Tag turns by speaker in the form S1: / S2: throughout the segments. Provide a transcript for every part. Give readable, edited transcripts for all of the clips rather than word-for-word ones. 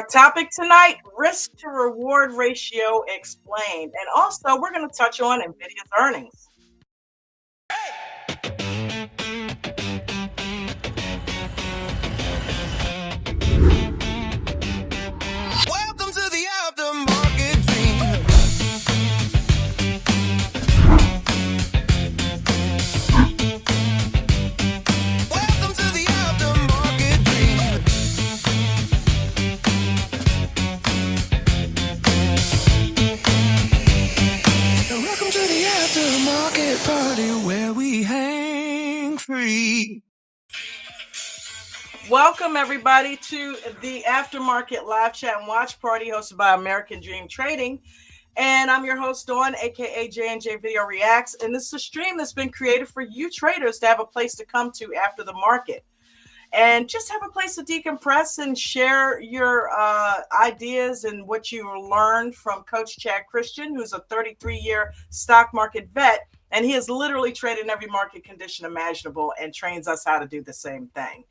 S1: Our topic tonight, risk to reward ratio explained. And also, we're going to touch on Nvidia's earnings.
S2: Welcome to the aftermarket dream. Welcome to the aftermarket dream. Welcome to the aftermarket party where we hang free.
S1: Welcome, everybody, to the Aftermarket Live Chat and Watch Party hosted by American Dream Trading. And I'm your host, Dawn, aka J&J Video Reacts. And this is a stream that's been created for you traders to have a place to come to after the market and just have a place to decompress and share your ideas and what you learned from Coach Chad Christian, who's a 33-year stock market vet. And he has literally traded in every market condition imaginable and trains us how to do the same thing.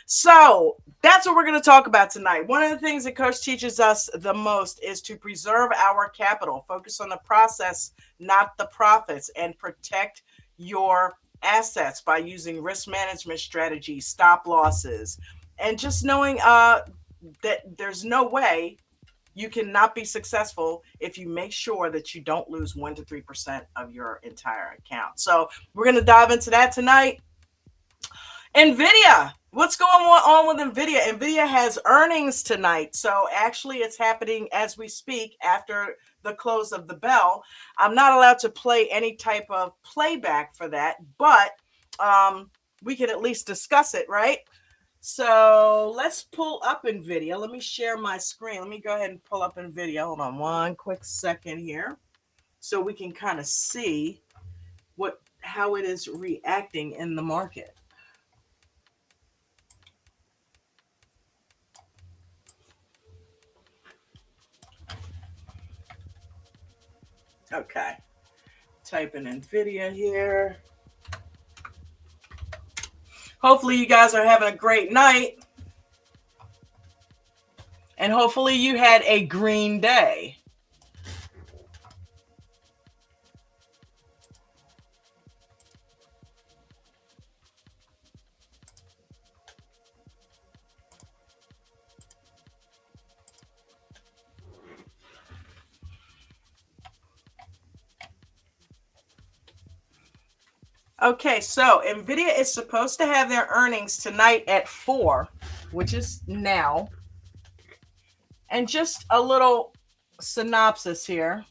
S1: So that's what we're going to talk about tonight. One of the things that Coach teaches us the most is to preserve our capital, focus on the process, not the profits, and protect your assets by using risk management strategies, stop losses, and just knowing that there's no way you cannot be successful if you make sure that you don't lose 1 to 3% of your entire account. So we're going to dive into that tonight. Nvidia. What's going on with Nvidia? Nvidia has earnings tonight. So actually it's happening as we speak after the close of the bell. I'm not allowed to play any type of playback for that, but we can at least discuss it, right? So let's pull up Nvidia. Let me share my screen. Let me go ahead and pull up Nvidia. Hold on one quick second here so we can kind of see how it is reacting in the market. Okay, type in Nvidia here. Hopefully you guys are having a great night. And hopefully you had a green day. Okay, so Nvidia is supposed to have their earnings tonight at 4, which is now. And just a little synopsis here.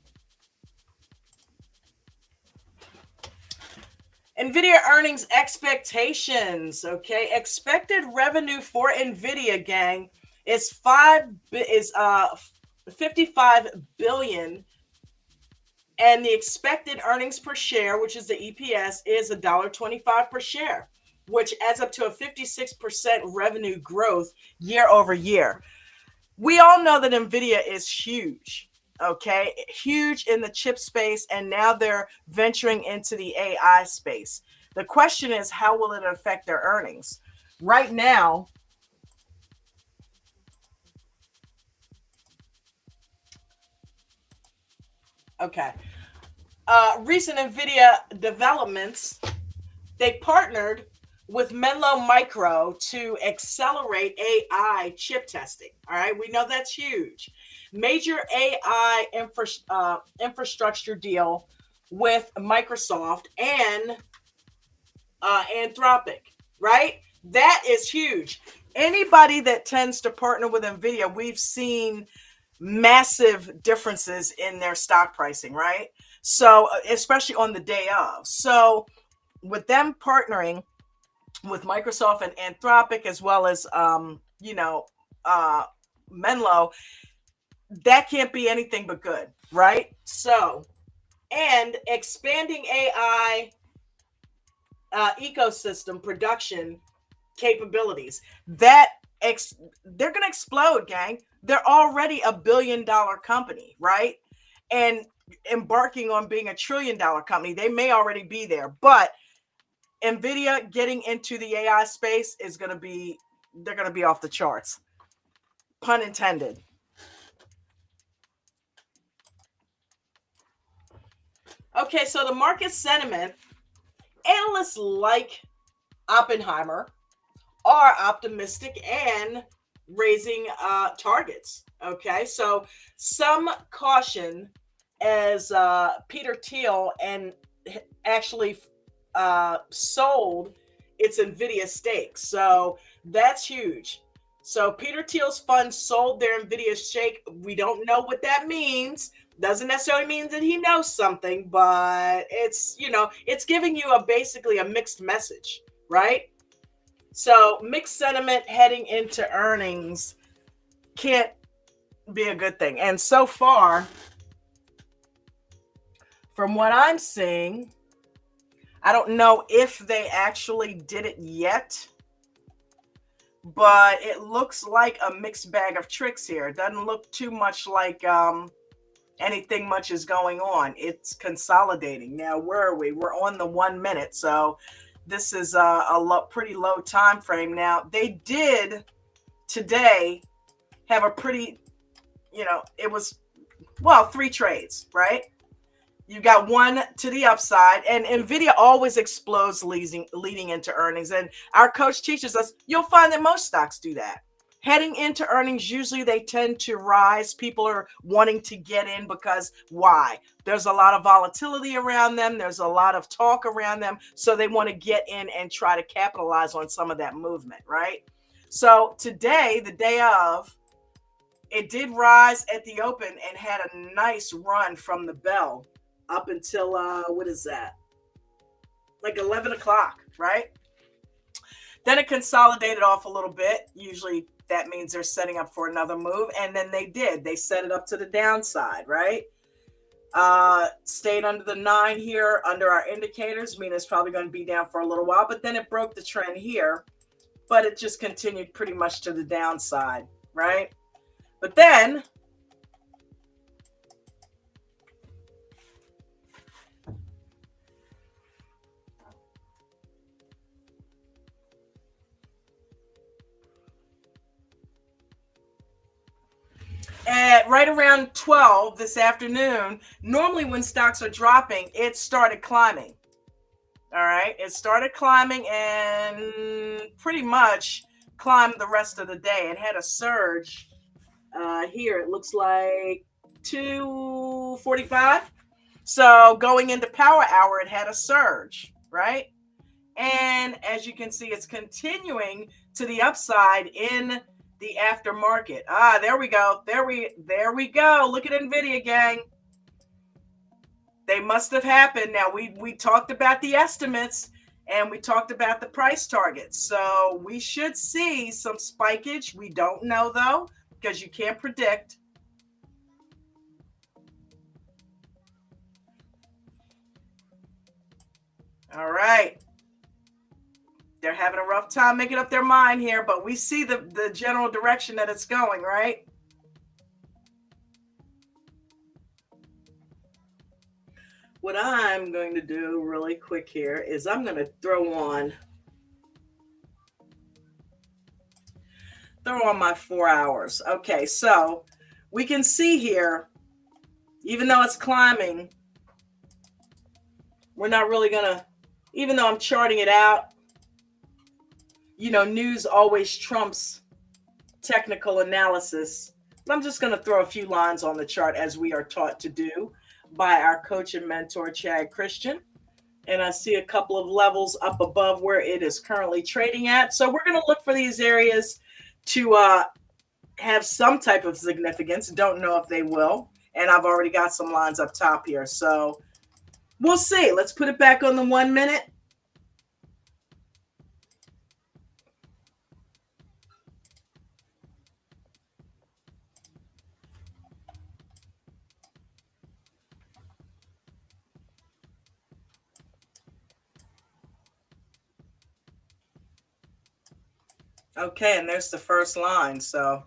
S1: Nvidia earnings expectations. Okay, expected revenue for Nvidia, gang, is 55 billion. And the expected earnings per share, which is the EPS, is $1.25 per share, which adds up to a 56% revenue growth year over year. We all know that Nvidia is huge, okay? Huge in the chip space, and now they're venturing into the AI space. The question is, how will it affect their earnings? Right now, okay. Recent Nvidia developments, they partnered with Menlo Micro to accelerate AI chip testing. All right, we know that's huge. Major AI infrastructure deal with Microsoft and Anthropic, right? That is huge. Anybody that tends to partner with Nvidia, we've seen massive differences in their stock pricing, right? So, especially on the day of. So, with them partnering with Microsoft and Anthropic, as well as, Menlo, that can't be anything but good, right? So, and expanding AI ecosystem production capabilities, they're going to explode, gang. They're already $1 billion company, right? And embarking on being $1 trillion company. They may already be there, but Nvidia getting into the AI space is going to be, they're going to be off the charts. Pun intended. Okay, so the market sentiment, analysts like Oppenheimer are optimistic and raising targets. Okay, so some caution as Peter Thiel and actually sold its Nvidia stake. So that's huge. So Peter Thiel's fund sold their Nvidia stake. We don't know what that means. Doesn't necessarily mean that he knows something, but it's giving you basically a mixed message, right? So mixed sentiment heading into earnings can't be a good thing. And so far, from what I'm seeing, I don't know if they actually did it yet, but it looks like a mixed bag of tricks here. It doesn't look too much like anything much is going on. It's consolidating. Now, where are we? We're on the 1 minute. So this is a pretty low time frame. Now, they did today have a pretty, it was, well, 3 trades, right? You got one to the upside, and Nvidia always explodes leading into earnings. And our coach teaches us you'll find that most stocks do that. Heading into earnings, usually they tend to rise. People are wanting to get in because why? There's a lot of volatility around them. There's a lot of talk around them. So they want to get in and try to capitalize on some of that movement, right? So today, the day of, it did rise at the open and had a nice run from the bell up until what is that? Like 11 o'clock, right? Then it consolidated off a little bit. Usually that means they're setting up for another move. And then they did. They set it up to the downside, right? Stayed under the 9 here, under our indicators, meaning it's probably going to be down for a little while. But then it broke the trend here. But it just continued pretty much to the downside, right? But then at right around 12 this afternoon, normally when stocks are dropping, it started climbing. All right. It started climbing and pretty much climbed the rest of the day. It had a surge here. It looks like 2:45. So going into power hour, it had a surge, right? And as you can see, it's continuing to the upside in the aftermarket. There we go. There we go. Look at Nvidia, gang. They must have happened. Now we talked about the estimates and we talked about the price targets. So we should see some spikeage. We don't know though, because you can't predict. All right. They're having a rough time making up their mind here, but we see the general direction that it's going, right? What I'm going to do really quick here is I'm going to throw on my 4 hours. Okay, so we can see here, even though it's climbing, we're not really going to, even though I'm charting it out, news always trumps technical analysis. But I'm just going to throw a few lines on the chart as we are taught to do by our coach and mentor, Chad Christian. And I see a couple of levels up above where it is currently trading at. So we're going to look for these areas to have some type of significance. Don't know if they will. And I've already got some lines up top here. So we'll see. Let's put it back on the 1 minute. Okay, and there's the first line. So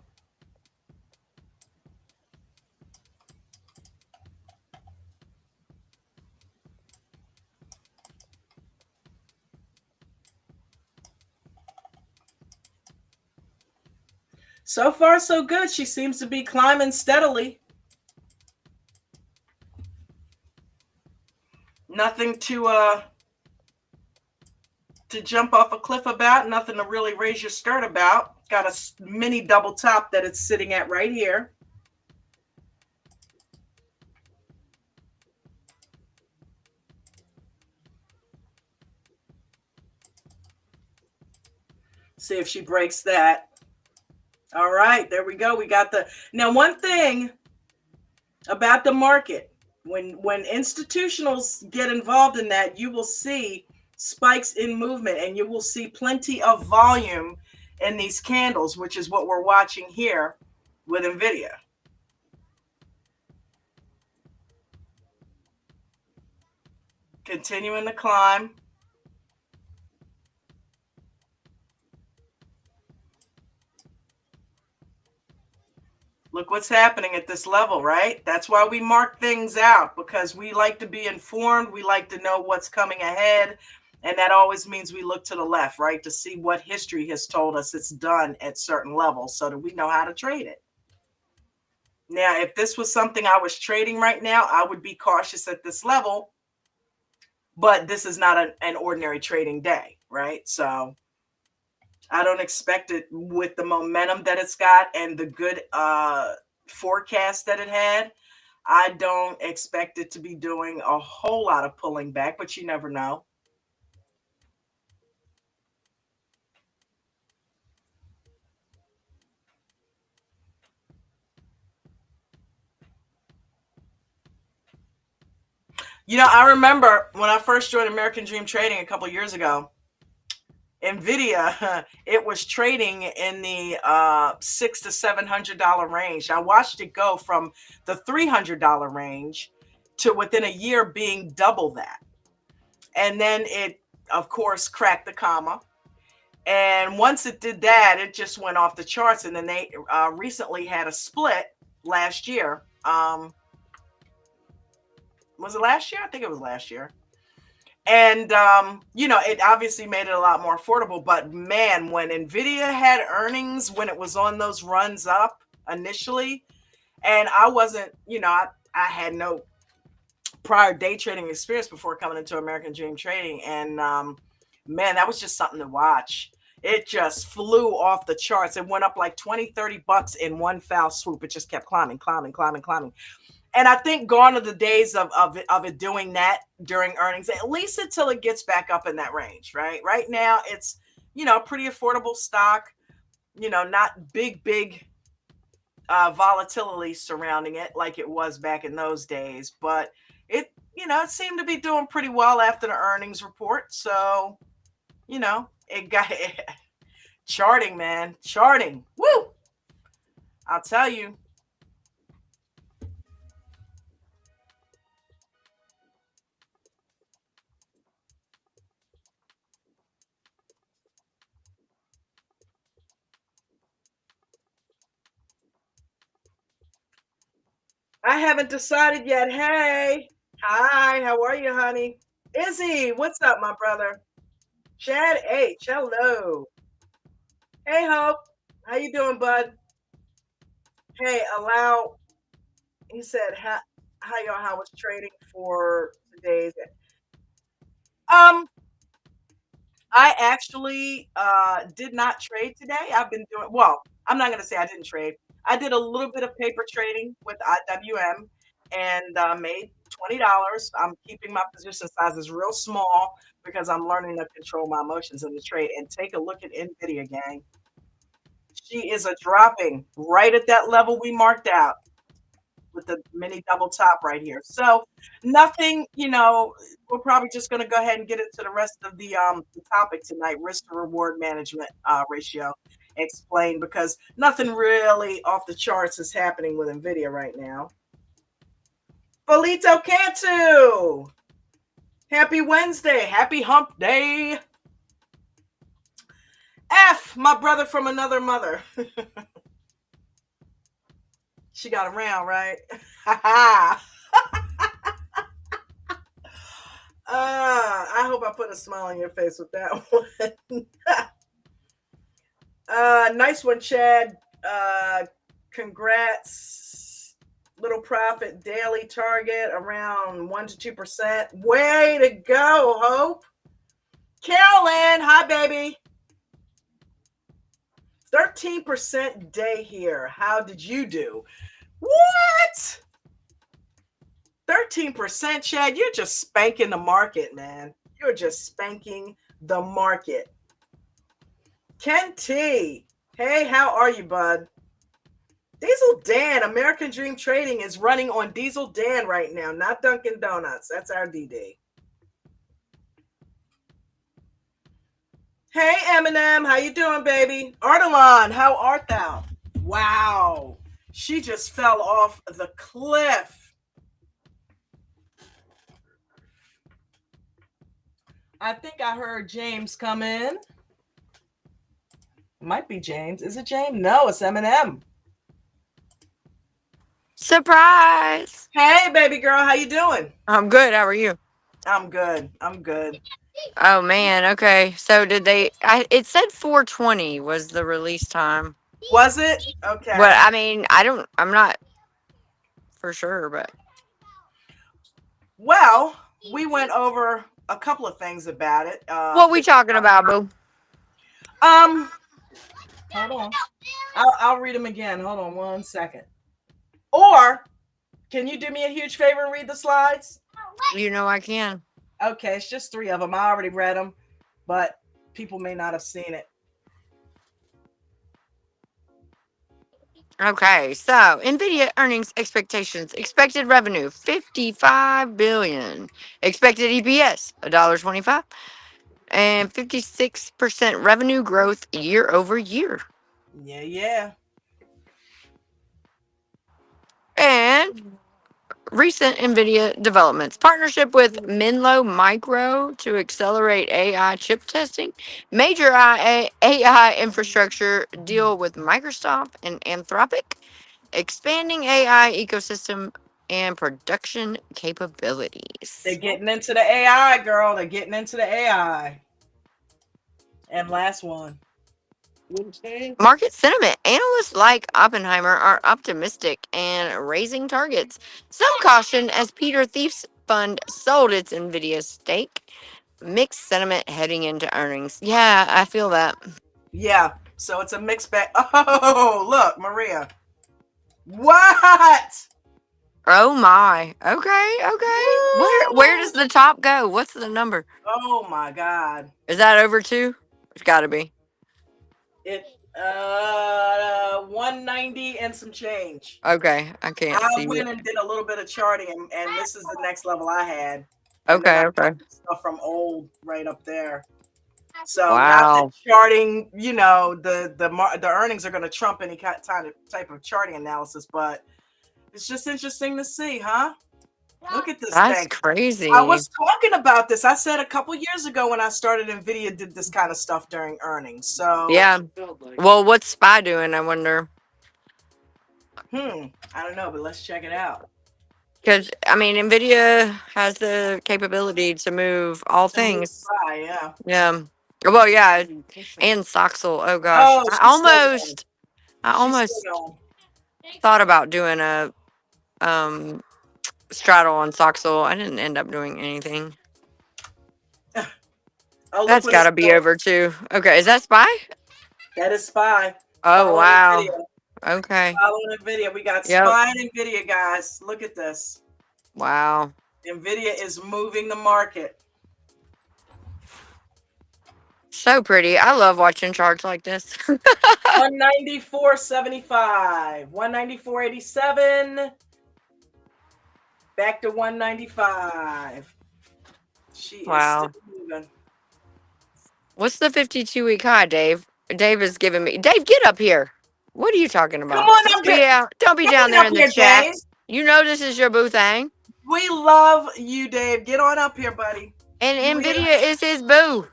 S1: So far, so good. She seems to be climbing steadily. Nothing to jump off a cliff about. Nothing to really raise your skirt about. Got a mini double top that it's sitting at right here. See if she breaks that. All right, there we go. We got the now one thing about the market. When institutionals get involved in that, you will see spikes in movement and you will see plenty of volume in these candles, which is what we're watching here with Nvidia. Continuing to climb. Look what's happening at this level, right? That's why we mark things out, because we like to be informed. We like to know what's coming ahead. And that always means we look to the left, right? To see what history has told us it's done at certain levels so that we know how to trade it. Now, if this was something I was trading right now, I would be cautious at this level. But this is not an ordinary trading day, right? So I don't expect it, with the momentum that it's got and the good forecast that it had. I don't expect it to be doing a whole lot of pulling back, but you never know. I remember when I first joined American Dream Trading a couple years ago, Nvidia, it was trading in the $600 to $700 range. I watched it go from the $300 range to within a year being double that. And then it, of course, cracked the comma. And once it did that, it just went off the charts. And then they recently had a split last year. Was it last year? I think it was last year. And, it obviously made it a lot more affordable. But man, when Nvidia had earnings, when it was on those runs up initially, and I wasn't, I had no prior day trading experience before coming into American Dream Trading. And man, that was just something to watch. It just flew off the charts. It went up like 20, $30 in one foul swoop. It just kept climbing, climbing, climbing, climbing. And I think gone are the days of it doing that during earnings, at least until it gets back up in that range, right? Right now, it's, pretty affordable stock, not big volatility surrounding it like it was back in those days. But it seemed to be doing pretty well after the earnings report. So, it got charting, man, charting. Woo! I'll tell you. I haven't decided yet. Hey, hi, how are you, honey? Izzy, what's up, my brother? Chad H, hello. Hey, Hope, how you doing, bud? Hey, allow. He said, how y'all? How was trading for today's? Um, I actually did not trade today. I've been doing well. I'm not going to say I didn't trade. I did a little bit of paper trading with IWM and made $20. I'm keeping my position sizes real small because I'm learning to control my emotions in the trade. And take a look at Nvidia, gang. She is a dropping right at that level we marked out with the mini double top right here. So nothing, we're probably just going to go ahead and get into the rest of the topic tonight, risk to reward management ratio explained, because nothing really off the charts is happening with Nvidia right now. Felito Cantu, happy Wednesday, happy hump day. F, my brother from another mother. She got around, right? I hope I put a smile on your face with that one. Nice one, Chad. Congrats. Little profit daily target around 1 to 2%. Way to go, Hope. Carolyn, hi, baby. 13% day here. How did you do? What? 13%, Chad. You're just spanking the market, man. You're just spanking the market. Ken T. Hey, how are you, bud? Diesel Dan, American Dream Trading is running on Diesel Dan right now, not Dunkin' Donuts. That's our DD. Hey, Eminem, how you doing, baby? Artelon, how art thou? Wow, she just fell off the cliff. I think I heard James come in. Might be James. Is it James? No, it's Eminem.
S3: Surprise!
S1: Hey, baby girl, how you doing?
S3: I'm good. How are you?
S1: I'm good. I'm good.
S3: Oh man. Okay. So did they? It said 4:20 was the release time.
S1: Was it?
S3: But
S1: Okay.
S3: I mean, I don't. I'm not for sure. But
S1: Well, we went over a couple of things about it.
S3: what we talking about, boo?
S1: Um, hold on. I'll read them again. Hold on 1 second. Or can you do me a huge favor and read the slides?
S3: You know I can.
S1: Okay, it's just 3 of them. I already read them, but people may not have seen it.
S3: Okay. So Nvidia earnings expectations: expected revenue 55 billion, expected EPS $1.25, and 56% revenue growth year over year.
S1: Yeah.
S3: And recent NVIDIA developments: partnership with Menlo Micro to accelerate AI chip testing, major AI infrastructure deal with Microsoft and Anthropic, expanding AI ecosystem and production
S1: They're
S3: capabilities.
S1: getting into the AI, girl. They're getting into the AI. And last one.
S3: Market sentiment: analysts like Oppenheimer are optimistic and raising targets. Some caution as Peter Thief's fund sold its NVIDIA stake. Mixed sentiment heading into earnings. Yeah, I feel that.
S1: Yeah. So it's a mixed bag. Oh, look, Maria. What?
S3: Oh my. Okay. Where does the top go? What's the number?
S1: Oh my God.
S3: Is that over 2? It's got to be.
S1: It 190 and some change.
S3: Okay, I can't
S1: I
S3: see
S1: went
S3: it.
S1: and did a little bit of charting, and this is the next level I had. And then I
S3: Okay.
S1: put stuff from old right up there. So not that
S3: Wow.
S1: charting, the earnings are going to trump any type of charting analysis, but it's just interesting to see, huh? Look at this
S3: That's
S1: thing. I
S3: crazy.
S1: was talking about this. I said a couple years ago when I started, Nvidia did this kind of stuff during earnings. So,
S3: Yeah. Well, what's Spy doing, I wonder?
S1: I don't know, but let's check it out.
S3: Because, I mean, NVIDIA has the capability to move all
S1: To move
S3: things.
S1: by, yeah.
S3: Yeah. Well, yeah. And Soxel. Oh, gosh.
S1: Oh,
S3: I
S1: she's still
S3: almost
S1: going.
S3: thought about doing a um straddle on Soxel. I didn't end up doing anything.
S1: Oh, look
S3: That's
S1: what
S3: got
S1: it's
S3: to be
S1: doing.
S3: over too. Okay, is that Spy?
S1: That is Spy.
S3: Oh
S1: Follow
S3: wow.
S1: Nvidia.
S3: Okay.
S1: Follow Nvidia. We got
S3: Yep.
S1: Spy and Nvidia, guys. Look at this.
S3: Wow.
S1: Nvidia is moving the market.
S3: So pretty. I love watching charts like this.
S1: 194.75, 194.87, back to 195. She is still
S3: Wow.
S1: moving.
S3: What's the 52-week high, Dave? Dave is giving me. Dave, get up here. What are you talking
S1: Come
S3: about?
S1: on
S3: Don't
S1: up
S3: be
S1: here.
S3: out. Don't be
S1: Get
S3: down
S1: on
S3: there
S1: up
S3: in the
S1: here, Dave.
S3: chats. You know this is your boo thing.
S1: We love you, Dave. Get on up here, buddy.
S3: And Nvidia is his boo.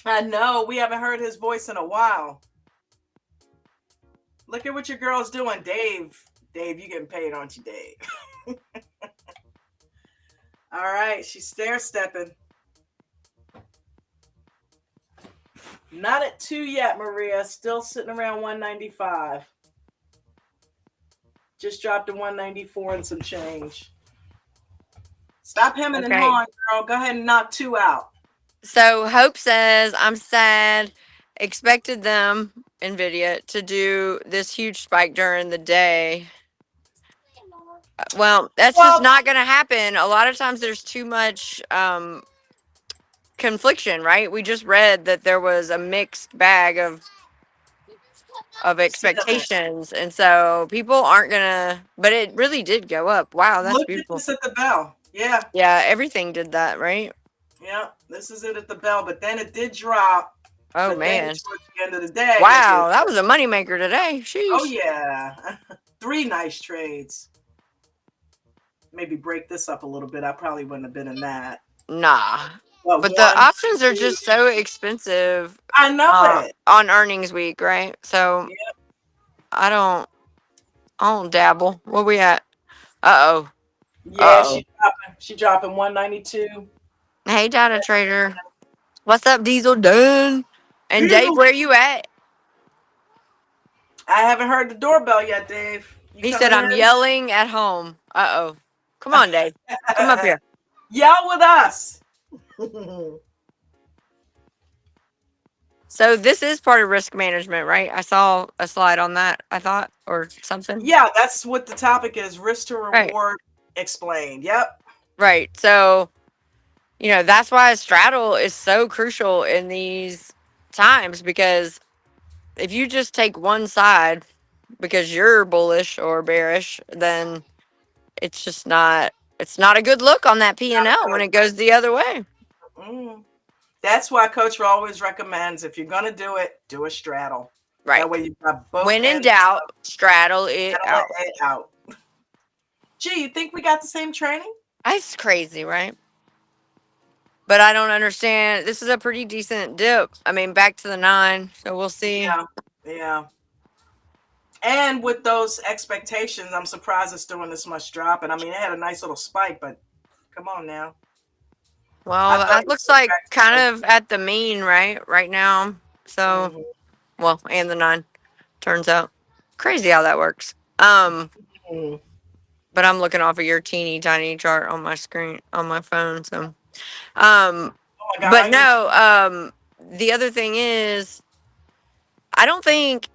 S1: I know. We haven't heard his voice in a while. Look at what your girl's doing, Dave. Dave, you getting paid, aren't you, Dave? All right, she's stair stepping. Not at 2 yet, Maria. Still sitting around 195. Just dropped to 194 and some change. Stop hemming and
S3: Okay.
S1: hawing, girl. Go ahead and knock two out.
S3: So Hope says, I'm sad. Expected them, Nvidia, to do this huge spike during the day. Well, that's just
S1: Well,
S3: not going to happen. A lot of times there's too much confliction, right? We just read that there was a mixed bag of
S1: sentiment.
S3: expectations, and so people aren't gonna. But it really did go up. Wow, that's
S1: Look at
S3: beautiful.
S1: this at the bell. Yeah,
S3: Yeah, everything did that, right?
S1: yeah. This is it at the bell. But then it did drop.
S3: Oh
S1: But then
S3: man,
S1: towards the end of the day, at the
S3: wow, that was a moneymaker today.
S1: oh
S3: Sheesh.
S1: yeah, three nice trades. Maybe break this up a little bit. I probably wouldn't have been in that.
S3: Nah,
S1: But
S3: but the
S1: one,
S3: options are
S1: two,
S3: just so expensive
S1: I know it.
S3: on earnings week, right? So
S1: Yeah,
S3: I don't, I don't dabble. Where we at? Uh oh.
S1: yeah.
S3: Uh oh.
S1: She dropping 192.
S3: Hey, data trader. What's up, Diesel Done? And Dave,
S1: Diesel.
S3: where you at?
S1: I haven't heard the doorbell yet, Dave. You
S3: He said,
S1: coming
S3: I'm yelling at home. Uh oh. Come on, Dave. Come up
S1: in?
S3: here.
S1: Yell with us.
S3: So, this is part of risk management, right? I saw a slide on that, I thought, or something.
S1: Yeah, that's what the topic is. Risk to
S3: Right.
S1: reward explained. Yep.
S3: Right. So, that's why straddle is so crucial in these times because if you just take one side because you're bullish or bearish, then it's not a good look on that P&L when it goes the other way.
S1: Mm. That's why Coach always recommends if you're gonna do a straddle.
S3: Right.
S1: That way you've got both
S3: When in
S1: ends
S3: doubt, straddle it
S1: settle
S3: out.
S1: it out. Gee, you think we got the same training?
S3: That's crazy, right? But I don't understand. This is a pretty decent dip. I mean, back to the 9, so we'll see.
S1: Yeah. Yeah. And with those expectations, I'm surprised it's doing this much drop. And I mean, it had a nice little spike, but come on now. I
S3: Well,
S1: thought
S3: that
S1: it was
S3: looks
S1: going
S3: like
S1: back
S3: kind
S1: to
S3: of at the mean, right now. So,
S1: the.
S3: well, and the 9 turns out. Crazy how that works.
S1: Mhm.
S3: But I'm looking off of your teeny tiny chart on my screen on my phone. So, um,
S1: Oh my God,
S3: but
S1: I need.
S3: no, the other thing is, I don't think,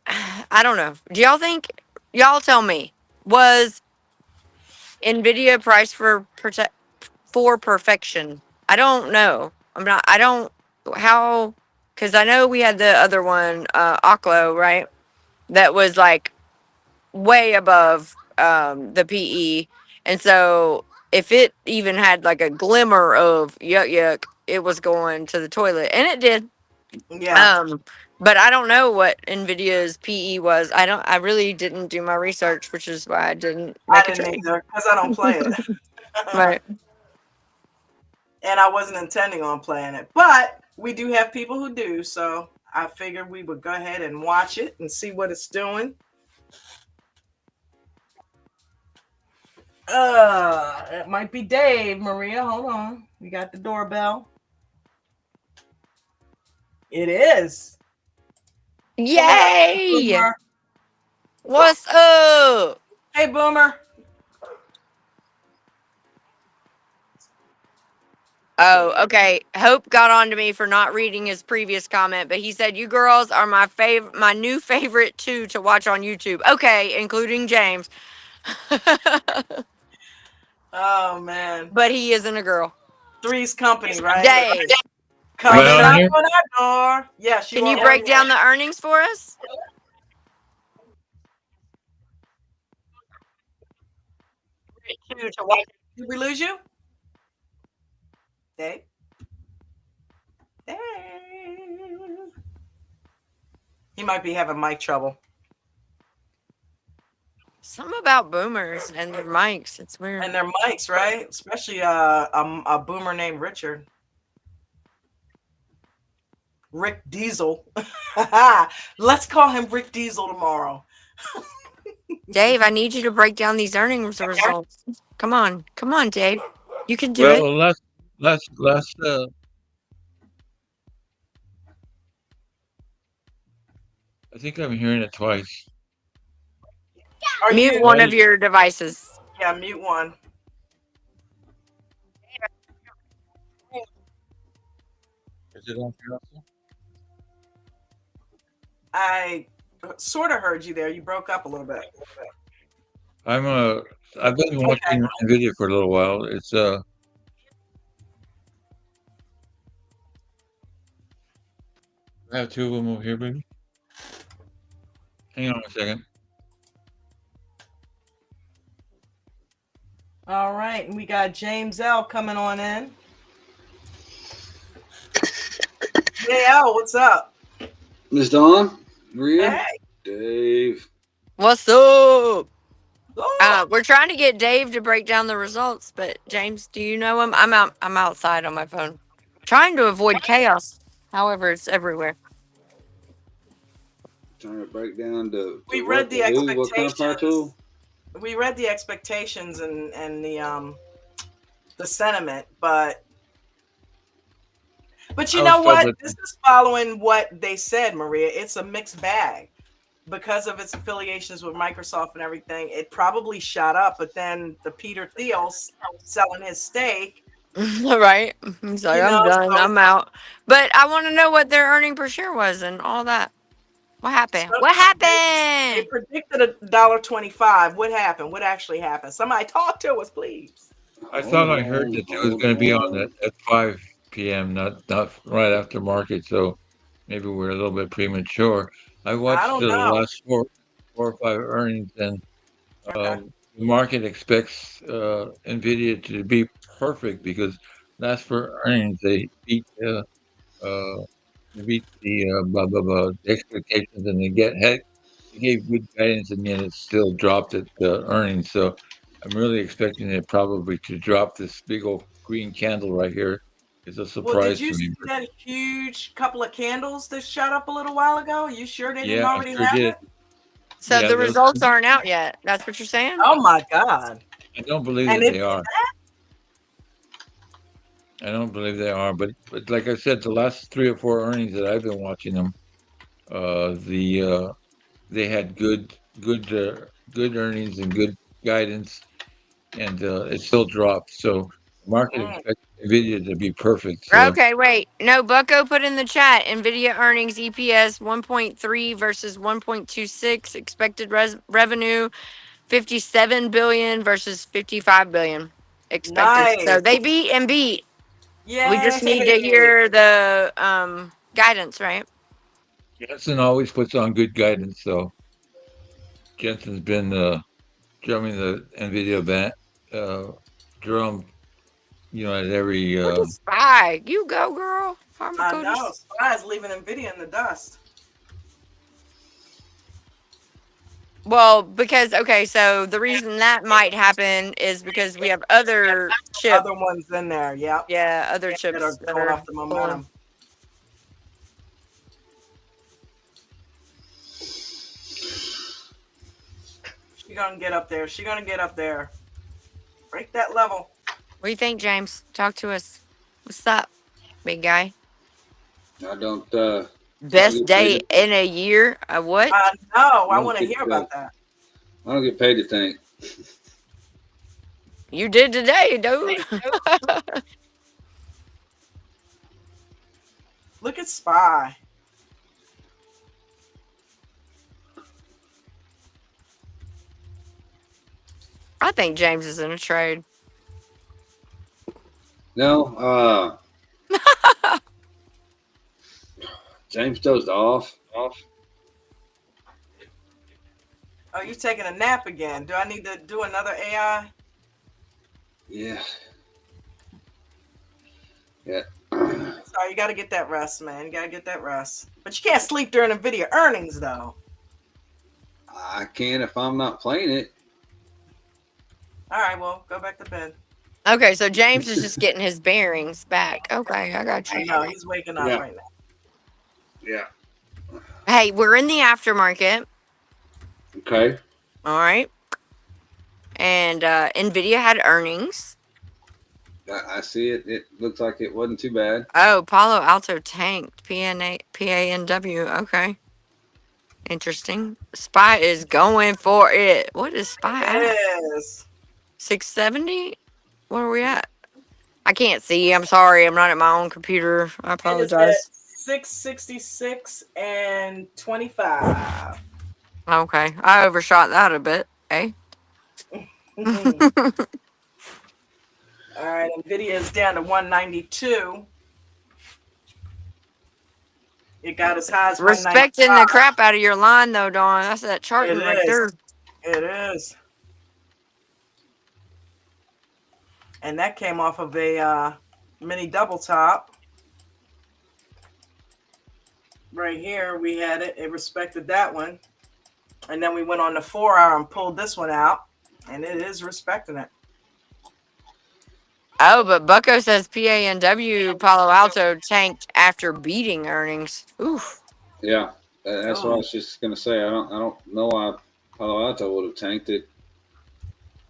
S3: I don't know. Do y'all think? Y'all tell me. Was Nvidia priced for perfection? I don't know. I'm not. I don't. How? Because I know we had the other one, Oklo, right? That was like way above the PE. And so if it even had like a glimmer of yuck yuck, it was going to the toilet. And it did.
S1: Yeah,
S3: Um, but I don't know what Nvidia's PE was. I really didn't do my research, which is why I didn't
S1: I
S3: make a
S1: didn't
S3: trade.
S1: either because I don't play it.
S3: Right.
S1: And I wasn't intending on playing it. But we do have people who do. So I figured we would go ahead and watch it and see what it's doing. It might be Dave, Maria. Hold on. We got the doorbell. It is. Pull it up,
S3: Yay!
S1: Boomer.
S3: What's up?
S1: Hey, Boomer.
S3: Oh, okay. Hope got on to me for not reading his previous comment, but he said you girls are my new favorite too to watch on YouTube. Okay, including James.
S1: Oh, man.
S3: But he isn't a girl.
S1: Three's Company, right?
S3: Dave, are
S4: Am
S1: Come
S4: I
S3: you
S4: on
S1: knock
S4: here?
S1: on our door. Yes, you
S3: can
S1: are
S3: you
S1: on
S3: break
S1: here.
S3: down the earnings for us?
S1: Did we lose you? Dave? Dave. He might be having mic trouble.
S3: Something about boomers and their mics. It's weird.
S1: And their mics, right? Especially a boomer named Richard. Rick Diesel. Let's call him Rick Diesel tomorrow.
S3: Dave, I need you to break down these earnings results. Come on, Dave. You can do it.
S4: Well, let's. I think I'm hearing it twice.
S1: Are
S3: Mute
S1: you?
S3: one of
S4: Hey,
S3: your devices.
S1: Yeah, mute one.
S4: is it on council?
S1: I sort of heard you there. You broke up a little bit.
S4: I'm I've been
S1: Okay.
S4: watching Nvidia for a little while. It's I have two of them over here, baby. Hang on a second.
S1: All right, and we got James L coming on in. JL, what's up?
S5: Miss Dawn, Maria,
S1: Hey.
S5: Dave.
S3: What's up?
S1: Oh,
S3: We're trying to get Dave to break down the results, but James, do you know him? I'm out. I'm outside on my phone, trying to avoid chaos. However, it's everywhere.
S5: Trying to break down
S1: we
S5: to
S1: read
S5: what
S1: the
S5: to who? What kind of power
S1: expectations.
S5: tool?
S1: We read the expectations and the sentiment, but you
S4: I
S1: know
S4: always felt
S1: what?
S4: that
S1: This is following what they said, Maria. It's a mixed bag because of its affiliations with Microsoft and everything. It probably shot up, but then the Peter Thiel's selling his stake,
S3: Right? He's like,
S1: you know.
S3: I'm done.
S1: So,
S3: I'm out. But I want to know what their earning per share was and all that. What happened?
S1: so
S3: What
S1: they
S3: happened?
S1: predicted $1.25. What happened? What actually happened? Somebody talk to us, please.
S4: I
S5: Hold
S4: thought I heard
S5: on,
S4: that it was
S5: hold
S4: going to be on
S5: on.
S4: at 5 p.m., not right after market. So maybe we're a little bit premature. I
S1: I
S4: watched
S1: don't
S4: the
S1: know.
S4: last four or five earnings, and
S1: Okay.
S4: the market expects Nvidia to be perfect because last four earnings uh, they beat the blah blah blah expectations, and they gave good guidance, and yet it still dropped at earnings. So I'm really expecting it probably to drop. This big old green candle right here is a
S1: Well, did
S4: surprise
S1: you
S4: to me.
S1: see that huge couple of candles that shot up a little while ago? You sure they didn't
S4: Yeah, I
S1: already
S4: sure
S1: have
S4: did.
S1: it?
S3: So
S4: Yeah,
S3: the
S4: those.
S3: results aren't out yet. That's what you're saying?
S1: Oh my God.
S4: I don't believe
S1: And
S4: that
S1: it
S4: they are. I don't believe they are. But like I said, the last three or four earnings that I've been watching them, the they had good earnings and good guidance, and it still dropped. So the market
S1: mm,
S4: expects Nvidia to be perfect. So
S3: Okay, wait. No, Bucko put in the chat Nvidia earnings EPS 1.3 versus 1.26, expected revenue 57 billion versus 55 billion expected. So
S1: nice.
S3: they beat and beat. We just need to
S1: Yay.
S3: hear the guidance, right?
S4: Jensen always puts on good guidance. So Jensen's been drumming the Nvidia uh, drum, at every.
S3: Look at Spy. You go, girl.
S1: I know.
S3: Harmacodes.
S1: Spy's leaving Nvidia in the dust.
S3: Well, because okay, so the reason that might happen is because we have other chip,
S1: Other ones in there. Yep.
S3: yeah, other
S1: That are
S3: chips that
S1: going
S3: are
S1: off the
S3: pulling.
S1: momentum. She gonna get up there. She gonna get up there. Break that level.
S3: What do you think, James? Talk to us. What's up, big guy?
S5: I don't. I don't
S3: Best
S5: get paid.
S3: day in a year?
S1: I
S3: What?
S1: know.
S5: I
S1: I
S5: don't
S1: want to
S5: get.
S1: hear about that.
S5: I don't get paid to think.
S3: You did today, dude.
S1: Look at Spy.
S3: I think James is in a trade.
S5: No. James dozed off.
S1: Oh, you taking a nap again? Do I need to do another AI?
S5: Yeah. Yeah.
S1: Sorry, you got to get that rest, man. You got to get that rest. But you can't sleep during Nvidia earnings, though.
S5: I can if I'm not playing it.
S1: All right, well, go back to bed.
S3: Okay, so James is just getting his bearings back. Okay, I got
S1: I
S3: you.
S1: know he's waking up
S5: Yeah.
S1: right now.
S5: Yeah.
S3: Hey, we're in the aftermarket.
S5: Okay.
S3: All right. And Nvidia had earnings.
S5: I see it. It looks like it wasn't too bad.
S3: Oh, Palo Alto tanked. PANW. Okay. Interesting. Spy is going for it. What is Spy at?
S1: Yes.
S3: 670? Where are we at? I can't see. I'm sorry. I'm not at my own computer. I
S1: It is at
S3: apologize.
S1: 666 and 25.
S3: Okay. I overshot that a bit. Eh?
S1: All right, Nvidia is down to 192. It got as high as
S3: Respecting the
S1: 195.
S3: crap out of your line, though, Dawn. That's that charting
S1: It
S3: right
S1: is.
S3: there.
S1: It is. And that came off of a mini double top. Right here, we had it. It respected that one. And then we went on the 4-hour and pulled this one out. And it is respecting it.
S3: Oh, but Bucko says PANW Palo Alto tanked after beating earnings. Oof.
S5: Yeah, that's what I
S1: Oh,
S5: was just gonna say. I don't know why Palo Alto would have tanked it.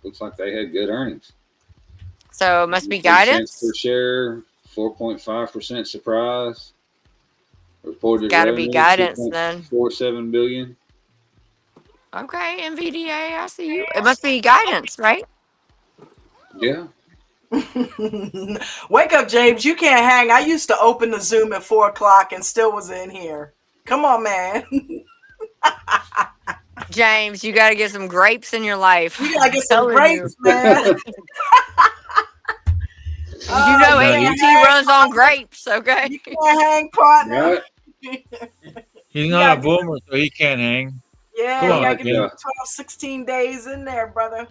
S5: Looks like they had good earnings.
S3: So it must be
S5: 3 cents per
S3: guidance.
S5: share, 4.5% surprise. Reported
S3: Got to be
S5: revenue
S3: guidance then.
S5: 2.47 billion.
S3: Okay, NVDA, I see you. It must be guidance, right?
S5: Yeah,
S1: wake up, James. You can't hang. I used to open the Zoom at 4 o'clock and still was in here. Come on, man.
S3: James, you got to get some grapes in your life.
S1: You gotta
S3: I'm
S1: get some
S3: telling you.
S1: grapes, man.
S3: You
S1: Oh,
S3: know
S1: you
S4: No,
S1: can't
S3: AMT
S1: hang,
S3: runs on
S1: partner.
S3: grapes, okay?
S1: You can't hang, partner.
S5: right.
S4: he's
S1: You
S4: not
S1: gotta
S4: a
S1: get
S4: boomer, so he can't hang.
S1: yeah,
S4: Come
S1: you
S5: Well,
S4: on,
S1: gotta
S5: I,
S1: get
S4: James.
S1: 12, 16 days in there, brother.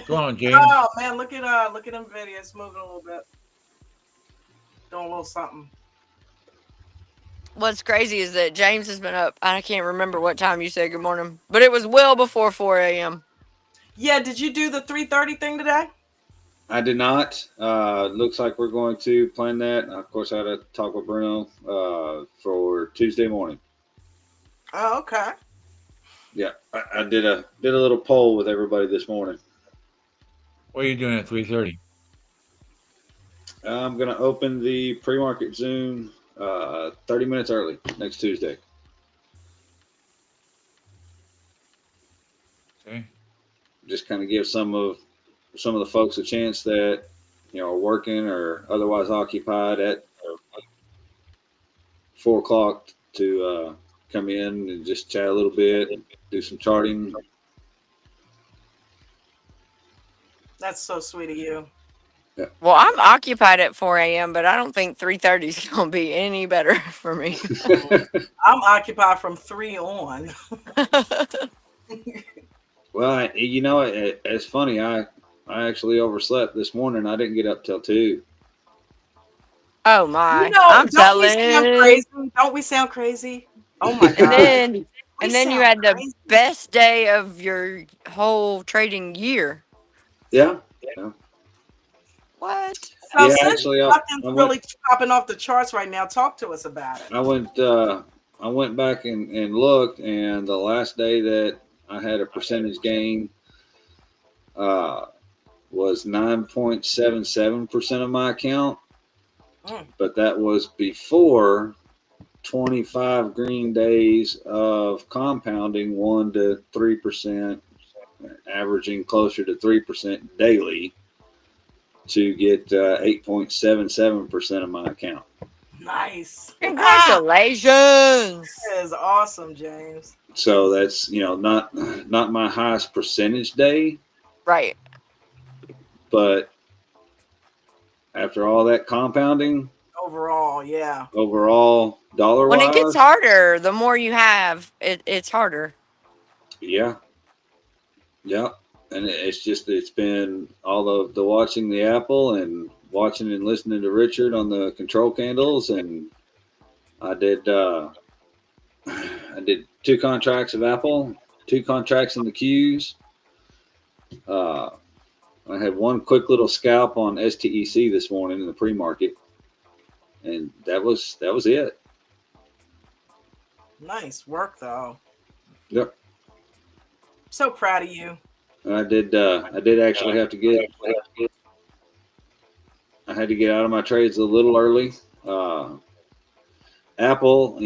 S4: Come on, James.
S1: Oh man, look at Nvidia. It's moving a little bit. Doing a little something.
S3: What's crazy is that James has been up. I can't remember what time you said good morning, but it was well before 4 a.m.
S1: Yeah, did you do the 3:30 thing today?
S5: I did not. Looks like we're going to plan that. Of course, I had to talk with Bruno for Tuesday morning.
S1: Oh, okay.
S5: Yeah, I did a little poll with everybody this morning.
S4: What are you doing at 3:30?
S5: I'm going to open the pre-market Zoom 30 minutes early next Tuesday.
S4: Okay.
S5: Just kind of give some of the folks a chance that are working or otherwise occupied at 4 o'clock to come in and just chat a little bit, do some charting.
S1: That's so sweet of you.
S5: Yeah.
S3: Well, I'm occupied at 4 a.m., but I don't think 3:30 is going to be any better for me.
S1: I'm occupied from 3 on.
S5: Well, it's funny. I actually overslept this morning. I didn't get up till 2.
S3: Oh
S1: You
S3: my!
S1: know,
S3: I'm
S1: don't we sound
S3: telling.
S1: crazy? Don't we sound crazy? Oh my
S3: And
S1: God.
S3: then,
S1: We
S3: and then you
S1: sound
S3: had the
S1: crazy.
S3: best day of your whole trading year.
S5: Yeah. Yeah.
S3: What?
S1: So
S5: Yeah.
S1: since
S5: Actually,
S1: nothing's really popping off the charts right now, talk to us about it.
S5: I went I went back and looked, and the last day that I had a percentage gain uh, was 9.77% of my account,
S1: Mm,
S5: but that was before 25 green days of compounding 1 to 3%, averaging closer to 3% daily to get 8.77% of my account.
S1: nice. that
S3: Congratulations!
S1: is awesome, James.
S5: So that's not my highest percentage day,
S3: Right.
S5: but after all that compounding,
S1: Overall, yeah.
S5: overall dollar
S3: When it gets
S5: wise,
S3: harder, the more you have, it's harder.
S5: yeah, yeah. And it's been all of the watching the Apple and watching and listening to Richard on the control candles, and I did I did 2 contracts of Apple, 2 contracts in the Qs. Uh, I had one quick little scalp on STEC this morning in the pre-market, and that was it.
S1: Nice work, though.
S5: Yep.
S1: So proud of you.
S5: And I did actually have to get I had to get out of my trades a little early. Apple,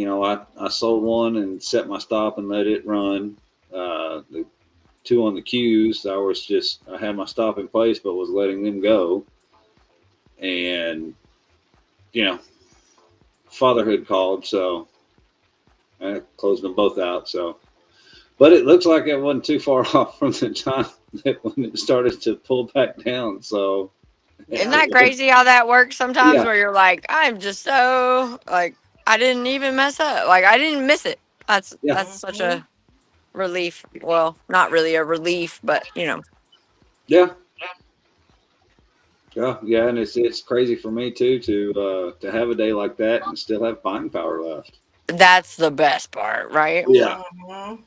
S5: I sold one and set my stop and let it run. The two on the Qs, I had my stop in place, but was letting them go. And, you know, fatherhood called, so I closed them both out. So, but it looks like it wasn't too far off from the time that when it started to pull back down. So,
S3: Isn't
S1: Yeah.
S3: that crazy how that works sometimes?
S5: yeah,
S3: Where you're like, I'm just so like, I didn't even mess up. Like I didn't miss it.
S5: yeah,
S3: That's such a relief. Well, not really a relief, but
S5: yeah, yeah. And it's crazy for me too to have a day like that and still have buying power left.
S3: that's the best part, right?
S5: Yeah.
S1: Mm-hmm.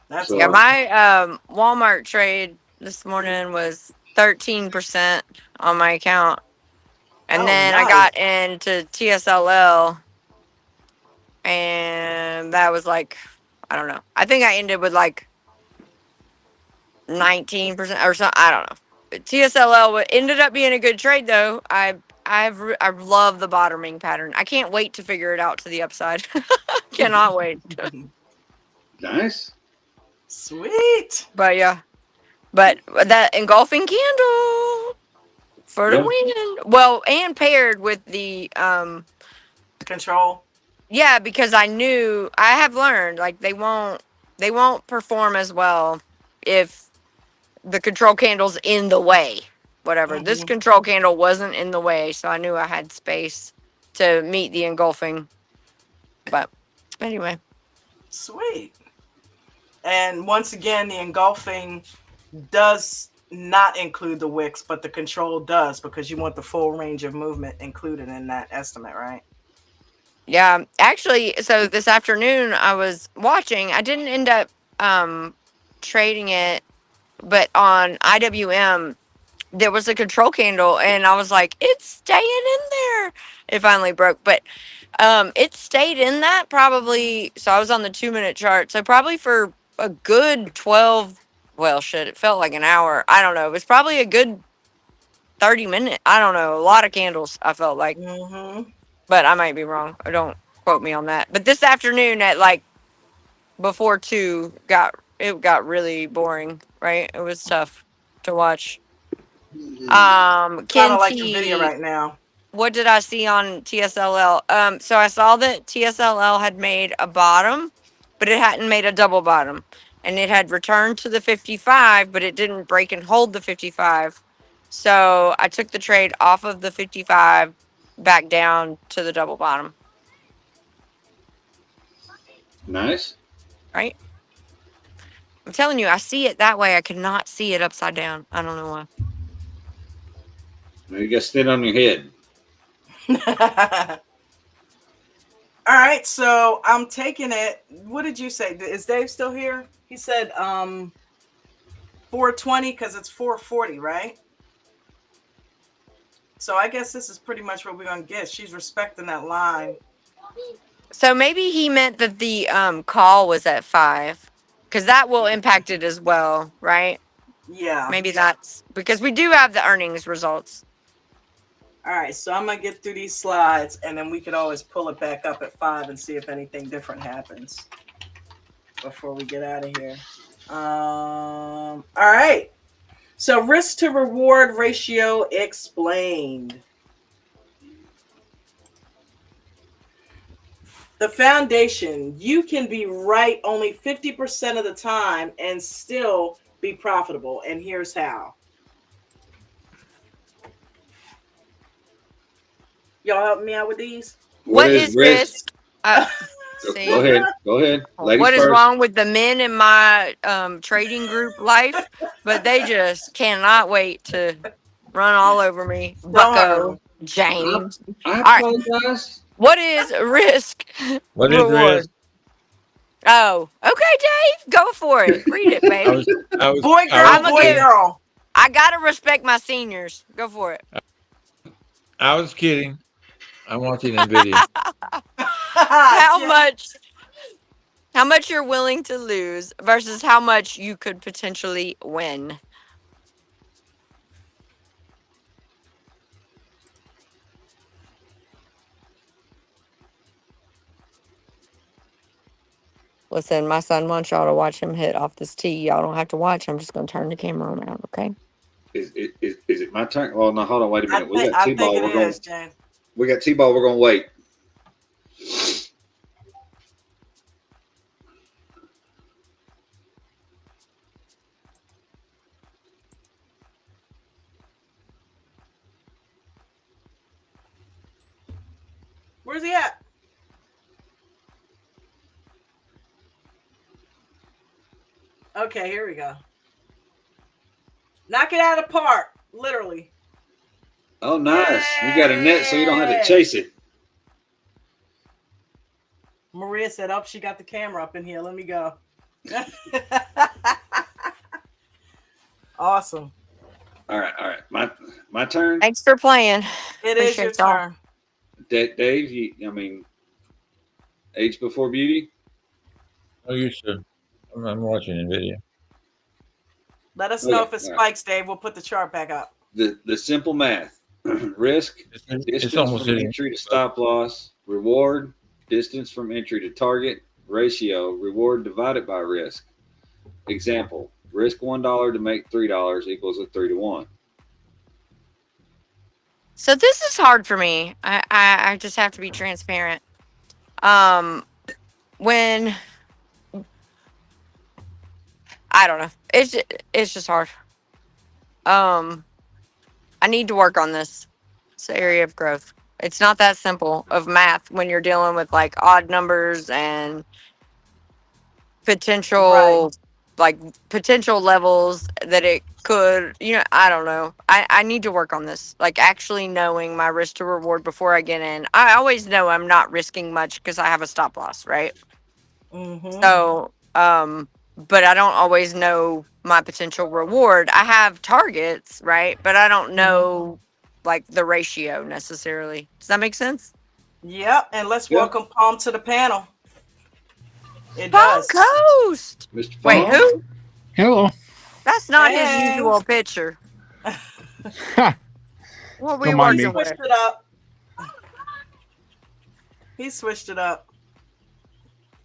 S1: That's
S3: Yeah,
S5: So,
S1: awesome.
S3: my Walmart trade this morning was 13% on my account. And
S1: Oh,
S3: then I
S1: nice.
S3: got into TSLL and that was like, I don't know. I think I ended with like 19% or something. I don't know. TSLL ended up being a good trade though. I love the bottoming pattern. I can't wait to figure it out to the upside. Cannot wait.
S5: nice.
S1: Sweet.
S3: But yeah, but that engulfing candle for the
S5: Yeah.
S3: win. Well, and paired with the
S1: Control.
S3: yeah, because I knew I have learned like they won't perform as well if the control candle's in the way. Whatever. This
S1: Mm-hmm.
S3: control candle wasn't in the way, so I knew I had space to meet the engulfing. But anyway,
S1: Sweet. And once again, the engulfing does not include the wicks, but the control does because you want the full range of movement included in that estimate, right?
S3: yeah, actually, so this afternoon I was watching. I didn't end up um trading it, but on IWM there was a control candle and I was like, it's staying in there. It finally broke, but it stayed in that probably, so I was on the 2 minute chart. So probably for a good 12, well shit, it felt like an hour. I don't know. It was probably a good 30 minute. I don't know. A lot of candles I felt like.
S1: Mm-hmm.
S3: But I might be wrong. Don't quote me on that. But this afternoon at like before 2 got really boring, right? It was tough to watch.
S1: Kind
S3: Ken
S1: of like Nvidia
S3: T,
S1: right now.
S3: what did I see on TSLL? So I saw that TSLL had made a bottom, but it hadn't made a double bottom. And it had returned to the 55, but it didn't break and hold the 55. So I took the trade off of the 55 back down to the double bottom,
S5: Nice.
S3: right? I'm telling you, I see it that way. I cannot see it upside down. I don't know why.
S5: Now you got to stand on your head.
S1: All right, so I'm taking it. What did you say? Is Dave still here? He said 420 because it's 440, right? So I guess this is pretty much what we're gonna get. She's respecting that line.
S3: So maybe he meant that the call was at 5 because that will impact it as well, right?
S1: Yeah.
S3: Maybe that's because we do have the earnings results.
S1: All right, so I'm gonna get through these slides, and then we could always pull it back up at 5 and see if anything different happens before we get out of here. All right. So risk to reward ratio explained. The foundation, you can be right only 50% of the time and still be profitable. And here's how. Y'all help me out with these?
S5: What
S3: What
S5: is
S3: is
S5: risk?
S3: risk?
S5: Go
S3: See,
S5: ahead. Go ahead. Ladies
S3: what is
S5: first.
S3: wrong with the men in my trading group life? But they just cannot wait to run all over me.
S1: Don't hurt
S3: Bucko,
S1: them.
S5: I,
S3: James.
S5: I
S3: All right.
S5: apologize.
S3: What is risk
S4: What is risk?
S3: reward? Oh, okay, Dave. Go for it. Read it,
S4: I was
S3: baby.
S4: I was
S1: Boy,
S4: I
S1: girl,
S4: was
S3: I'm going to
S1: boy,
S3: give,
S4: kidding.
S1: girl.
S3: I got to respect my seniors. Go for it.
S4: I was kidding. I'm watching Nvidia.
S3: How
S1: Jen-
S3: much how much you're willing to lose versus how much you could potentially win. Listen, my son wants y'all to watch him hit off this tee. Y'all don't have to watch. I'm just going to turn the camera around, okay?
S5: Is it my turn? Well, no, hold on, wait a minute. We got
S1: I think
S5: T-ball.
S1: it is, Jane.
S5: We got T-ball. We're gonna wait.
S1: Where's he at? Okay, here we go. Knock it out of the park, literally.
S5: Oh, nice. You got a net, so you don't have to chase it.
S1: Maria said, "Oh, she got the camera up in here. Let me go." Awesome.
S5: All right. My turn.
S3: Thanks for playing.
S1: It is your
S3: Appreciate y'all.
S1: turn.
S5: Dave, age before beauty.
S4: Oh, you should. I'm watching Nvidia.
S1: Let us know
S5: Okay,
S1: if it
S5: all right.
S1: spikes, Dave. We'll put the chart back up.
S5: The simple math: risk,
S4: It's
S5: distance
S4: almost
S5: from
S4: hitting.
S5: entry to stop loss; reward, distance from entry to target; ratio, reward divided by risk. Example: risk $1 to make $3 equals a 3-to-1.
S3: So this is hard for me. I just have to be transparent. When I don't know, it's just hard. I need to work on this. It's an area of growth. It's not that simple of math when you're dealing with like odd numbers and
S1: Right.
S3: potential like potential levels that it could, I don't know. I need to work on this, like actually knowing my risk to reward before I get in. I always know I'm not risking much because I have a stop loss, right?
S1: Mm-hmm.
S3: So but I don't always know my potential reward. I have targets, right? But I don't
S1: Mm-hmm.
S3: know like the ratio necessarily. Does that make sense?
S1: Yep. And let's
S5: Yeah,
S1: welcome Palm to the panel. It
S3: Palm
S1: does.
S3: Coast.
S5: Mr.
S3: Wait,
S5: Palm.
S3: who?
S6: Hello.
S3: That's not his
S1: Hey.
S3: usual picture.
S6: Ha,
S3: What are we
S6: don't mind
S1: He
S6: me.
S3: working
S1: switched
S3: with?
S1: it up. He switched it up.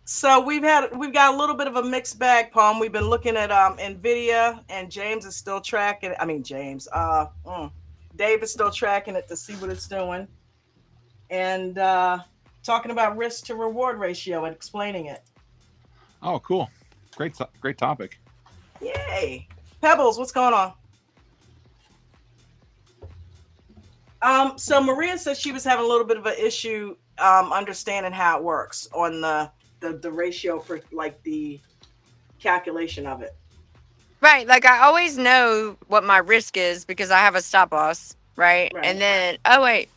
S1: So we've got a little bit of a mixed bag, Palm. We've been looking at Nvidia, and James is still tracking. I mean James. Dave is still tracking it to see what it's doing, and talking about risk to reward ratio and explaining it.
S6: Oh, cool. Great topic.
S1: Yay, Pebbles, what's going on? So Maria said she was having a little bit of an issue understanding how it works on the ratio for like the calculation of it.
S3: Right. Like I always know what my risk is because I have a stop loss. Right.
S1: Right.
S3: And then, oh, wait.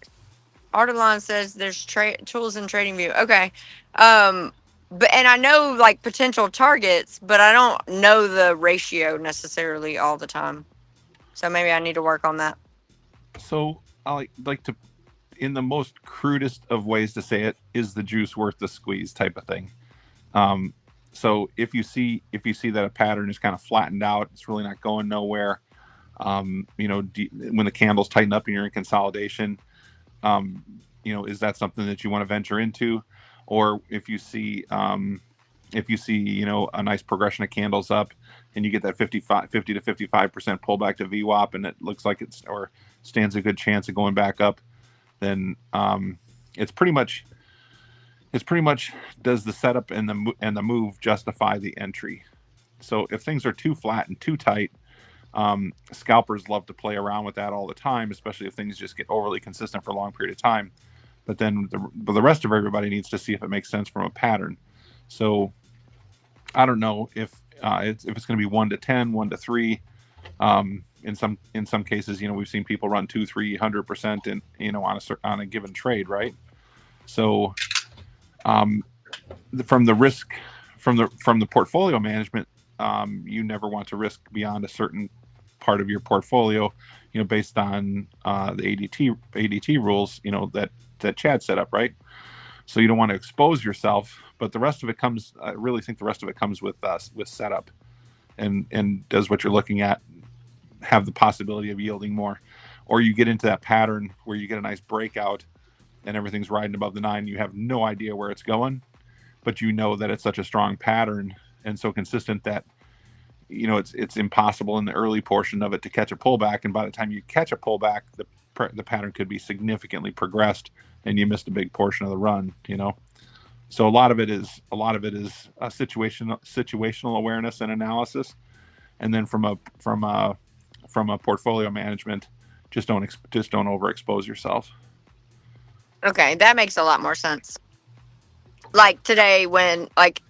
S3: Artelon says there's tools in Trading View. Okay. Um, and I know like potential targets, but I don't know the ratio necessarily all the time. So maybe I need to work on that.
S6: So I like to, in the most crudest of ways to say it, is the juice worth the squeeze type of thing. So if you see that a pattern is kind of flattened out, it's really not going nowhere. When the candles tighten up and you're in consolidation, is that something that you want to venture into? Or if you see a nice progression of candles up and you get that 50 to 55% pullback to VWAP and it looks like it's or stands a good chance of going back up, then it's pretty much does the setup and the move justify the entry? So if things are too flat and too tight, scalpers love to play around with that all the time, especially if things just get overly consistent for a long period of time. But then the rest of everybody needs to see if it makes sense from a pattern. So I don't know if it's going to be 1 to 10, 1 to 3. In some cases, we've seen people run 200-300% in on a given trade, right? So from the risk from the portfolio management, you never want to risk beyond a certain part of your portfolio, based on the ADT rules, that Chad set up, right? So you don't want to expose yourself, but the rest of it comes. I really think the rest of it comes with setup, and does what you're looking at have the possibility of yielding more, or you get into that pattern where you get a nice breakout and everything's riding above the 9. You have no idea where it's going, but you know that it's such a strong pattern and so consistent that it's impossible in the early portion of it to catch a pullback, and by the time you catch a pullback, the pattern could be significantly progressed, and you missed a big portion of the run. So a lot of it is a situational awareness and analysis, and then from a portfolio management, just don't overexpose yourself.
S3: Okay, that makes a lot more sense. Like today, when like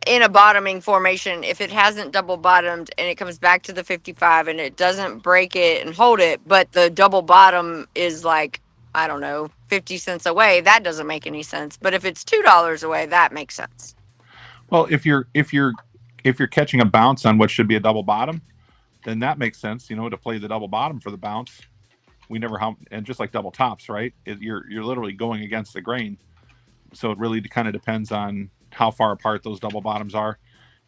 S3: in a bottoming formation, if it hasn't double bottomed and it comes back to the 55 and it doesn't break it and hold it, but the double bottom is like, I don't know, 50 cents away, that doesn't make any sense. But if it's $2 away, that makes sense.
S6: Well, if you're catching a bounce on what should be a double bottom, then that makes sense, to play the double bottom for the bounce. And just like double tops, right? You're literally going against the grain. So it really kind of depends on how far apart those double bottoms are.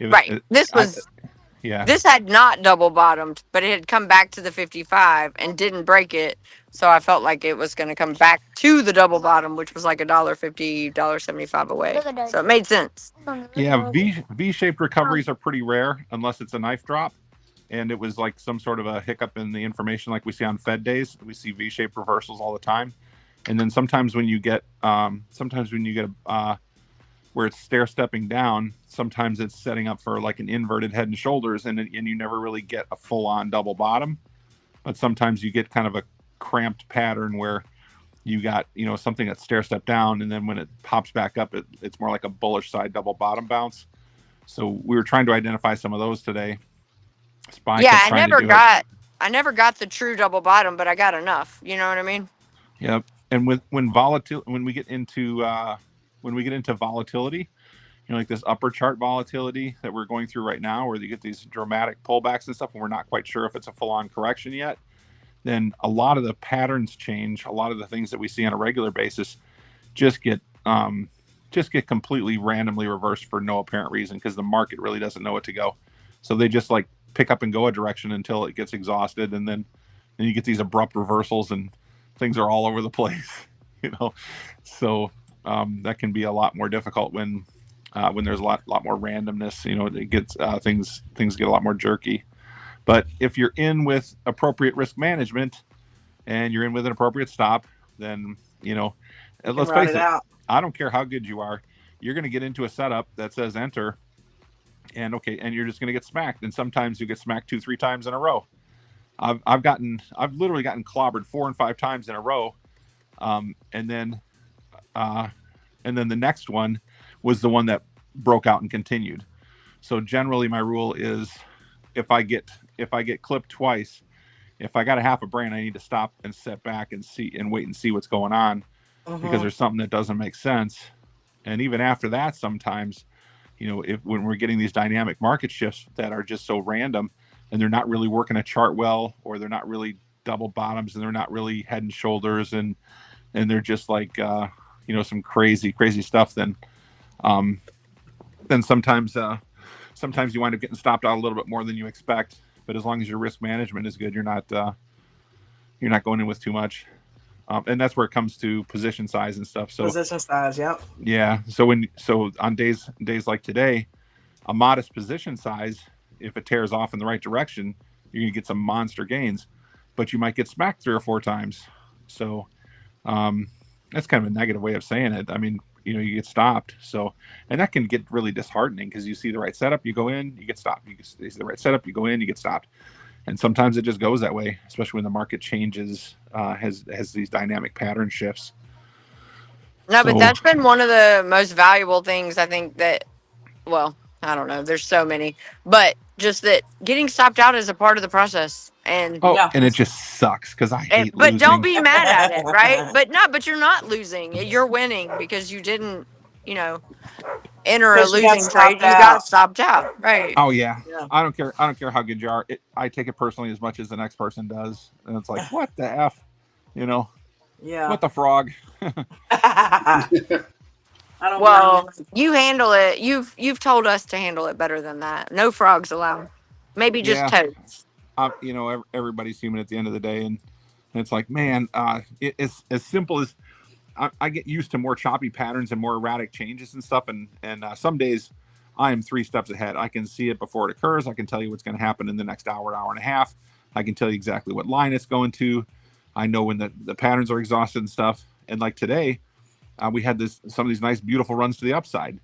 S3: Right. This had not double bottomed, but it had come back to the 55 and didn't break it. So I felt like it was going to come back to the double bottom, which was like $1.50, $1.75 away. So it made sense.
S6: Yeah, V-shaped recoveries are pretty rare unless it's a knife drop. And it was like some sort of a hiccup in the information, like we see on Fed days. We see V-shaped reversals all the time. And then sometimes when you get where it's stair stepping down, sometimes it's setting up for like an inverted head and shoulders, and you never really get a full on double bottom. But sometimes you get kind of a cramped pattern where you got something that stair step down, and then when it pops back up, it's more like a bullish side double bottom bounce. So we were trying to identify some of those today.
S3: I never got the true double bottom, but I got enough. You know what I mean?
S6: Yep. And when we get into volatility, like this upper chart volatility that we're going through right now, where you get these dramatic pullbacks and stuff, and we're not quite sure if it's a full-on correction yet, then a lot of the patterns change. A lot of the things that we see on a regular basis just get completely randomly reversed for no apparent reason, because the market really doesn't know what to go. So they just like pick up and go a direction until it gets exhausted, and then you get these abrupt reversals and things are all over the place. So that can be a lot more difficult when there's a lot more randomness. It gets things get a lot more jerky. But if you're in with appropriate risk management and you're in with an appropriate stop, then let's face it, I don't care how good you are, you're going to get into a setup that says enter, and you're just going to get smacked. And sometimes you get smacked 2-3 times in a row. I've literally gotten clobbered 4 and 5 times in a row, and then the next one was the one that broke out and continued. So generally, my rule is if I get clipped twice, if I got a half a brain, I need to stop and step back and wait and see what's going on, because there's something that doesn't make sense. And even after that, sometimes, when we're getting these dynamic market shifts that are just so random, and they're not really working a chart well, or they're not really double bottoms, and they're not really head and shoulders, and they're just like some crazy stuff, then sometimes you wind up getting stopped out a little bit more than you expect. But as long as your risk management is good, you're not going in with too much. And that's where it comes to position size and stuff. So
S1: position size, yep.
S6: Yeah. So on days like today, a modest position size, if it tears off in the right direction, you're gonna get some monster gains, but you might get smacked 3 or 4 times. So that's kind of a negative way of saying it. I mean, you get stopped. So, and that can get really disheartening, because you see the right setup, you go in, you get stopped. You see the right setup, you go in, you get stopped. And sometimes it just goes that way, especially when the market changes, has these dynamic pattern shifts.
S3: But that's been one of the most valuable things, I think, that, well, I don't know, there's so many, but just that getting stopped out is a part of the process. And
S6: and it just sucks, because I hate
S3: but
S6: losing.
S3: Don't be mad at it, right? But you're not losing. You're winning because you didn't, enter a losing trade. You got stopped out, right?
S6: Oh yeah. I don't care how good you are. I take it personally as much as the next person does, and it's like, what the F, what the frog.
S3: You handle it. You've told us to handle it better than that. No frogs allowed. Maybe just toads.
S6: Everybody's human at the end of the day, and it's like, man, it's as simple as I get used to more choppy patterns and more erratic changes and stuff. And some days I am 3 steps ahead. I can see it before it occurs. I can tell you what's going to happen in the next hour, hour and a half. I can tell you exactly what line it's going to. I know when the patterns are exhausted and stuff. And like today, we had some of these nice, beautiful runs to the upside.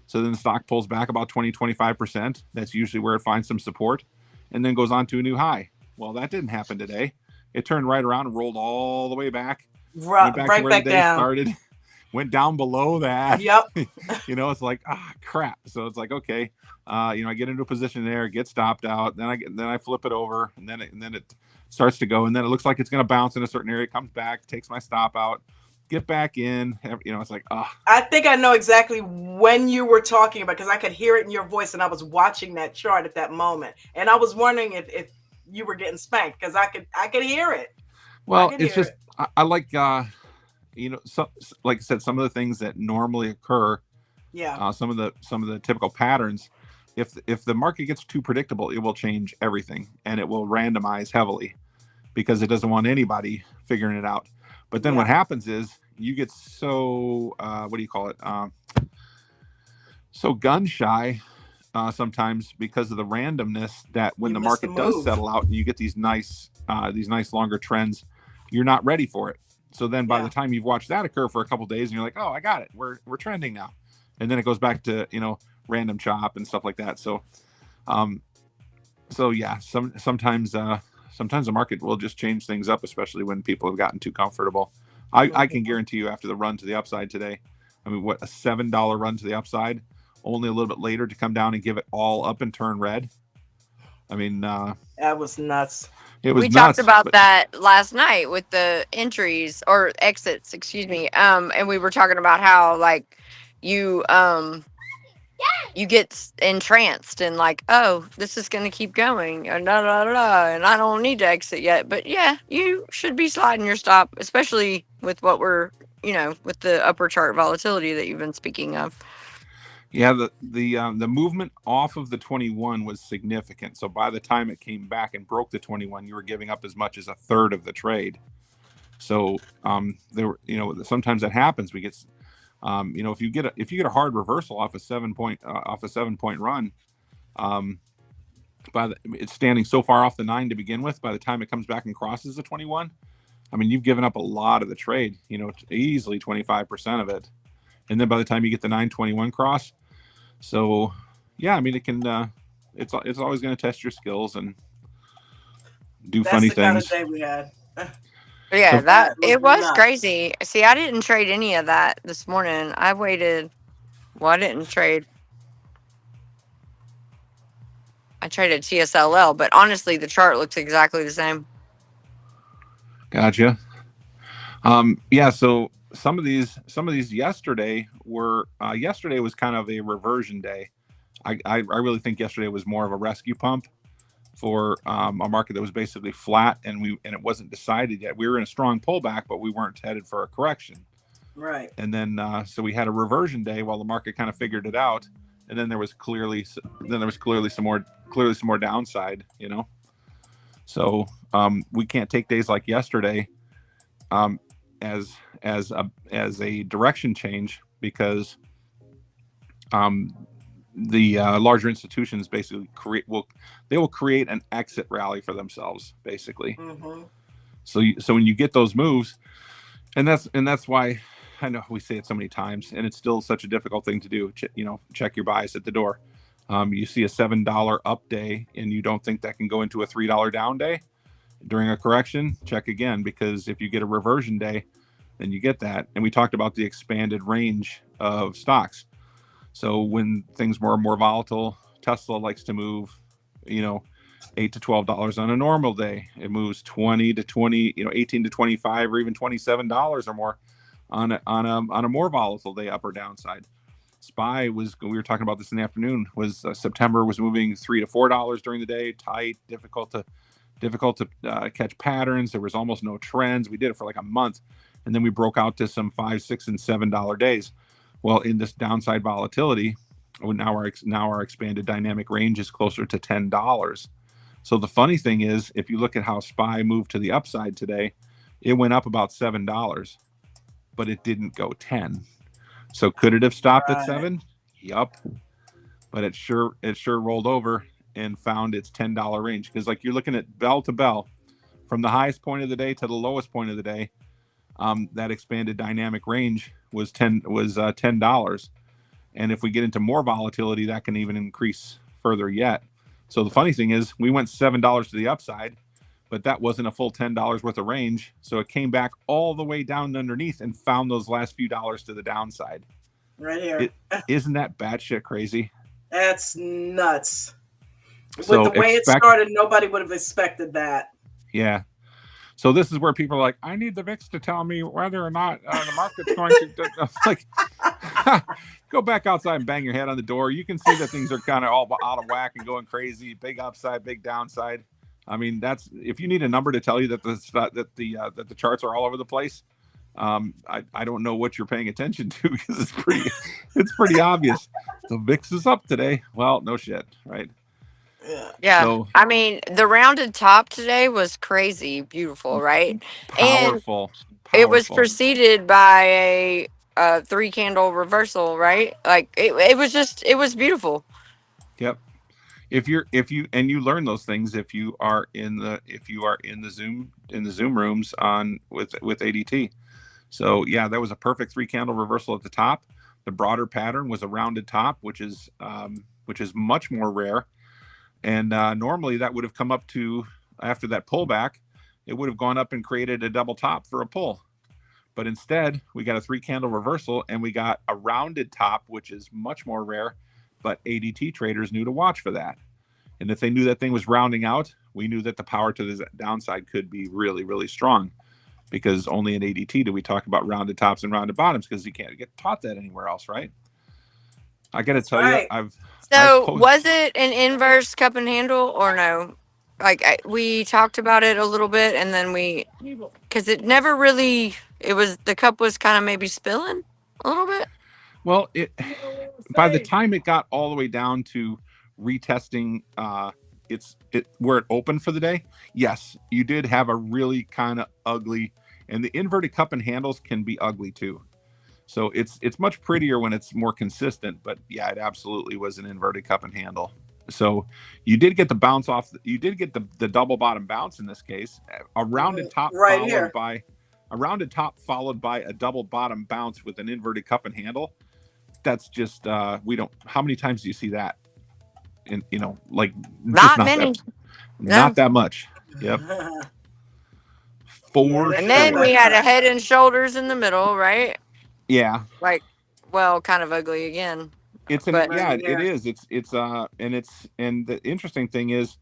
S6: So then the stock pulls back about 20-25%. That's usually where it finds some support and then goes on to a new high. Well, that didn't happen today. It turned right around and rolled all the way back, went back to
S1: Right
S6: where the
S1: back
S6: day
S1: down.
S6: started, went down below that.
S1: Yep.
S6: It's like, crap. So it's like, okay, I get into a position there, get stopped out, then I flip it over, and then it starts to go, and then it looks like it's going to bounce in a certain area, comes back, takes my stop out, get back in. It's like,
S1: I think I know exactly when you were talking about, because I could hear it in your voice, and I was watching that chart at that moment, and I was wondering if you were getting spanked, because I could hear it.
S6: Well, it's just I like so, like I said, some of the things that normally occur.
S1: Yeah.
S6: Some of the typical patterns. If the market gets too predictable, it will change everything and it will randomize heavily because it doesn't want anybody figuring it out. But then what happens is you get so what do you call it? So gun shy sometimes because of the randomness that when the market does settle out and you get these nice longer trends, you're not ready for it. So then by the time you've watched that occur for a couple of days and you're like, oh, I got it. We're trending now. And then it goes back to, random chop and stuff like that. So, sometimes the market will just change things up, especially when people have gotten too comfortable. I can guarantee you after the run to the upside today, I mean, what, a $7 run to the upside, only a little bit later to come down and give it all up and turn red. I mean,
S1: that was nuts.
S3: We talked about that last night with the entries or exits, excuse me. And we were talking about how like you get entranced and like, oh, this is going to keep going and I don't need to exit yet. But yeah, you should be sliding your stop, especially with what we're, with the upper chart volatility that you've been speaking of.
S6: Yeah, the movement off of the 21 was significant. So by the time it came back and broke the 21, you were giving up as much as a third of the trade. So there were, sometimes that happens. We get, if you get a hard reversal off a 7-point run, it's standing so far off the 9 to begin with. By the time it comes back and crosses the 21, I mean, you've given up a lot of the trade. Easily 25% of it. And then by the time you get the 921 cross, so yeah, I mean, it can. It's always going to test your skills and do funny things.
S1: That's the kind of day we had.
S3: Yeah, that it was crazy. See, I didn't trade any of that this morning. I waited. Well, I didn't trade. I traded TSLL, but honestly, the chart looks exactly the same.
S6: Gotcha. Yeah. So some of these yesterday were yesterday was kind of a reversion day. I really think yesterday was more of a rescue pump for a market that was basically flat and it wasn't decided yet. We were in a strong pullback, but we weren't headed for a correction.
S1: Right.
S6: And then so we had a reversion day while the market kind of figured it out, and then there was clearly some more downside. So we can't take days like yesterday as a direction change because the larger institutions basically will create an exit rally for themselves basically.
S1: Mm-hmm.
S6: So when you get those moves, and that's why I know we say it so many times, and it's still such a difficult thing to do. Check your bias at the door. You see a $7 up day, and you don't think that can go into a $3 down day during a correction. Check again, because if you get a reversion day, then you get that. And we talked about the expanded range of stocks. So when things were more volatile, Tesla likes to move, $8 to $12 on a normal day. It moves 20 to 20, 18 to 25, or even $27 or more on a more volatile day, up or downside. SPY we were talking about this in the afternoon, was September was moving $3 to $4 during the day, tight, difficult to catch patterns. There was almost no trends. We did it for like a month, and then we broke out to some $5, $6, and $7 days. Well, in this downside volatility, now our expanded dynamic range is closer to $10. So the funny thing is, if you look at how SPY moved to the upside today, it went up about $7. but it didn't go 10. So could it have stopped at
S1: Right.
S6: 7? Yup. But it sure rolled over and found its $10 range, because like you're looking at bell to bell from the highest point of the day to the lowest point of the day. That expanded dynamic range was $10. And if we get into more volatility, that can even increase further yet. So the funny thing is, we went $7 to the upside, but that wasn't a full $10 worth of range. So it came back all the way down underneath and found those last few dollars to the downside.
S1: Right here.
S6: Isn't that batshit crazy?
S1: That's nuts.
S6: So
S1: With the way it started, nobody would have expected that.
S6: Yeah. So this is where people are like, I need the VIX to tell me whether or not the market's going to. Like, go back outside and bang your head on the door. You can see that things are kind of all out of whack and going crazy. Big upside, big downside. I mean, that's if you need a number to tell you that the charts are all over the place. I don't know what you're paying attention to, because it's pretty obvious. The VIX is up today. Well, no shit, right?
S3: Yeah.
S6: So,
S3: I mean, the rounded top today was crazy beautiful, right? And
S6: powerful.
S3: it was preceded by a 3-candle reversal, right? Like it was beautiful.
S6: Yep. If you learn those things if you are in the Zoom rooms on with ADT. So yeah, that was a perfect 3-candle reversal at the top. The broader pattern was a rounded top, which is much more rare. And normally that would have come up to, after that pullback, it would have gone up and created a double top for a pull. But instead, we got a 3-candle reversal and we got a rounded top, which is much more rare. But ADT traders knew to watch for that. And if they knew that thing was rounding out, we knew that the power to the downside could be really, really strong, because only in ADT do we talk about rounded tops and rounded bottoms, because you can't get taught that anywhere else, right? I got to tell you,
S3: Was it an inverse cup and handle or no? Like we talked about it a little bit, and then because it never really, the cup was kind of maybe spilling a little bit.
S6: Well, by the time it got all the way down to retesting where it opened for the day, yes, you did have a really kind of ugly, and the inverted cup and handles can be ugly too. So it's much prettier when it's more consistent, but yeah, it absolutely was an inverted cup and handle. So you did get the bounce off. You did get the double bottom bounce in this case. A rounded top followed by a double bottom bounce with an inverted cup and handle. That's just how many times do you see that? And like
S3: not many.
S6: Not that much. Yep.
S3: And then we had a head and shoulders in the middle, right?
S6: Yeah.
S3: Like, well, kind of ugly again.
S6: It is. And the interesting thing is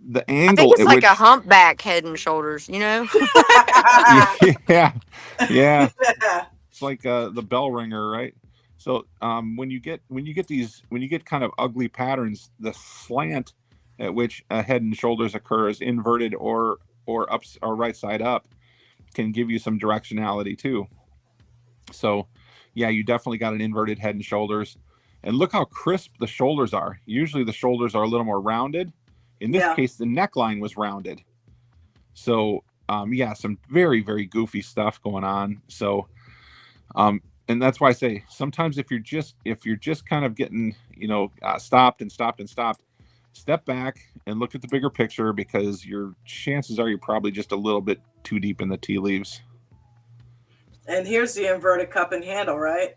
S6: the angle.
S3: I think it's like a humpback head and shoulders, yeah.
S6: It's like the bell ringer, right? So when you get kind of ugly patterns, the slant at which a head and shoulders occurs, inverted or ups or right side up, can give you some directionality too. So yeah, you definitely got an inverted head and shoulders. And look how crisp the shoulders are. Usually the shoulders are a little more rounded. In this case, the neckline was rounded. So some very, very goofy stuff going on. So and that's why I say sometimes if you're just kind of getting stopped, step back and look at the bigger picture, because your chances are you're probably just a little bit too deep in the tea leaves.
S1: And here's the inverted cup and handle, right?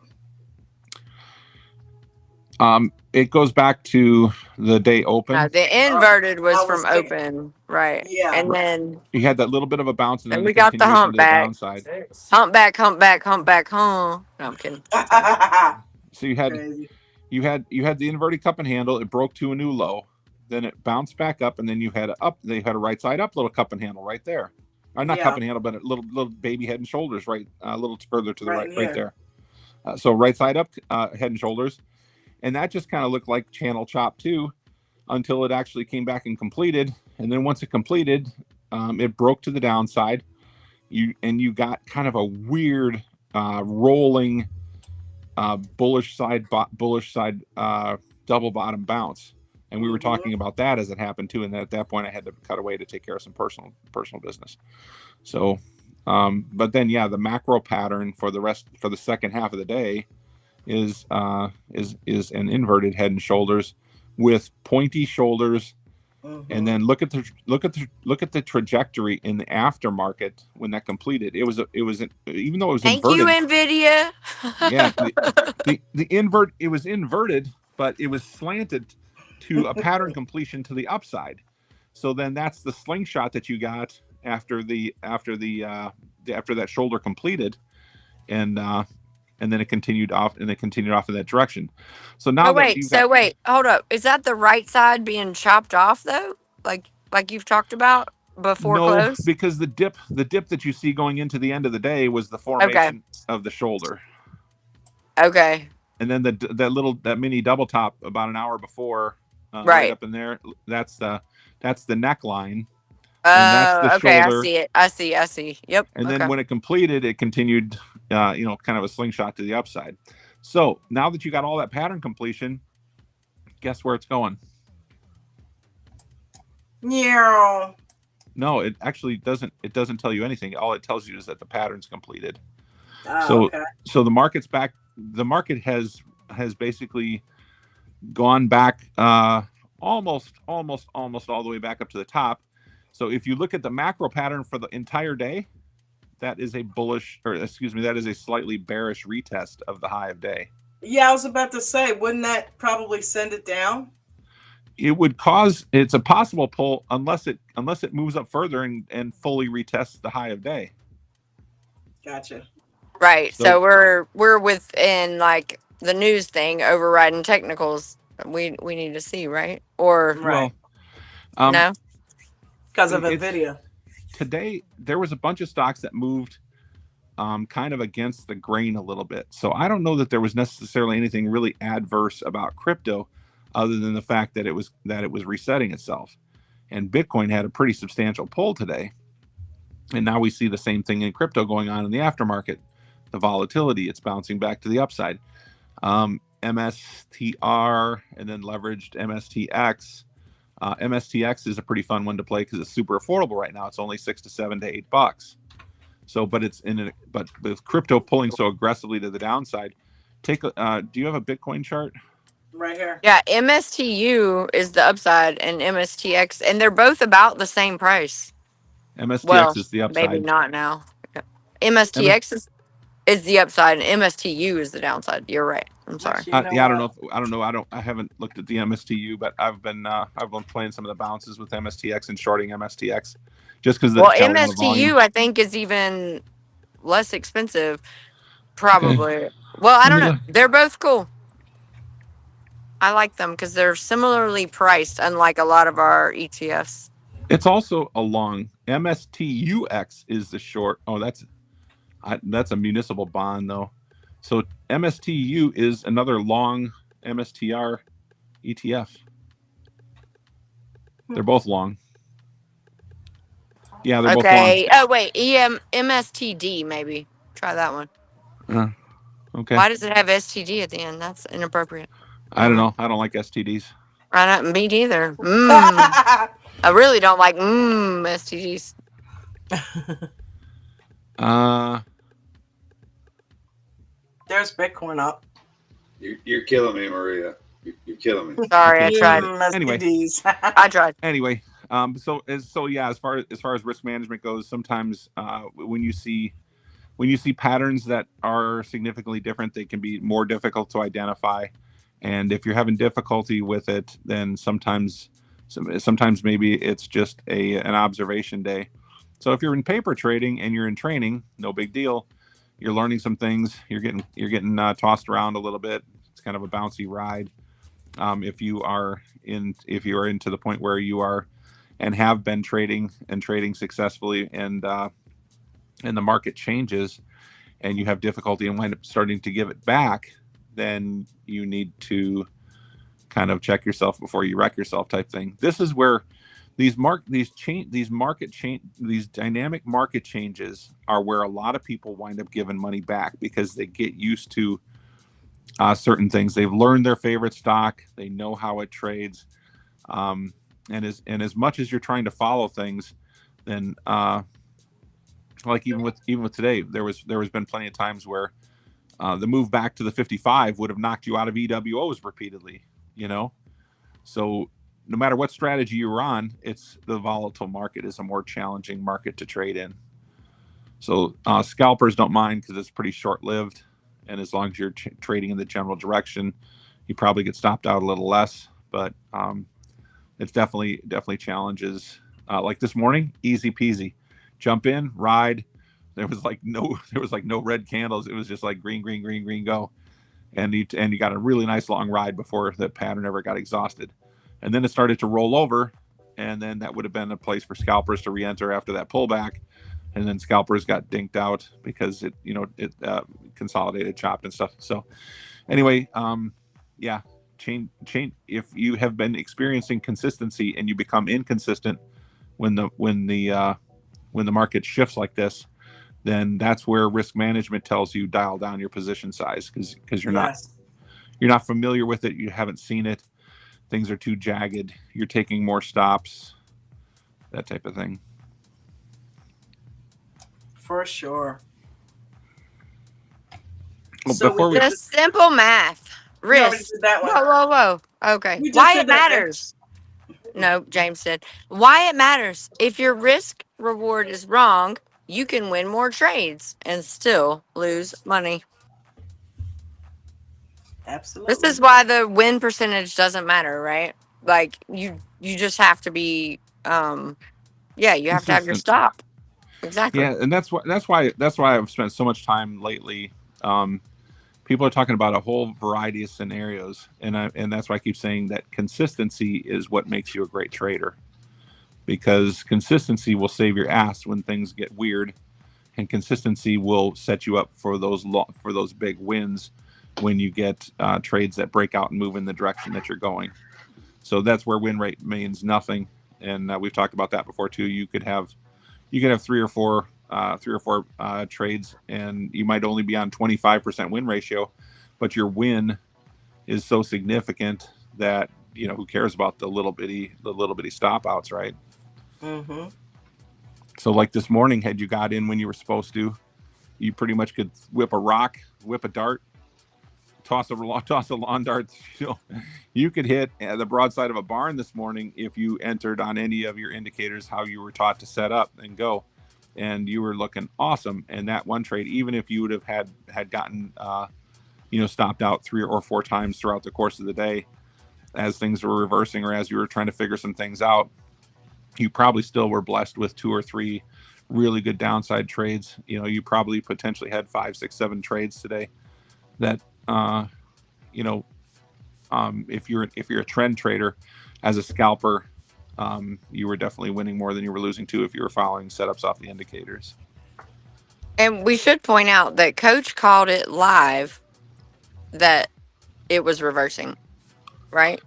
S6: It goes back to the day open.
S3: The inverted was from open, right?
S1: Yeah.
S3: And then
S6: you had that little bit of a bounce, and then
S3: we got the humpback. Humpback, huh? No, I'm kidding.
S6: So you had the inverted cup and handle. It broke to a new low, then it bounced back up, and then they had a right side up little cup and handle right there. Not cup and handle, but a little baby head and shoulders right a little further to the right there. So right side up head and shoulders, and that just kind of looked like channel chop too, until it actually came back and completed. And then once it completed, it broke to the downside. You got kind of a weird rolling bullish side double bottom bounce. And we were talking about that as it happened too. And at that point, I had to cut away to take care of some personal business. So But then, yeah, the macro pattern for the second half of the day is an inverted head and shoulders with pointy shoulders. And then look at the trajectory in the aftermarket when that completed. Even though it was
S3: Thank you,
S6: inverted.
S3: Nvidia.
S6: Yeah, the invert, it was inverted, but it was slanted to a pattern completion to the upside. So then that's the slingshot that you got after that shoulder completed, and then it continued off in that direction. So now that you've got,
S3: Hold up. Is that the right side being chopped off though? Like you've talked about before
S6: no,
S3: close?
S6: because the dip that you see going into the end of the day was the
S3: Okay.
S6: formation of the shoulder.
S3: Okay.
S6: And then that mini double top about an hour before, right
S3: Right.
S6: up in there, that's the neckline, and that's the
S3: Oh, okay. I
S6: shoulder.
S3: see it. I see. Yep.
S6: And then
S3: Okay.
S6: when it completed, it continued, kind of a slingshot to the upside. So now that you got all that pattern completion, guess where it's going?
S1: Yeah.
S6: No, it actually doesn't. It doesn't tell you anything. All it tells you is that the pattern's completed.
S1: Okay.
S6: So the market's back. The market has basically gone back almost all the way back up to the top. So if you look at the macro pattern for the entire day, that is a slightly bearish retest of the high of day.
S1: Yeah, I was about to say, wouldn't that probably send it down?
S6: It's a possible pull unless it moves up further and fully retests the high of day.
S1: Gotcha.
S3: Right. So we're within like the news thing overriding technicals. We need to see, right? Or
S1: Right.
S6: Well,
S3: no?
S1: Because of Nvidia.
S6: Today there was a bunch of stocks that moved kind of against the grain a little bit. So I don't know that there was necessarily anything really adverse about crypto, other than the fact that it was resetting itself. And Bitcoin had a pretty substantial pull today. And now we see the same thing in crypto going on in the aftermarket. The volatility, it's bouncing back to the upside. MSTR and then leveraged MSTX. MSTX is a pretty fun one to play because it's super affordable right now. It's only $6 to $7 to $8. So, but with crypto pulling so aggressively to the downside, do you have a Bitcoin chart?
S1: Right here.
S3: Yeah, MSTU is the upside and MSTX, and they're both about the same price.
S6: MSTX is the upside.
S3: Maybe not now. MSTX is the upside, and MSTU is the downside. You're right. I'm sorry.
S1: Actually,
S6: I don't know. I haven't looked at the MSTU, but I've been playing some of the bounces with MSTX and shorting MSTX, just because
S3: MSTU I think is even less expensive, probably. Okay. Well, I don't know. They're both cool. I like them because they're similarly priced, unlike a lot of our ETFs.
S6: It's also a long. MSTUX is the short. Oh, that's a municipal bond though. So MSTU is another long MSTR ETF. They're both long. Yeah, they're both long.
S3: Okay. Oh wait, MSTD maybe. Try that one.
S6: Okay.
S3: Why does it have STD at the end? That's inappropriate.
S6: I don't know. I don't like STDs.
S3: Me neither. I really don't like STDs.
S1: There's Bitcoin up.
S5: You're killing me, Maria. You're killing me.
S3: Sorry, I tried.
S6: Anyway,
S3: I tried.
S6: Anyway, as far as risk management goes, sometimes when you see patterns that are significantly different, they can be more difficult to identify. And if you're having difficulty with it, then sometimes maybe it's just an observation day. So if you're in paper trading and you're in training, no big deal. You're learning some things. You're getting tossed around a little bit. It's kind of a bouncy ride. If you are into the point where you are and have been trading successfully, and the market changes and you have difficulty and wind up starting to give it back, then you need to kind of check yourself before you wreck yourself type thing. This is where these dynamic market changes are where a lot of people wind up giving money back, because they get used to certain things. They've learned their favorite stock. They know how it trades. And as much as you're trying to follow things, then like even with today, there was been plenty of times where the move back to the 55 would have knocked you out of EWOs repeatedly. You know, so no matter what strategy you're on, it's the volatile market is a more challenging market to trade in. So scalpers don't mind because it's pretty short lived, and as long as you're trading in the general direction, you probably get stopped out a little less. But it's definitely challenges. Like this morning, easy peasy, jump in, ride. There was like no red candles. It was just like green, green, green, green, go, and you got a really nice long ride before the pattern ever got exhausted, and then it started to roll over, and then that would have been a place for scalpers to re-enter after that pullback, and then scalpers got dinked out because it consolidated, chopped, and stuff. So anyway, yeah, change. If you have been experiencing consistency and you become inconsistent when the market shifts like this, then that's where risk management tells you dial down your position size because
S1: Yes.
S6: you're not familiar with it, you haven't seen it, things are too jagged, you're taking more stops, that type of thing.
S1: For sure.
S6: Well,
S1: So
S6: before
S1: we
S6: we
S1: did
S3: Just simple math.
S1: we already
S3: Risk.
S1: did that one.
S3: Whoa, whoa, whoa. Okay.
S1: We just
S3: Why
S1: did
S3: it
S1: that.
S3: matters. No, James said, why it matters. If your risk reward is wrong, you can win more trades and still lose money. This
S1: Absolutely.
S3: is why the win percentage doesn't matter, right? Like you just have to be yeah, you have to have your
S6: consistent.
S3: stop. Exactly.
S6: Yeah, and that's why I've spent so much time lately. um People are talking about a whole variety of scenarios, and that's why I keep saying that consistency is what makes you a great trader, because consistency will save your ass when things get weird, and consistency will set you up for those big wins when you get trades that break out and move in the direction that you're going. So that's where win rate means nothing, and we've talked about that before too. You could have three or four trades, and you might only be on 25% win ratio, but your win is so significant that who cares about the little bitty stop outs, right?
S1: Mm-hmm.
S6: So like this morning, had you got in when you were supposed to, you pretty much could whip a rock, whip a dart, toss a lawn dart. You could hit the broadside of a barn this morning if you entered on any of your indicators how you were taught to set up and go, and you were looking awesome. And that one trade, even if you would have had gotten stopped out 3 or 4 times throughout the course of the day as things were reversing or as you were trying to figure some things out, you probably still were blessed with 2 or 3 really good downside trades. You probably potentially had 5, 6, 7 trades today that you know if you're a trend trader as a scalper, you were definitely winning more than you were losing to if you were following setups off the indicators.
S3: And we should point out that Coach called it live that it was reversing, right?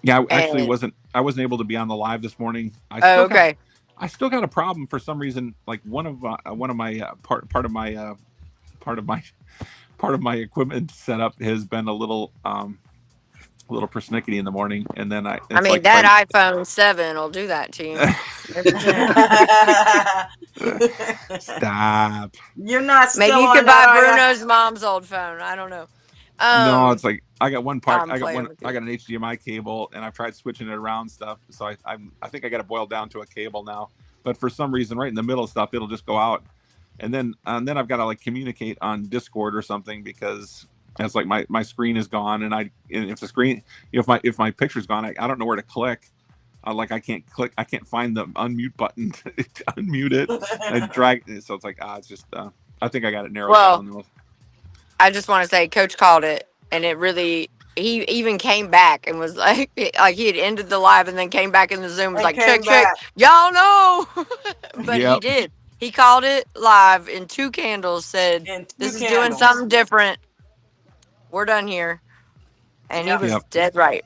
S6: Yeah,
S3: And
S6: I wasn't able to be on the live this morning.
S3: oh, okay.
S6: I still got a problem for some reason. Like one of my part of my part of my equipment setup has been a little persnickety in the morning, and then
S3: I
S6: it's
S3: mean,
S6: like if
S3: that iPhone 7 will do that to you.
S6: stop.
S1: You're not
S3: Maybe
S1: still
S3: you
S1: on
S3: could buy
S1: that, are
S3: Bruno's mom's old phone. I don't know.
S6: No, it's like I got one part.
S3: I'm playing with
S6: I
S3: you.
S6: got an HDMI cable, and I've tried switching it around stuff. So I think I got to boil down to a cable now. But for some reason, right in the middle of stuff, it'll just go out, and then I've got to like communicate on Discord or something because it's like my screen is gone, and if the screen if my picture's gone, I don't know where to click. Like I can't find the unmute button to unmute it. I
S1: right?
S6: drag it, so it's like it's just I think I got it narrowed
S3: Well,
S6: down.
S3: I just want to say Coach called it, and it really. He even came back and was like he had ended the live and then came back in the Zoom. Was
S1: And
S3: like, check,
S1: came
S3: check,
S1: back
S3: y'all know. But he
S6: Yep.
S3: did. He called it live in 2 candles. Said
S1: in two
S3: this is doing
S1: candles.
S3: something different. We're done here, and he
S1: Yep.
S3: was
S6: Yep.
S3: dead right.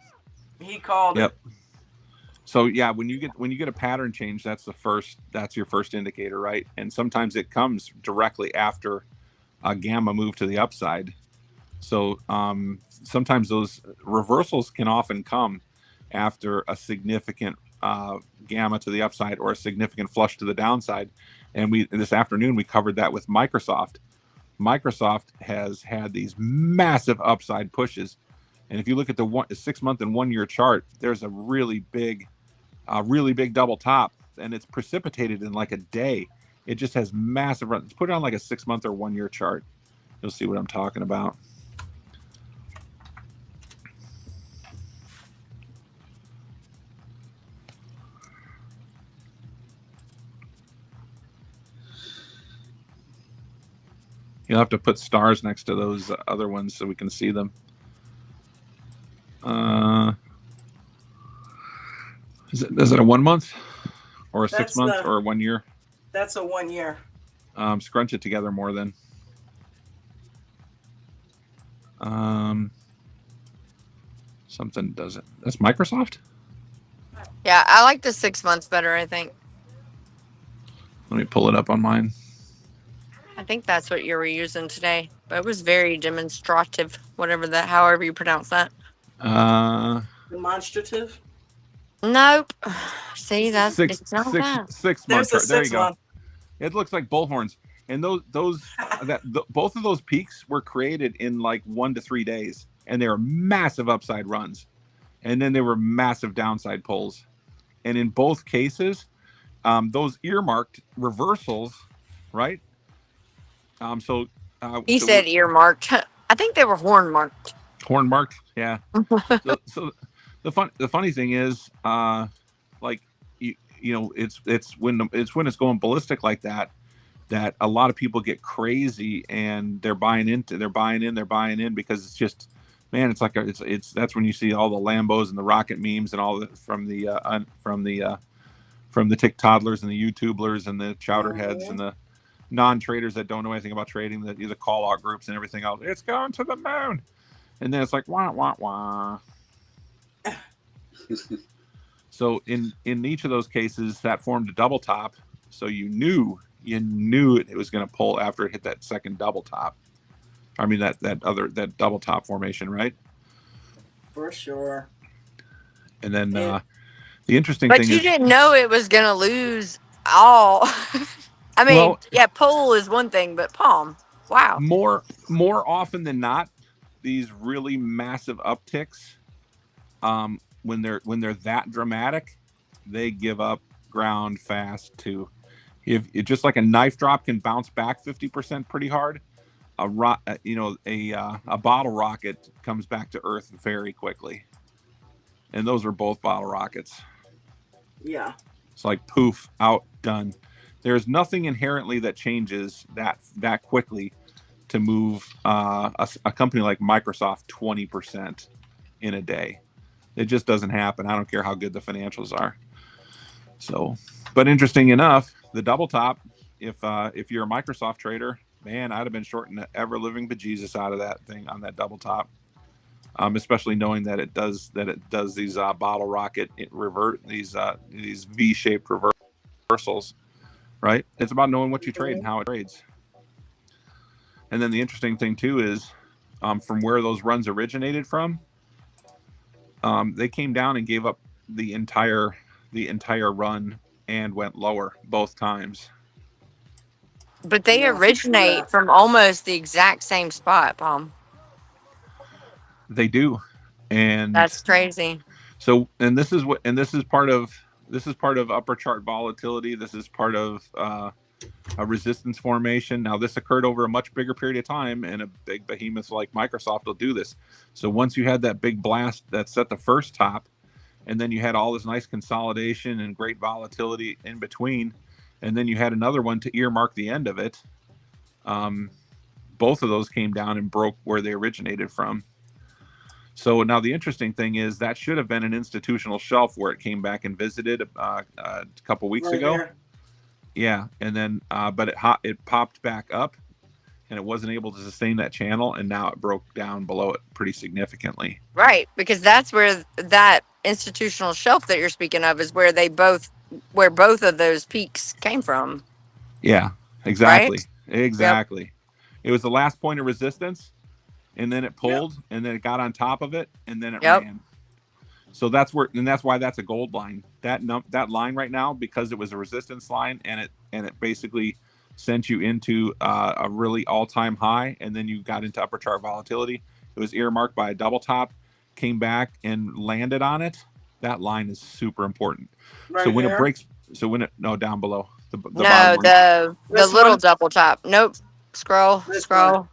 S1: He called it.
S6: Yep. So yeah, when you get a pattern change, that's your first indicator, right? And sometimes it comes directly after a gamma move to the upside. So sometimes those reversals can often come after a significant gamma to the upside or a significant flush to the downside. And this afternoon we covered that with Microsoft. Microsoft has had these massive upside pushes, and if you look at the 6 month and 1 year chart, there's a really big double top, and it's precipitated in like a day. It just has massive runs. Put it on like a 6 month or 1 year chart. You'll see what I'm talking about. You'll have to put stars next to those other ones so we can see them. Is it a 1 month or a 6 month or a 1 year?
S1: That's a 1 year.
S6: Scrunch it together more then. Something does it. That's Microsoft?
S3: Yeah, I like the 6 months better, I think.
S6: Let me pull it up on mine.
S3: I think that's what you were using today. But it was very demonstrative, however you pronounce that.
S1: Demonstrative?
S3: Nope. See, it's not
S6: six
S3: that.
S6: 6 months. There you go. It looks like bullhorns. And both of those peaks were created in like 1 to 3 days, and they were massive upside runs, and then they were massive downside pulls. And in both cases, those earmarked reversals, right?
S3: He said earmarked. I think they were horn marked.
S6: Horn marked, yeah. so the funny thing is, like it's when it's going ballistic like that a lot of people get crazy and they're buying in because it's just, man, it's like that's when you see all the Lambos and the rocket memes and all from the tick toddlers and the YouTubers and the chowderheads and the non-traders that don't know anything about trading, the call out groups and everything else. It's going to the moon, and then it's like wah wah wah. So in each of those cases, that formed a double top. So you knew it was going to pull after it hit that second double top. I mean that double top formation, right?
S1: For sure.
S6: And then the interesting
S3: thing
S6: is,
S3: but you didn't know it was going to lose all. I mean, pull is one thing, but palm, wow.
S6: More often than not, these really massive upticks, when they're that dramatic, they give up ground fast too. If it just like a knife drop can bounce back 50% pretty hard, a bottle rocket comes back to earth very quickly. And those are both bottle rockets.
S1: Yeah.
S6: It's like poof, out, done. There's nothing inherently that changes that quickly to move a company like Microsoft 20% in a day. It just doesn't happen. I don't care how good the financials are. So, but interesting enough, the double top, if you're a Microsoft trader, man, I'd have been shorting the ever living bejesus out of that thing on that double top. Especially knowing that it does these bottle rocket these V-shaped reversals, right? It's about knowing what you trade and how it trades. And then the interesting thing too is, from where those runs originated from, they came down and gave up the entire run and went lower both times.
S3: But they originate from almost the exact same spot, Palm.
S6: They do, and
S3: that's crazy.
S6: So, and this is part of upper chart volatility. This is part of a resistance formation. Now, this occurred over a much bigger period of time, and a big behemoth like Microsoft will do this. So once you had that big blast that set the first top, and then you had all this nice consolidation and great volatility in between, and then you had another one to earmark the end of it. Both of those came down and broke where they originated from. So now the interesting thing is that should have been an institutional shelf where it came back and visited a couple weeks ago. Here. Yeah, and then but it popped back up, and it wasn't able to sustain that channel, and now it broke down below it pretty significantly.
S3: Right, because that's where that institutional shelf that you're speaking of is where both of those peaks came from.
S6: Yeah, exactly.
S3: Right?
S6: Exactly. Yep. It was the last point of resistance. And then it pulled, and then it got on top of it, and then it ran. So that's why that's a gold line. That line right now, because it was a resistance line, and it basically sent you into a really all-time high, and then you got into upper chart volatility. It was earmarked by a double top, came back and landed on it. That line is super important.
S1: Right
S6: So when
S1: here?
S6: it breaks, down below the
S3: No,
S6: bottom one.
S3: the
S1: This
S3: little
S1: one?
S3: double top. Nope. Scroll.
S1: This
S3: Scroll.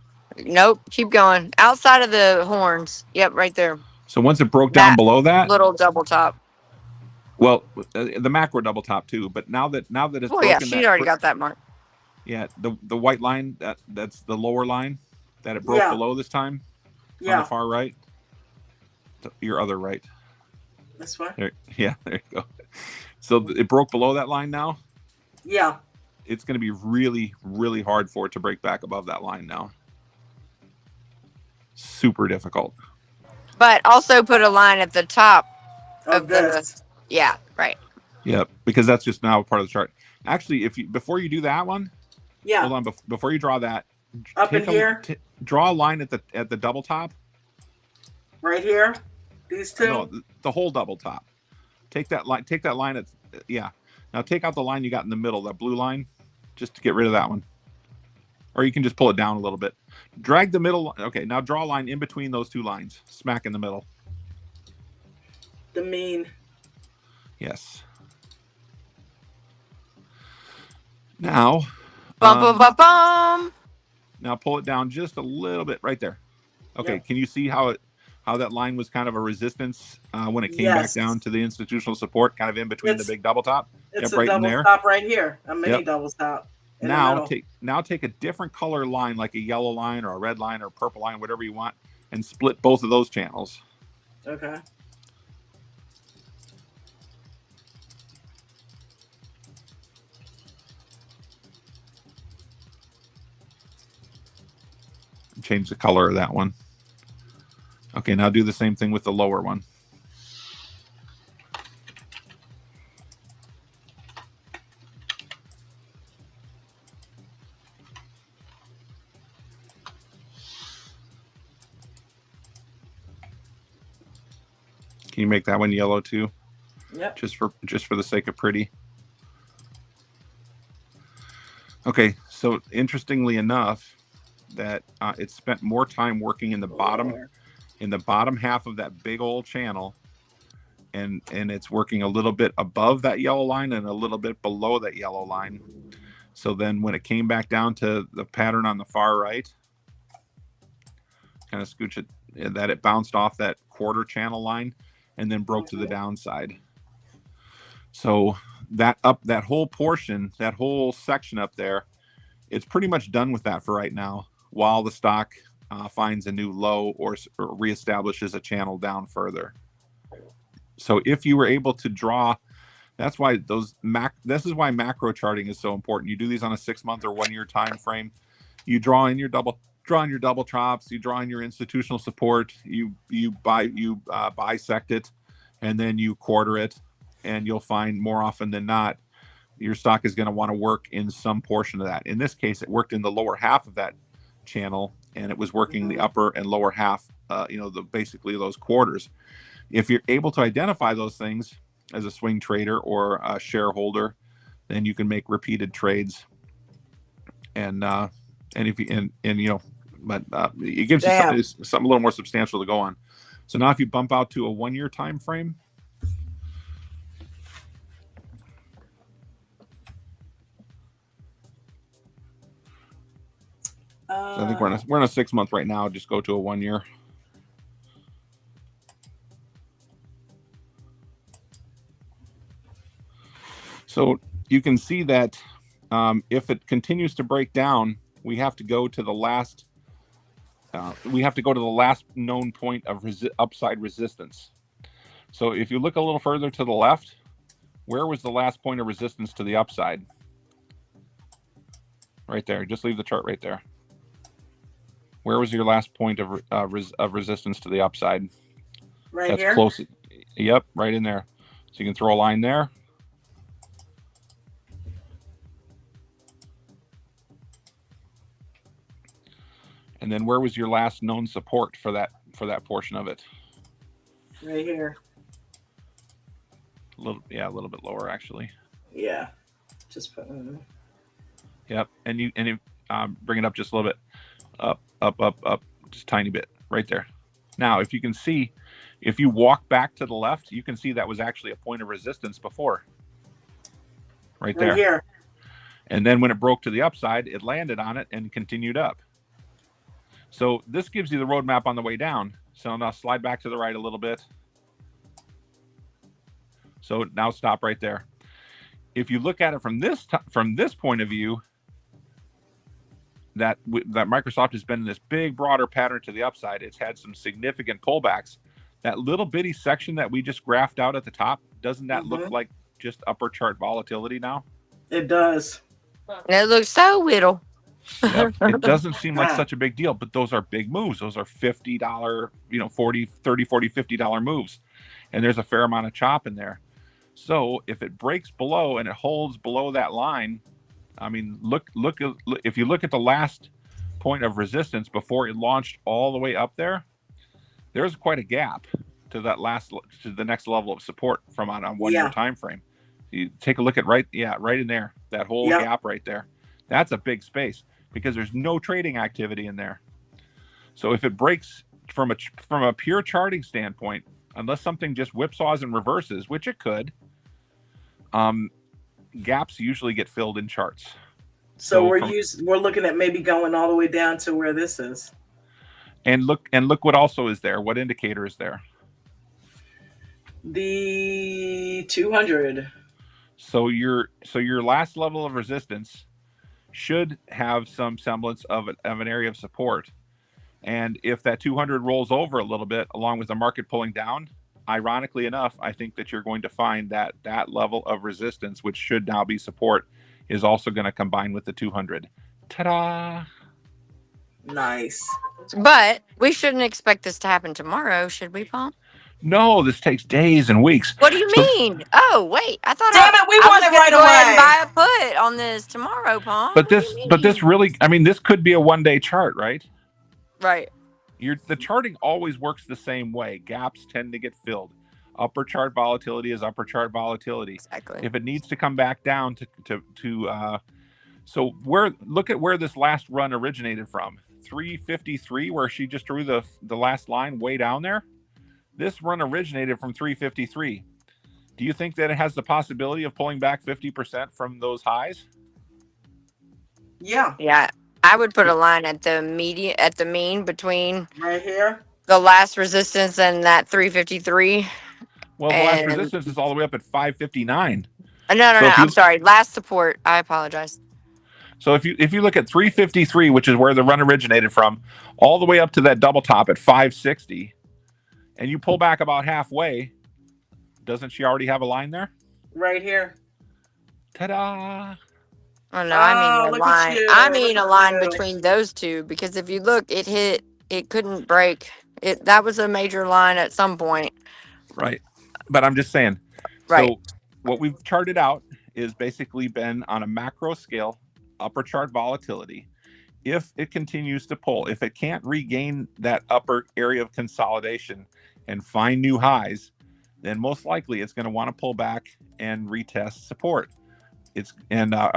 S3: Nope. Keep going. Outside of the horns. Yep, right there.
S6: So once it broke down
S3: That
S6: below that,
S3: little double top.
S6: well, the macro double top too. But now that it's
S3: Oh yeah,
S6: broken
S3: she already got that mark.
S6: yeah, the white line, that's the lower line that it broke
S1: Yeah.
S6: below this time on the
S1: Yeah.
S6: far right. Your other right.
S1: This one?
S6: There you go. So it broke below that line now.
S1: Yeah.
S6: It's going to be really, really hard for it to break back above that line now. Super difficult.
S3: But also put a line at the top of
S1: this.
S3: yeah, right.
S6: Yep, because that's just now part of the chart. Actually, before you do that one,
S1: Yeah.
S6: hold on. Before you draw that,
S1: Up in here?
S6: draw a line at the double top.
S1: Right here? These two?
S6: No, the whole double top. Take that line. Take that line at yeah. Now take out the line you got in the middle, that blue line, just to get rid of that one. Or you can just pull it down a little bit. Drag the middle. Okay, now draw a line in between those two lines, smack in the middle.
S1: The mean.
S6: Yes. Now,
S3: Bum.
S6: now pull it down just a little bit right there. Okay,
S1: Yep.
S6: Can you see how that line was kind of a resistance when it came back down to the institutional support, kind of in between the big double top?
S1: It's
S6: Yep,
S1: a
S6: right in
S1: double
S6: there.
S1: top right here. A mini
S6: Yep.
S1: double top.
S6: Now take a different color line, like a yellow line or a red line or a purple line, whatever you want, and split both of those channels.
S1: Okay.
S6: Change the color of that one. Okay, now do the same thing with the lower one. Can you make that one yellow too?
S1: Yep.
S6: Just for the sake of pretty. Okay, so interestingly enough, that it spent more time working in the bottom half of that big old channel, and it's working a little bit above that yellow line and a little bit below that yellow line. So then when it came back down to the pattern on the far right, kind of scooch it, that it bounced off that quarter channel line and then broke to the downside. So that whole portion, that whole section up there, it's pretty much done with that for right now, while the stock finds a new low or reestablishes a channel down further. So if you were able to draw, that's why this is why macro charting is so important. You do these on a 6-month or 1-year time frame. You draw in your double chops, you draw in your institutional support, you bisect it, and then you quarter it, and you'll find more often than not your stock is going to want to work in some portion of that. In this case, it worked in the lower half of that channel, and it was working the upper and lower half, basically those quarters. If you're able to identify those things as a swing trader or a shareholder, then you can make repeated trades. And if you it gives you something a little more substantial to go on. So now if you bump out to a 1-year time frame, so I think we're in a 6-month right now. Just go to a 1-year. So you can see that if it continues to break down, we have to go to the last. We have to go to the last known point of upside resistance. So if you look a little further to the left, where was the last point of resistance to the upside? Right there. Just leave the chart right there. Where was your last point of resistance to the upside?
S1: Right
S6: That's
S1: here?
S6: close. Yep, right in there. So you can throw a line there. And then where was your last known support for that portion of it?
S1: Right here.
S6: A little bit lower actually.
S1: Yeah. Just put.
S6: Yep, and you bring it up just a little bit, up, just a tiny bit, right there. Now, if you can see, if you walk back to the left, you can see that was actually a point of resistance before, right
S1: Right
S6: there.
S1: here.
S6: And then when it broke to the upside, it landed on it and continued up. So this gives you the roadmap on the way down. So now slide back to the right a little bit. So now stop right there. If you look at it from this point of view, that Microsoft has been in this big, broader pattern to the upside. It's had some significant pullbacks. That little bitty section that we just graphed out at the top, doesn't that look like just upper chart volatility now?
S1: It does.
S3: It looks so little.
S6: Yep. It doesn't seem like such a big deal, but those are big moves. Those are $50, $40, $30, $40, $50 moves. And there's a fair amount of chop in there. So if it breaks below and it holds below that line, I mean, look, if you look at the last point of resistance before it launched all the way up there, there's quite a gap to the next level of support from on a 1 year time frame. You take a look at right in there, that whole gap right there. That's a big space because there's no trading activity in there. So if it breaks from a pure charting standpoint, unless something just whipsaws and reverses, which it could, gaps usually get filled in charts.
S1: So we're looking at maybe going all the way down to where this is.
S6: And look what also is there. What indicator is there?
S1: The 200.
S6: So your last level of resistance should have some semblance of an area of support. And if that 200 rolls over a little bit, along with the market pulling down, ironically enough, I think that you're going to find that level of resistance, which should now be support, is also going to combine with the 200. Ta-da!
S1: Nice.
S3: But we shouldn't expect this to happen tomorrow, should we, Paul?
S6: No, this takes days and weeks.
S3: What do you mean? Oh, wait. I thought
S1: Damn it, we
S3: I
S1: want
S3: was
S1: it
S3: going
S1: right
S3: to go ahead and
S1: away.
S3: buy a put on this tomorrow, Paul.
S6: But this really, I mean, this could be a 1 day chart, right?
S3: Right.
S6: The charting always works the same way. Gaps tend to get filled. Upper chart volatility is upper chart volatility.
S3: Exactly.
S6: If it needs to come back down so look at where this last run originated from. 353, where she just drew the last line way down there. This run originated from 353. Do you think that it has the possibility of pulling back 50% from those highs?
S1: Yeah.
S3: Yeah. I would put a line at the mean between
S1: right here,
S3: the last resistance and that 353.
S6: Well, the last resistance is all the way up at 559.
S3: No. I'm sorry. Last support. I apologize.
S6: So if you look at 353, which is where the run originated from, all the way up to that double top at 560, and you pull back about halfway, doesn't she already have a line there?
S1: Right here.
S6: Ta-da!
S3: Oh no, I mean a line. I mean a line between those two, because if you look, it couldn't break. That was a major line at some point.
S6: Right. But I'm just saying.
S3: Right.
S6: So what we've charted out is basically been on a macro scale, upper chart volatility. If it continues to pull, if it can't regain that upper area of consolidation and find new highs, then most likely it's going to want to pull back and retest support. A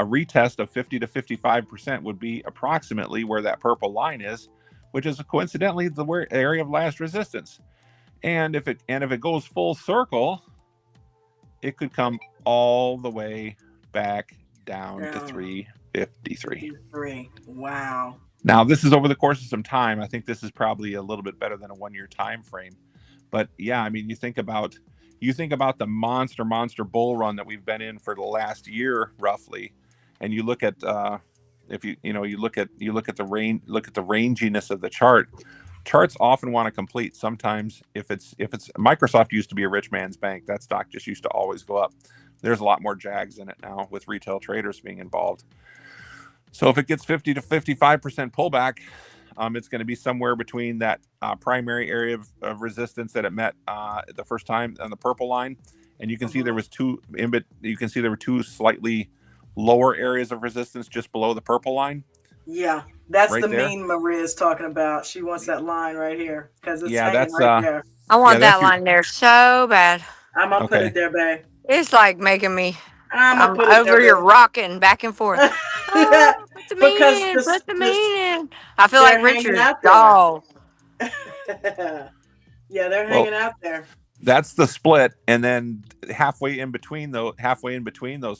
S6: retest of 50 to 55% would be approximately where that purple line is, which is coincidentally the area of last resistance. And if it goes full circle, it could come all the way back down to 353.
S1: Wow.
S6: Now, this is over the course of some time. I think this is probably a little bit better than a 1 year time frame. But yeah, I mean, you think about the monster bull run that we've been in for the last year, roughly, and you look at you look at the ranginess of the chart. Charts often want to complete. Sometimes if it's Microsoft used to be a rich man's bank, that stock just used to always go up. There's a lot more jags in it now with retail traders being involved. So if it gets 50 to 55% pullback, it's going to be somewhere between that primary area of resistance that it met the first time on the purple line, and you can see there was two. You can see there were two slightly lower areas of resistance just below the purple line.
S1: Yeah, that's
S6: right
S1: the
S6: there.
S1: mean Maria's talking about. She wants that line right here because it's
S6: that's
S1: right there.
S3: I want that line there so bad.
S1: I'm gonna put it there, babe.
S3: It's like making me.
S1: I'm gonna
S3: I'm
S1: put it
S3: over here
S1: there.
S3: rocking back and forth. Oh, put the
S1: Because
S3: meat in.
S1: this
S3: Put the
S1: this
S3: meat in. I feel like
S1: they're hanging
S3: Richard
S1: out there.
S3: Dog.
S1: Yeah, they're
S6: Well,
S1: hanging out there.
S6: that's the split, and then halfway in between those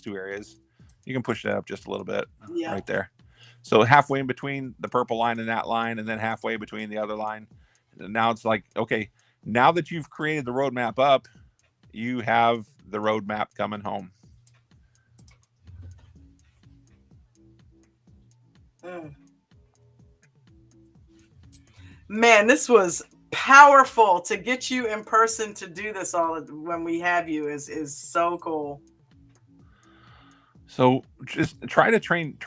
S6: two areas, you can push that up just a little bit,
S1: Yeah,
S6: right there. So halfway in between the purple line and that line, and then halfway between the other line. And now it's like, okay, now that you've created the roadmap up, you have the roadmap coming home.
S1: mm. Man, this was powerful to get you in person to do this all when we have you is so cool.
S6: So just try to train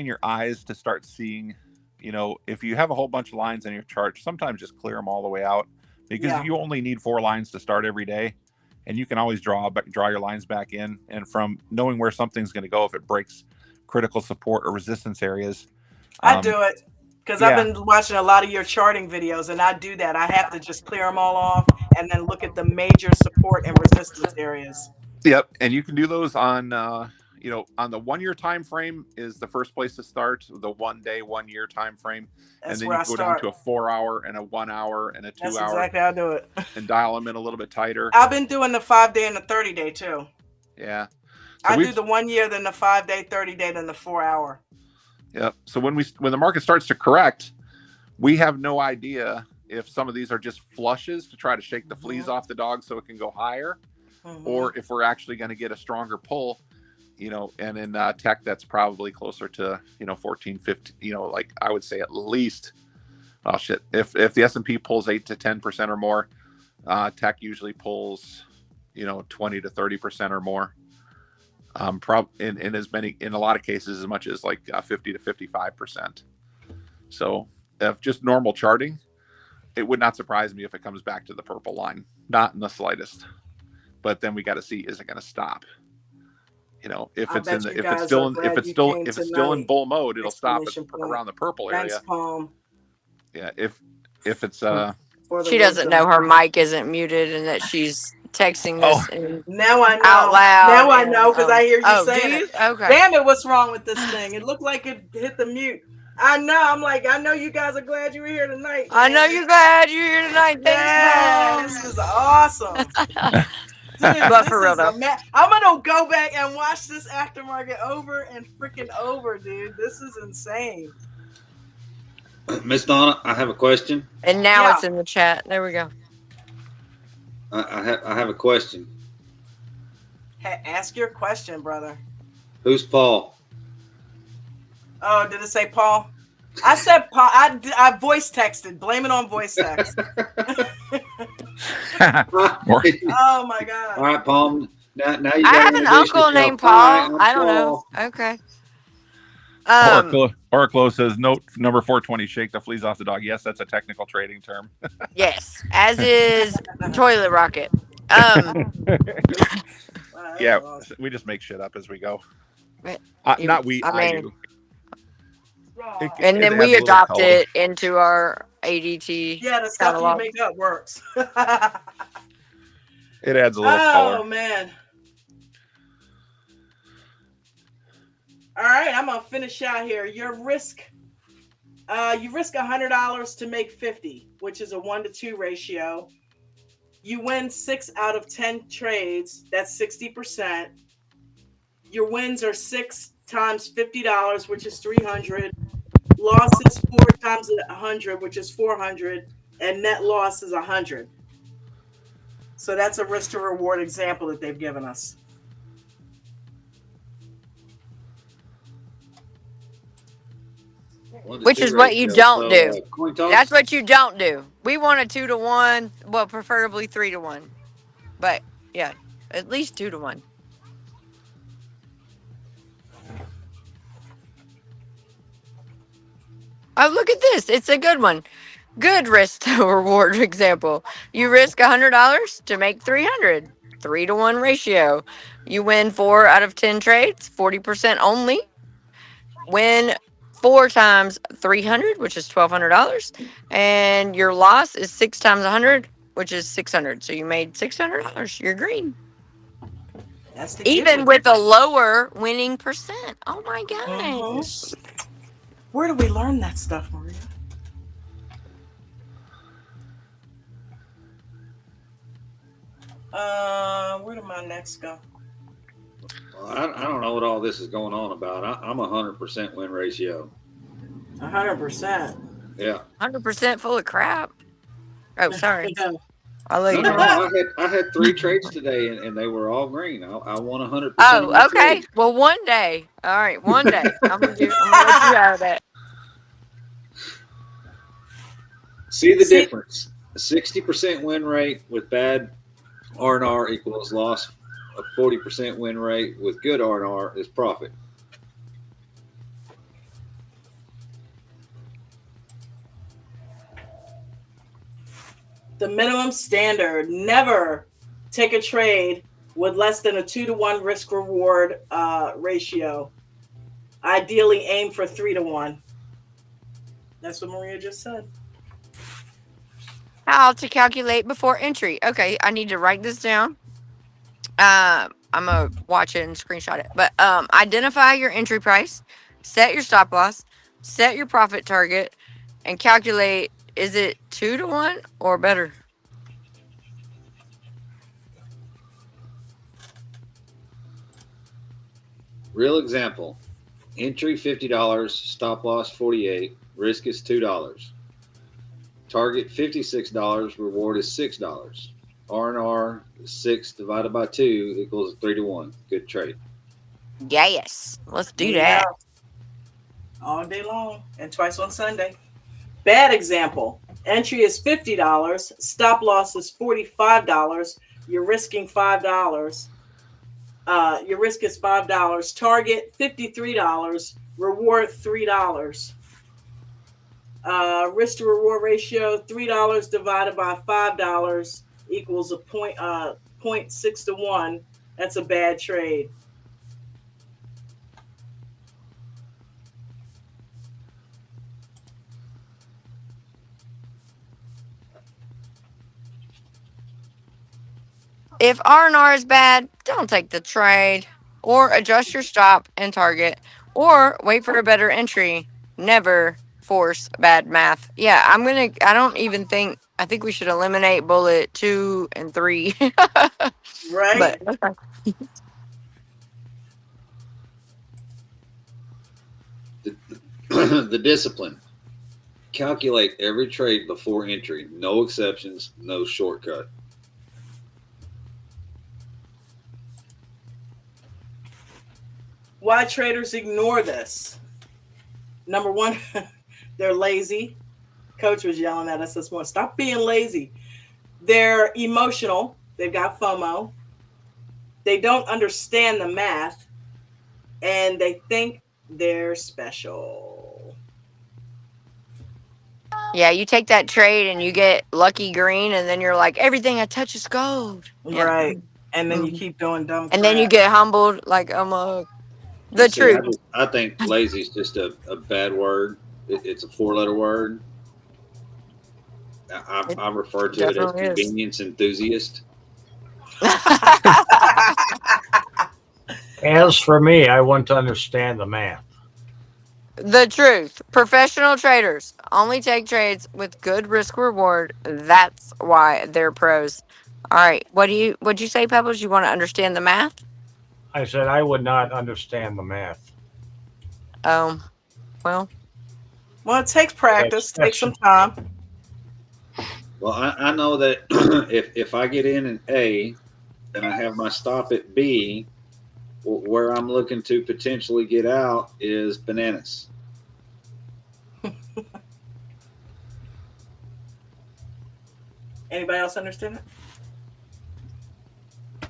S6: your eyes to start seeing, if you have a whole bunch of lines in your chart, sometimes just clear them all the way out, because
S1: Yeah,
S6: you only need 4 lines to start every day, and you can always draw your lines back in, and from knowing where something's going to go, if it breaks critical support or resistance areas.
S1: I
S6: um
S1: do it because I've
S6: yeah.
S1: been watching a lot of your charting videos, and I do that. I have to just clear them all off and then look at the major support and resistance areas.
S6: Yep, and you can do those on on the 1 year time frame is the first place to start, the 1 day 1 year time frame, and
S1: That's
S6: then
S1: where
S6: you
S1: I
S6: can go down
S1: start.
S6: to a 4 hour and a 1 hour and a two
S1: That's
S6: hour
S1: exactly how I do it.
S6: and dial them in a little bit tighter.
S1: I've been doing the 5 day and the 30 day too.
S6: Yeah. So
S1: I do
S6: we've
S1: the 1 year, then the 5 day, 30 day, then the 4 hour.
S6: yeah. So when the market starts to correct, we have no idea if some of these are just flushes to try to shake the fleas
S1: Mm-hmm.
S6: off the dog so it can go higher,
S1: Mm-hmm.
S6: or if we're actually going to get a stronger pull. And in tech, that's probably closer to 14, 15. Like I would say at least, oh shit, if the S&P pulls 8 to 10% or more, tech usually pulls 20 to 30% or more. In a lot of cases as much as like 50 to 55%. So if just normal charting, it would not surprise me if it comes back to the purple line, not in the slightest. But then we got to see, is it going to stop? If
S1: I
S6: it's in
S1: bet
S6: the
S1: you guys are glad you came
S6: if it's still in
S1: tonight.
S6: bull mode, it'll stop at
S1: Exclamation point.
S6: around the purple
S1: Thanks,
S6: area.
S1: Palm,
S6: Yeah. If it's
S1: for the
S3: She doesn't know
S1: wisdom.
S3: her mic isn't muted and that she's texting
S6: oh
S3: this in,
S1: Now I
S3: out
S1: know.
S3: loud.
S1: Now I
S3: And
S1: know because I hear you
S3: do
S1: saying it.
S3: you? Okay.
S1: Damn it, what's wrong with this thing? It looked like it hit the mute. I know. I'm like, I know you guys are glad you were here tonight,
S3: I know
S1: man.
S3: you're glad you're here tonight. Thanks,
S1: Yeah,
S3: Mom.
S1: this is awesome. Dude,
S3: But
S1: this
S3: for real
S1: is
S3: though.
S1: I'm gonna go back and watch this aftermarket over and freaking over, dude. This is insane.
S5: Miss Donna, I have a question.
S3: And now
S1: Yeah,
S3: it's in the chat. There we go.
S5: I have a question.
S1: ask your question, brother.
S5: Who's Paul?
S1: Oh, did it say Paul? I said Paul. I voice texted. Blame it on voice text.
S6: Or-
S1: Oh my
S5: All
S1: god.
S5: right, Paul. Now you
S3: I
S5: got
S3: have
S5: to
S3: an
S5: introduce
S3: uncle
S5: yourself.
S3: named
S5: Hi,
S3: Paul.
S5: I'm
S3: I don't know.
S5: Paul.
S3: Okay.
S6: Oracle says note number 420, shake the fleas off the dog. Yes, that's a technical trading term.
S3: Yes. As is toilet rocket.
S1: Wow, that
S6: Yeah,
S1: was awesome.
S6: we just make shit up as we go.
S3: You,
S6: Not we,
S3: I
S6: I
S3: mean,
S6: do. It,
S3: and
S6: it
S3: then
S6: adds
S3: we
S6: a little
S3: adopt
S6: color.
S3: it into our ADT
S1: Yeah, the stuff you
S3: catalog.
S1: make up works.
S6: It adds a little color.
S1: Oh man. All right, I'm gonna finish out here. Your risk, you risk $100 to make 50, which is a 1-to-2 ratio. You win 6 out of 10 trades. That's 60%. Your wins are 6 times $50, which is 300. Losses 4 times 100, which is 400, and net loss is 100. So that's a risk to reward example that they've given us.
S3: Which is what you don't do.
S5: Coin toss.
S3: That's what you don't do. We want a 2-to-1, well, preferably 3-to-1. But yeah, at least 2-to-1. Oh, look at this. It's a good one. Good risk to reward example. You risk $100 to make 300. 3-to-1 ratio. You win 4 out of 10 trades, 40% only. Win 4 times 300, which is $1,200. And your loss is 6 times 100, which is 600. So you made $600. You're green.
S1: That's to get
S3: Even
S1: with
S3: with a lower winning percent. Oh my
S1: hmm
S3: gosh.
S1: Where do we learn that stuff, Maria? Where did my next go?
S5: Well, I don't know what all this is going on about. I'm 100% win ratio.
S1: 100%.
S5: Yeah.
S3: 100% full of crap. Oh, sorry.
S1: Yeah.
S3: I'll let
S5: No,
S3: you
S5: no,
S3: know.
S5: no. I had three trades today, and they were all green. I won 100% of my
S3: Oh, okay.
S5: trades.
S3: Well, one day. All right, one day. I'm gonna let you have that.
S5: See the
S1: See,
S5: difference. A 60% win rate with bad R&R equals loss. A 40% win rate with good R&R is profit.
S1: the minimum standard, never take a trade with less than a 2-to-1 risk reward ratio. Ideally, aim for 3-to-1. That's what Maria just said.
S3: How to calculate before entry. Okay, I need to write this down. I'm gonna watch it and screenshot it. But identify your entry price, set your stop loss, set your profit target, and calculate, is it 2-to-1 or better?
S5: Real example. Entry $50, stop loss 48, risk is $2. Target $56, reward is $6. R&R 6 divided by 2 equals 3-to-1. Good trade.
S3: Yes, let's do
S1: Yeah,
S3: that.
S1: all day long and twice on Sunday. Bad example. Entry is $50. Stop loss is $45. You're risking $5. Your risk is $5. Target $53. Reward $3. Risk to reward ratio $3 divided by $5 equals a point 0.6-to-1. That's a bad trade.
S3: If R&R is bad, don't take the trade, or adjust your stop and target, or wait for a better entry. Never force bad math. Yeah, I don't even think, I think we should eliminate bullet 2 and 3.
S1: Right?
S3: But
S5: The, the discipline. Calculate every trade before entry. No exceptions, no shortcut.
S1: Why traders ignore this? Number one, they're lazy. Coach was yelling at us this morning. Stop being lazy. They're emotional. They've got FOMO. They don't understand the math, and they think they're special.
S3: yeah, you take that trade and you get lucky green, and then you're like, everything I touch is gold. Yeah.
S1: Right. And then you
S3: Mhm.
S1: keep doing dumb
S3: And then you
S1: crap.
S3: get humbled, like,
S5: And
S3: the
S5: see,
S3: truth.
S5: I think lazy is just a bad word. It's a four-letter word.
S3: It
S5: I refer to it as
S3: definitely is.
S5: convenience enthusiast.
S7: As for me, I wouldn't understand the math.
S3: The truth. Professional traders only take trades with good risk reward. That's why they're pros. All right. What'd you say, Pebbles? You want to understand the math?
S7: I said I would not understand the math.
S3: Um, well,
S1: Well, it takes
S7: That's
S1: practice, takes some
S7: that's
S1: time.
S5: Well, I know that if I get in A and I have my stop at B, where I'm looking to potentially get out is bananas.
S1: Anybody else understand it?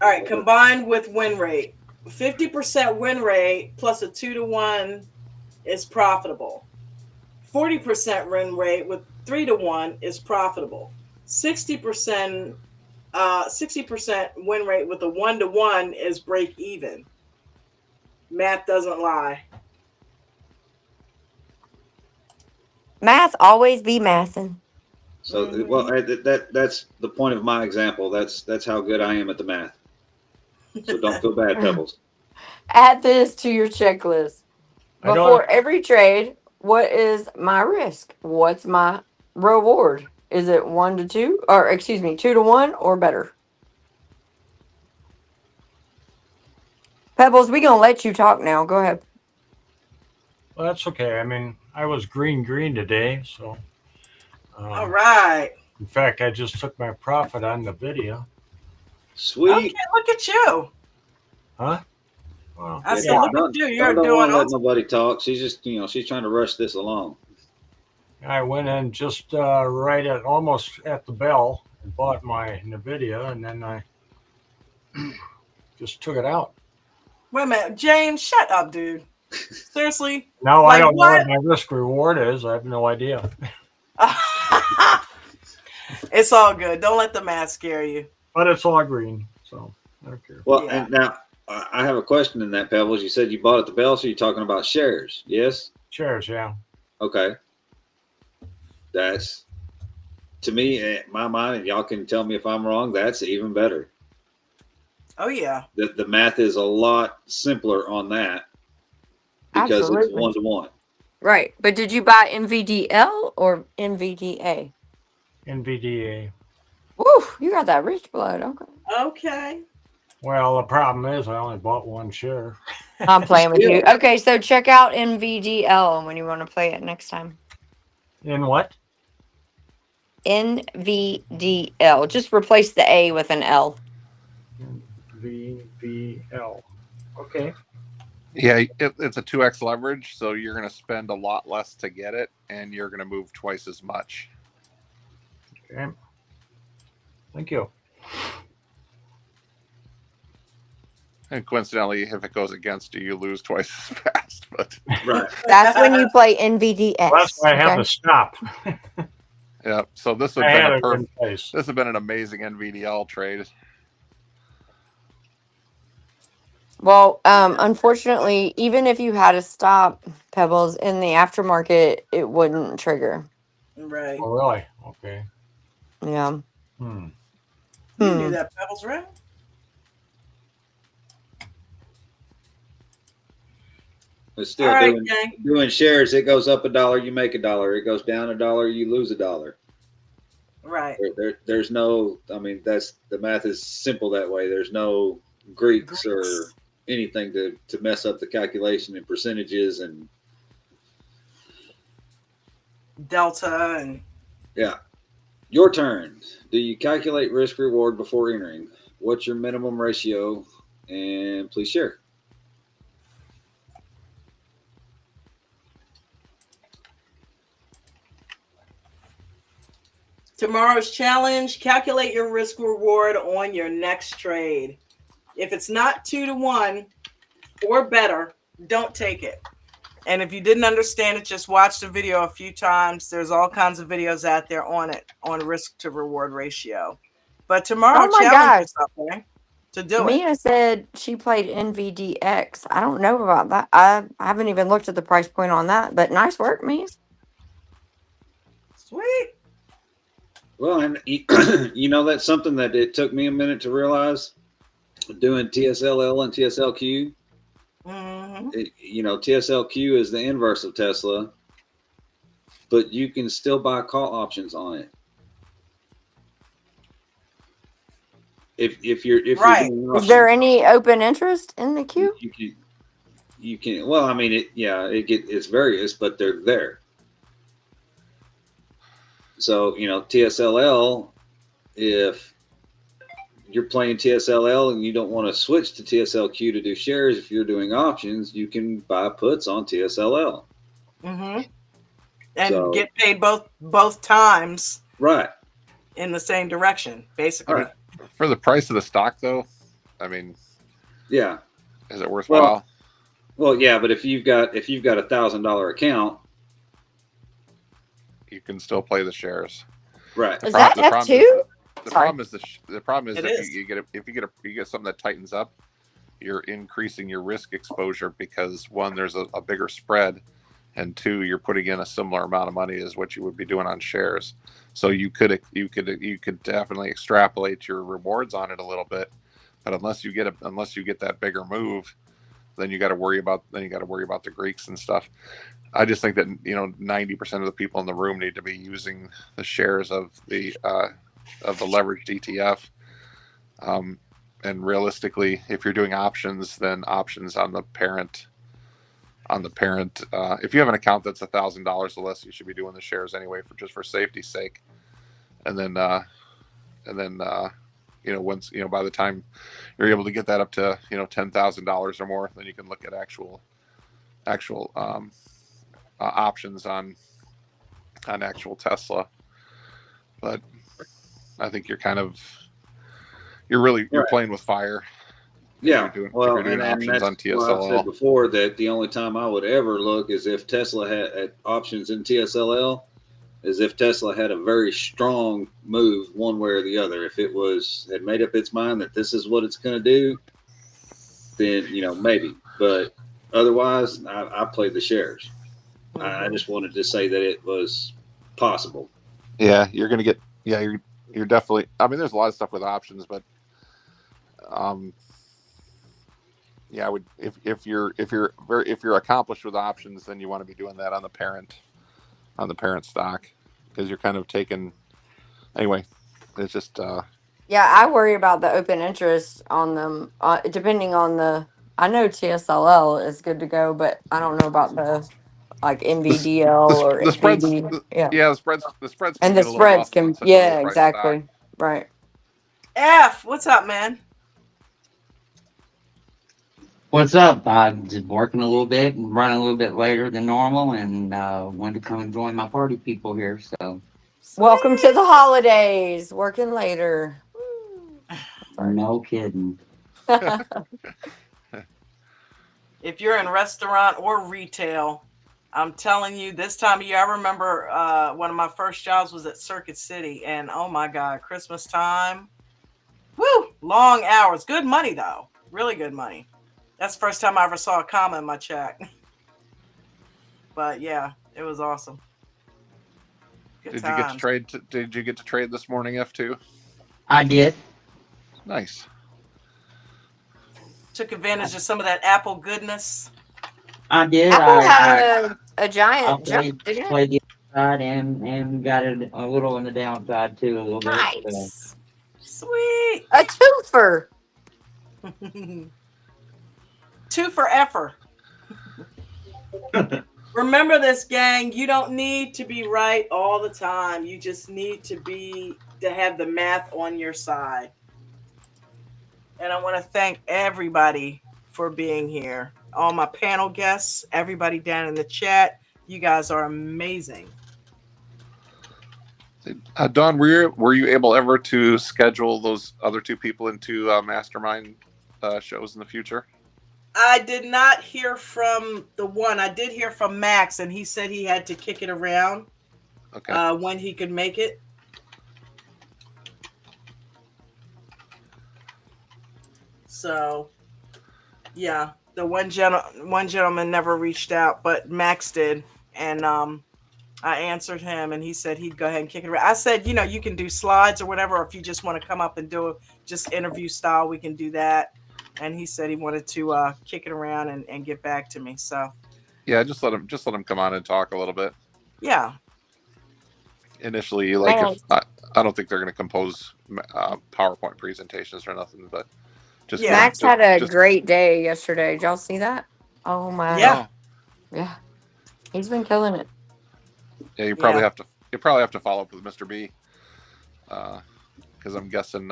S1: All right, combined with win rate. 50% win rate plus a 2-to-1 is profitable. 40% win rate with 3-to-1 is profitable. 60% win rate with a 1-to-1 is break even. Math doesn't lie.
S3: math always be mathin'.
S5: So, well,
S1: Mm-hmm.
S5: that's the point of my example. That's how good I am at the math. So don't feel bad, Pebbles.
S3: Add this to your checklist.
S7: I don't.
S3: Before every trade, what is my risk? What's my reward? Is it 1 to 2, or excuse me, 2 to 1 or better? Pebbles, we gonna let you talk now. Go ahead.
S7: Well, that's okay. I mean, I was green today, so.
S1: All right.
S7: In fact, I just took my profit on the video.
S5: Sweet.
S1: Okay, look at you.
S7: Huh? Well,
S1: I
S5: Yeah,
S1: said, look at you. You're
S5: don't
S1: doing
S5: want to let
S1: awesome.
S5: nobody talk. She's just, she's trying to rush this along.
S7: I went in just right at almost at the bell and bought my Nvidia, and then I just took it out.
S1: Wait a minute, James, shut up, dude. Seriously?
S7: Now I
S1: Like
S7: don't know
S1: what?
S7: what my risk reward is. I have no idea.
S1: It's all good. Don't let the math scare you.
S7: But it's all green, so I don't care.
S5: Well,
S1: Yeah.
S5: and now I have a question in that, Pebbles. You said you bought at the bell, so you're talking about shares, yes?
S7: Shares, yeah.
S5: Okay. That's, to me, in my mind, and y'all can tell me if I'm wrong, that's even better.
S1: Oh yeah.
S5: The math is a lot simpler on that because it's
S3: Absolutely.
S5: 1 to 1.
S3: Right. But did you buy MVDL or MVDA?
S7: NVDA.
S3: Woo, you got that rich blood. Okay.
S1: Okay.
S7: Well, the problem is I only bought one share.
S3: I'm playing with you.
S5: Still.
S3: Okay, so check out NVDL when you want to play it next time.
S7: In what?
S3: NVDL. Just replace the A with an L.
S7: NVDL. Okay.
S6: Yeah, it's a 2x leverage, so you're going to spend a lot less to get it, and you're going to move twice as much.
S7: Okay. Thank you.
S6: And coincidentally, if it goes against you, you lose twice as fast. But
S5: Right.
S3: That's when you play NVDX.
S7: Well, that's why I have to stop.
S6: yeah, so this would
S7: I
S6: have
S7: had
S6: been a
S7: it in
S6: perfect.
S7: place.
S6: This would have been an amazing NVDL trade.
S3: Well, unfortunately, even if you had to stop Pebbles in the aftermarket, it wouldn't trigger.
S1: Right.
S7: Oh, really? Okay.
S3: Yeah.
S7: Hmm.
S1: You knew that, Pebbles, right?
S5: But still,
S1: All right,
S5: doing
S1: gang.
S5: doing shares, it goes up $1, you make $1. It goes down $1, you lose $1.
S1: Right.
S5: There's no, I mean, that's the math is simple that way. There's no Greeks or anything to mess up the calculation and percentages and
S1: Delta and
S5: yeah. Your turn. Do you calculate risk reward before entering? What's your minimum ratio? And please share.
S1: tomorrow's challenge, calculate your risk reward on your next trade. If it's not 2 to 1 or better, don't take it. And if you didn't understand it, just watch the video a few times. There's all kinds of videos out there on it, on risk to reward ratio. But tomorrow,
S3: Oh my
S1: challenge
S3: gosh.
S1: yourself, okay, to do it.
S3: Mia said she played NVDX. I don't know about that. I haven't even looked at the price point on that, but nice work, Mia.
S1: Sweet.
S5: Well, and that's something that it took me a minute to realize doing TSLL and TSLQ.
S1: Mm-hmm.
S5: TSLQ is the inverse of Tesla, but you can still buy call options on it. If you're
S1: Right.
S5: doing
S3: Is there any open interest in the queue?
S5: you can. Well, I mean, it's various, but they're there. So TSLL, if you're playing TSLL and you don't want to switch to TSLQ to do shares, if you're doing options, you can buy puts on TSLL.
S1: Mm-hmm. And get paid both times.
S5: Right.
S1: In the same direction, basically.
S5: Right.
S6: For the price of the stock, though, I mean,
S5: yeah,
S6: is it worthwhile?
S5: Well, yeah, but if you've got $1,000 account,
S6: you can still play the shares.
S5: Right.
S3: Is that F2?
S6: The problem is if you get something that tightens up, you're increasing your risk exposure because one, there's a bigger spread, and two, you're putting in a similar amount of money as what you would be doing on shares. So you could definitely extrapolate your rewards on it a little bit, But unless you get that bigger move, then you got to worry about the Greeks and stuff. I just think that 90% of the people in the room need to be using the shares of the leveraged ETF. And realistically, if you're doing options, then options on the parent. If you have an account that's $1,000 or less, you should be doing the shares anyway for safety's sake. And then once by the time you're able to get that up to $10,000 or more, then you can look at actual options on actual Tesla. But I think you're playing with fire.
S5: Yeah,
S6: if you're doing options on
S5: Well, I've said
S6: TSLL.
S5: before that the only time I would ever look is if Tesla had options in TSLL, is if Tesla had a very strong move one way or the other. If it had made up its mind that this is what it's going to do, then maybe. But otherwise, I played the shares. I just wanted to say that it was possible.
S6: Yeah, you're gonna get. Yeah, you're definitely. I mean, there's a lot of stuff with options, but yeah, I would if you're accomplished with options, then you want to be doing that on the parent stock, because you're kind of taking. Anyway, it's just.
S3: Yeah, I worry about the open interest on them, depending on the. I know TSLL is good to go, but I don't know about the like NVDL or
S6: The spreads.
S3: NVD. Yeah,
S6: Yeah, the spreads can
S3: and the
S6: get a little
S3: spreads
S6: rough on
S3: can.
S6: such a low
S3: Yeah,
S6: price stock.
S3: exactly. Right.
S1: F, what's up, man?
S8: What's up? I'm just working a little bit and running a little bit later than normal, and wanted to come and join my party people here. So
S3: Welcome to the holidays. Working later. Sorry.
S8: no kidding.
S1: If you're in restaurant or retail, I'm telling you, this time of year, I remember one of my first jobs was at Circuit City, and oh my God, Christmas time. Woo! Long hours. Good money, though. Really good money. That's the first time I ever saw a comma in my check. But yeah, it was awesome. Good
S6: Did
S1: times.
S6: you get to trade? Did you get to trade this morning, F2?
S8: I did.
S6: Nice.
S1: Took advantage of some of that Apple goodness.
S8: I did.
S3: Apple had a
S8: I
S3: giant jump, didn't it?
S8: played the upside and got it a little on the downside too, a little bit. So.
S3: Nice.
S1: Sweet.
S3: A twofer.
S1: Two for effort. Remember this, gang. You don't need to be right all the time. You just need to have the math on your side. And I want to thank everybody for being here. All my panel guests, everybody down in the chat. You guys are amazing.
S6: Don, were you able ever to schedule those other two people into mastermind shows in the future?
S1: I did not hear from the one. I did hear from Max, and he said he had to kick it around.
S6: Okay.
S1: When he could make it. So, yeah, the one gentleman never reached out, but Max did, and I answered him, and he said he'd go ahead and kick it around. I said, you can do slides or whatever, or if you just want to come up and do just interview style, we can do that. And he said he wanted to kick it around and get back to me. So,
S6: yeah, just let him come on and talk a little bit.
S1: Yeah.
S6: Initially, if I don't think they're going to compose PowerPoint presentations or nothing, but just
S3: Max had a great day yesterday. Did y'all see that? Oh my! Yeah. He's been killing it.
S6: Yeah, you probably have to follow up with Mr. B, because I'm guessing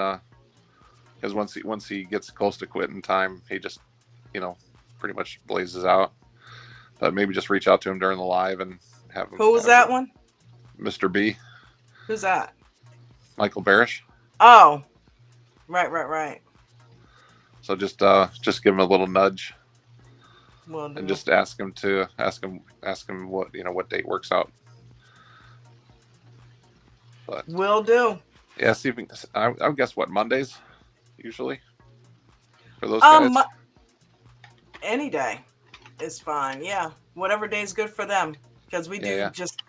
S6: because once he gets close to quitting time, he just pretty much blazes out. But maybe just reach out to him during the live and have him.
S1: Who was that one?
S6: Mr. B.
S1: Who's that?
S6: Michael Barish.
S1: Oh, right.
S6: So just give him a little nudge, and just ask him what date works out. But
S1: will do.
S6: Yeah, see if we, I would guess Mondays usually for those guys.
S1: Any day is fine. Yeah, whatever day is good for them, because we do just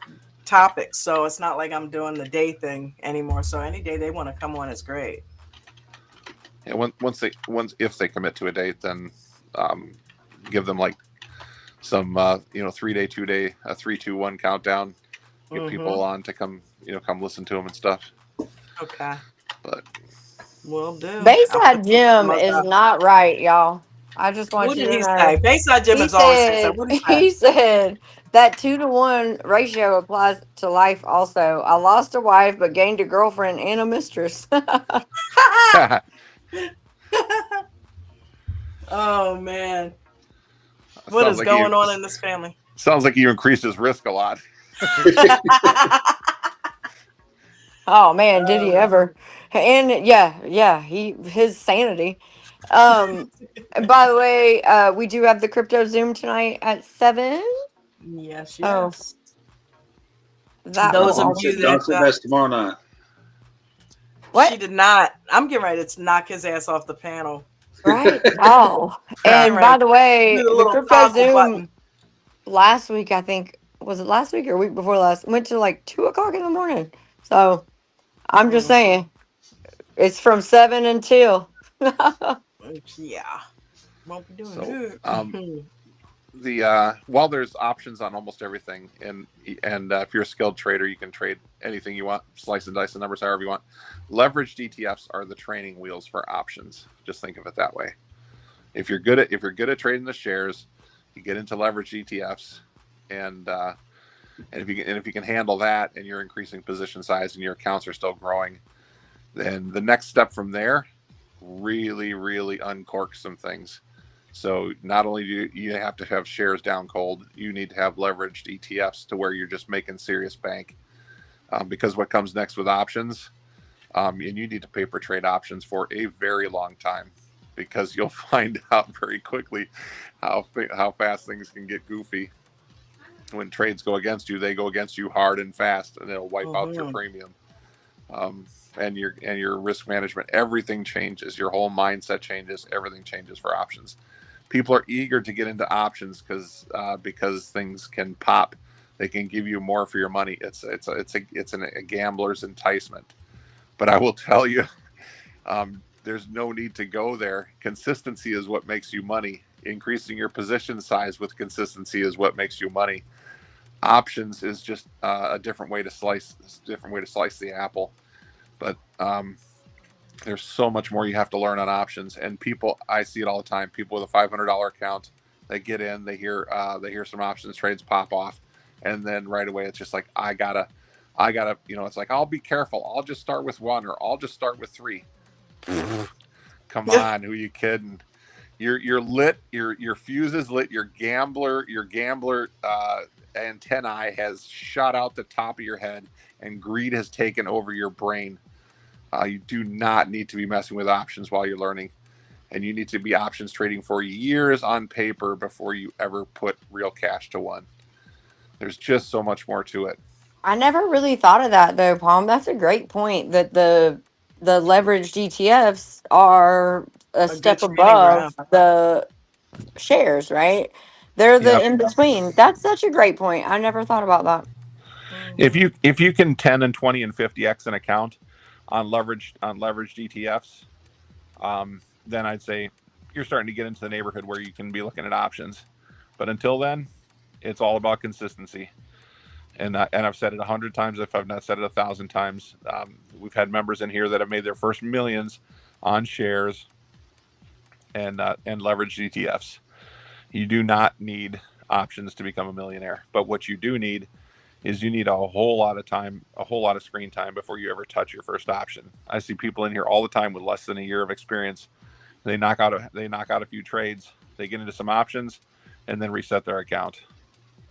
S1: topics, so it's not like I'm doing the day thing anymore. So any day they want to come on is great.
S6: And once if they commit to a date, then um, give them like some 3 day, 2 day, a 3, 2, 1 countdown. Get
S1: Mm-hmm.
S6: people on to come come listen to them and stuff.
S1: Okay.
S6: But
S1: Will do. I'll put
S3: Bayside
S1: some
S3: Jim
S1: promos
S3: is
S1: out.
S3: not right, y'all. I just want
S1: What
S3: you
S1: did
S3: to
S1: he
S3: know.
S1: say? Bayside Jim
S3: He
S1: is always says that.
S3: said
S1: What did he say?
S3: he said that 2-to-1 ratio applies to life also. I lost a wife but gained a girlfriend and a mistress.
S1: Oh man. What
S6: sounds
S1: is
S6: like he
S1: going on in this family?
S6: sounds like you increased his risk a lot.
S3: Oh man, did he
S1: Oh,
S3: ever? And yeah, he his sanity. Um and by the way, we do have the crypto Zoom tonight at 7.
S1: yes,
S3: So
S1: yes.
S3: that will
S1: Those of
S5: Don
S1: you
S5: said,
S3: also
S5: Don
S1: that
S5: said that's tomorrow night.
S1: she
S3: what?
S1: did not. I'm getting ready to knock his ass off the panel.
S3: Right? Oh.
S1: I'm getting
S3: And
S1: ready
S3: by
S1: to
S3: the
S1: do
S3: way,
S1: the
S3: the
S1: little
S3: crypto
S1: toggle
S3: Zoom
S1: button.
S3: last week, I think, was it last week or week before last? Went to like 2 o'clock in the morning. So I'm just
S1: Mm,
S3: saying, it's from 7 until.
S1: yeah, won't be doing
S6: So
S1: it.
S6: the while there's options on almost everything, and if you're a skilled trader, you can trade anything you want, slice and dice the numbers however you want. Leveraged ETFs are the training wheels for options. Just think of it that way. If you're good at trading the shares, you get into leveraged ETFs, and if you can handle that, and you're increasing position size, and your accounts are still growing, then the next step from there really, really uncorks some things. So not only do you have to have shares down cold, you need to have leveraged ETFs to where you're just making serious bank. Because what comes next with options, and you need to paper trade options for a very long time, because you'll find out very quickly how fast things can get goofy. When trades go against you, they go against you hard and fast, and it'll wipe out your
S1: Hmm.
S6: premium. Um, and your risk management, everything changes. Your whole mindset changes. Everything changes for options. People are eager to get into options because things can pop. They can give you more for your money. It's a gambler's enticement. But I will tell you, there's no need to go there. Consistency is what makes you money. Increasing your position size with consistency is what makes you money. Options is just a different way to slice the apple. But there's so much more you have to learn on options. And people, I see it all the time. People with a $500 account, they get in, they hear some options trades pop off, and then right away it's just like I gotta. It's like, I'll be careful. I'll just start with one, or I'll just start with three. Come on, who are you kidding? You're lit. Your fuse is lit. Your gambler antennae has shot out the top of your head, and greed has taken over your brain. You do not need to be messing with options while you're learning, and you need to be options trading for years on paper before you ever put real cash to one. There's just so much more to it.
S3: I never really thought of that though, Palm. That's a great point that the leveraged ETFs are a
S1: A good
S3: step
S1: training
S3: above
S1: ground.
S3: the shares, right? They're the
S6: Yep.
S3: in between. That's such a great point. I never thought about that.
S6: If
S1: Hmm.
S6: you can 10 and 20 and 50x an account on leveraged ETFs, then I'd say you're starting to get into the neighborhood where you can be looking at options. But until then, it's all about consistency. And I've said it 100 times if I've not said it 1,000 times. We've had members in here that have made their first millions on shares and leveraged ETFs. You do not need options to become a millionaire, but what you do need is you need a whole lot of time, a whole lot of screen time before you ever touch your first option. I see people in here all the time with less than a year of experience. They knock out a few trades, they get into some options, and then reset their account.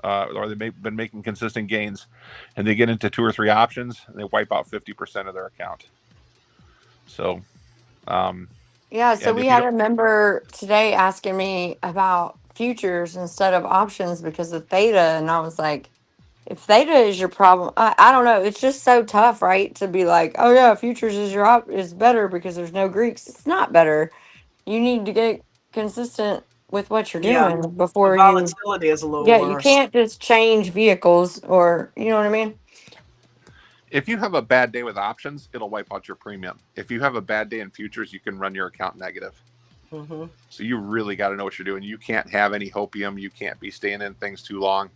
S6: Or they've been making consistent gains, and they get into two or three options, and they wipe out 50% of their account. So, um,
S3: Yeah, so
S6: and
S3: we
S6: if you
S3: had
S6: don't,
S3: a member today asking me about futures instead of options because of theta, and I was like, if theta is your problem, I don't know. It's just so tough, right? To be like, oh yeah, futures is is better because there's no Greeks. It's not better. You need to get consistent with what you're
S1: Yeah,
S3: doing
S1: the
S3: before you.
S1: volatility is a little
S3: Yeah, you
S1: worse.
S3: can't just change vehicles or you know what I mean.
S6: If you have a bad day with options, it'll wipe out your premium. If you have a bad day in futures, you can run your account negative.
S1: Mm-hmm.
S6: So you really got to know what you're doing. You can't have any hopium. You can't be staying in things too long,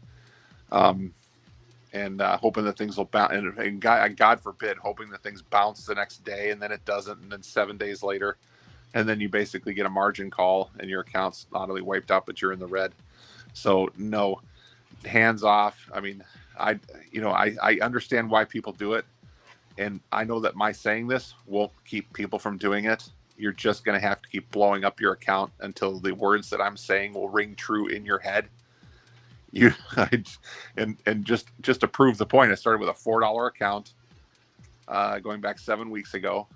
S6: and hoping that things will bounce. And God forbid, hoping that things bounce the next day and then it doesn't, and then 7 days later, and then you basically get a margin call and your account's not only wiped out, but you're in the red. So no, hands off. I mean, I understand why people do it, and I know that my saying this won't keep people from doing it. You're just going to have to keep blowing up your account until the words that I'm saying will ring true in your head. You and just to prove the point, I started with a $4 account going back 7 weeks ago,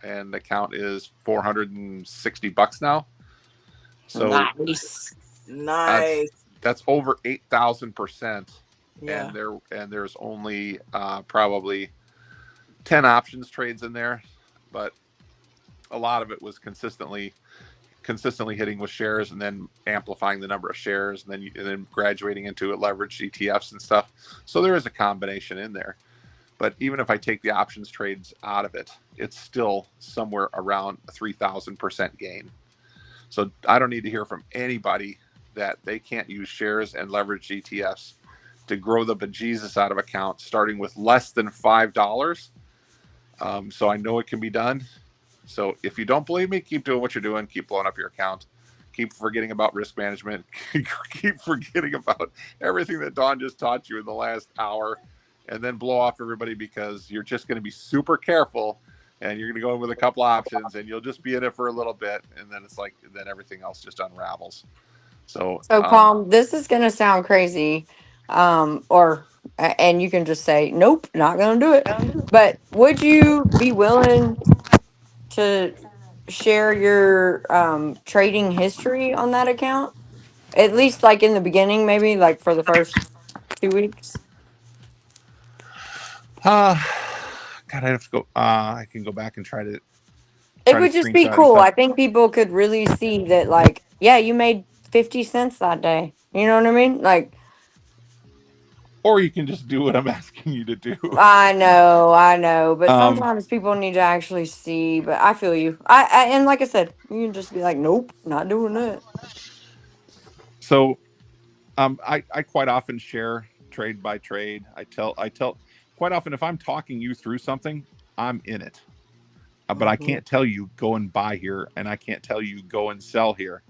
S6: and the account is $460 now. So
S3: Nice.
S1: Nice.
S6: that's over 8,000%,
S1: Yeah.
S6: and there's only probably 10 options trades in there, but a lot of it was consistently hitting with shares and then amplifying the number of shares and then graduating into leveraged ETFs and stuff. So there is a combination in there. But even if I take the options trades out of it, it's still somewhere around a 3,000% gain. So I don't need to hear from anybody that they can't use shares and leveraged ETFs to grow the bejesus out of accounts starting with less than $5. So I know it can be done. So if you don't believe me, keep doing what you're doing. Keep blowing up your account. Keep forgetting about risk management. Keep forgetting about everything that Dawn just taught you in the last hour, and then blow off everybody, because you're just going to be super careful, and you're going to go in with a couple options, and you'll just be in it for a little bit, and then it's like then everything else just unravels. So
S3: So, Palm, this is going to sound crazy, and you can just say, nope, not going to do it. But would you be willing to share your trading history on that account? At least, like in the beginning, maybe like for the first 2 weeks.
S6: God, I have to go. I can go back and try to
S3: It would just be
S6: screenshot it and
S3: cool.
S6: stuff.
S3: I think people could really see that, like, yeah, you made 50 cents that day. You know what I mean? Like,
S6: Or you can just do what I'm asking you to do.
S3: I know, but
S6: Um,
S3: sometimes people need to actually see. But I feel you. And like I said, you can just be like, nope, not doing that.
S6: so I quite often share trade by trade. I tell quite often, if I'm talking you through something, I'm in it. But I
S1: Mm-hmm.
S6: can't tell you go and buy here, and I can't tell you go and sell here.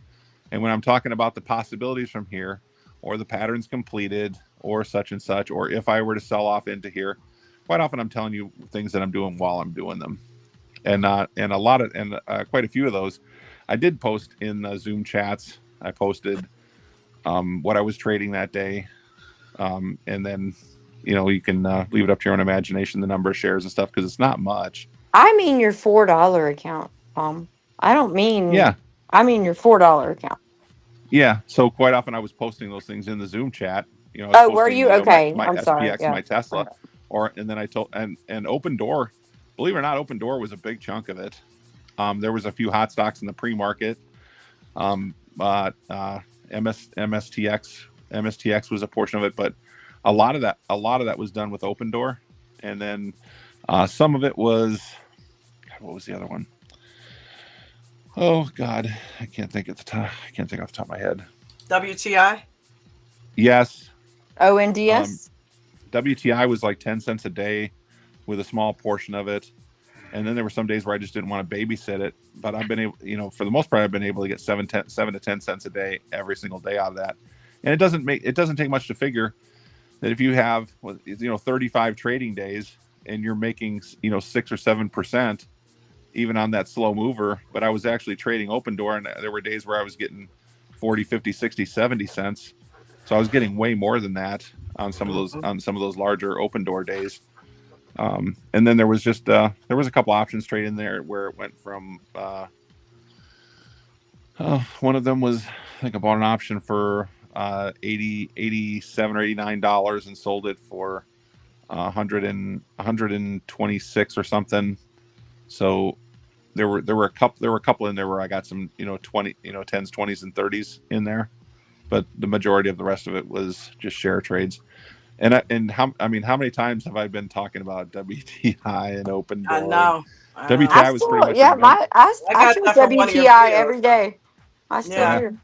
S6: And when I'm talking about the possibilities from here, or the patterns completed, or such and such, or if I were to sell off into here, quite often I'm telling you things that I'm doing while I'm doing them. And a lot of quite a few of those, I did post in Zoom chats. I posted what I was trading that day, and then you can leave it up to your own imagination, the number of shares and stuff, because it's not much.
S3: I mean your $4 account, I don't mean.
S6: Yeah,
S3: I mean your $4 account.
S6: yeah. So quite often I was posting those things in the Zoom chat. I was
S3: Oh, were
S6: posting
S3: you
S6: my
S3: okay?
S6: my
S3: I'm sorry.
S6: SPX,
S3: Yeah.
S6: my Tesla, and then I told and Open Door. Believe it or not, Open Door was a big chunk of it. There was a few hot stocks in the pre-market. But MSTX was a portion of it, but a lot of that was done with Open Door, and then some of it was, God, what was the other one? Oh God, I can't think off the top of my head.
S1: WTI.
S6: Yes, um,
S3: ONDS.
S6: WTI was like 10 cents a day with a small portion of it. And then there were some days where I just didn't want to babysit it, but I've been able, for the most part, I've been able to get 7 to 10 cents a day every single day out of that. And it doesn't take much to figure that if you have 35 trading days and you're making 6 or 7% even on that slow mover, but I was actually trading Open Door, and there were days where I was getting 40, 50, 60, 70 cents. So I was getting way more than that on some of those larger Open Door days. And then there was a couple options trade in there where it went from one of them was, I think I bought an option for 87 or $89 and sold it for 126 or something. So there were a couple in there where I got some 20 10s, 20s, and 30s in there, but the majority of the rest of it was just share trades. And how many times have I been talking about WTI and open
S1: I
S6: door? And
S1: know. I know.
S3: I
S6: WTI was pretty
S3: still,
S6: much
S3: yeah,
S6: invented.
S1: I
S3: I
S1: got
S3: choose
S1: that from one of your
S3: WTI
S1: videos.
S3: every day. I still
S1: Yeah,
S6: Yeah,
S3: do.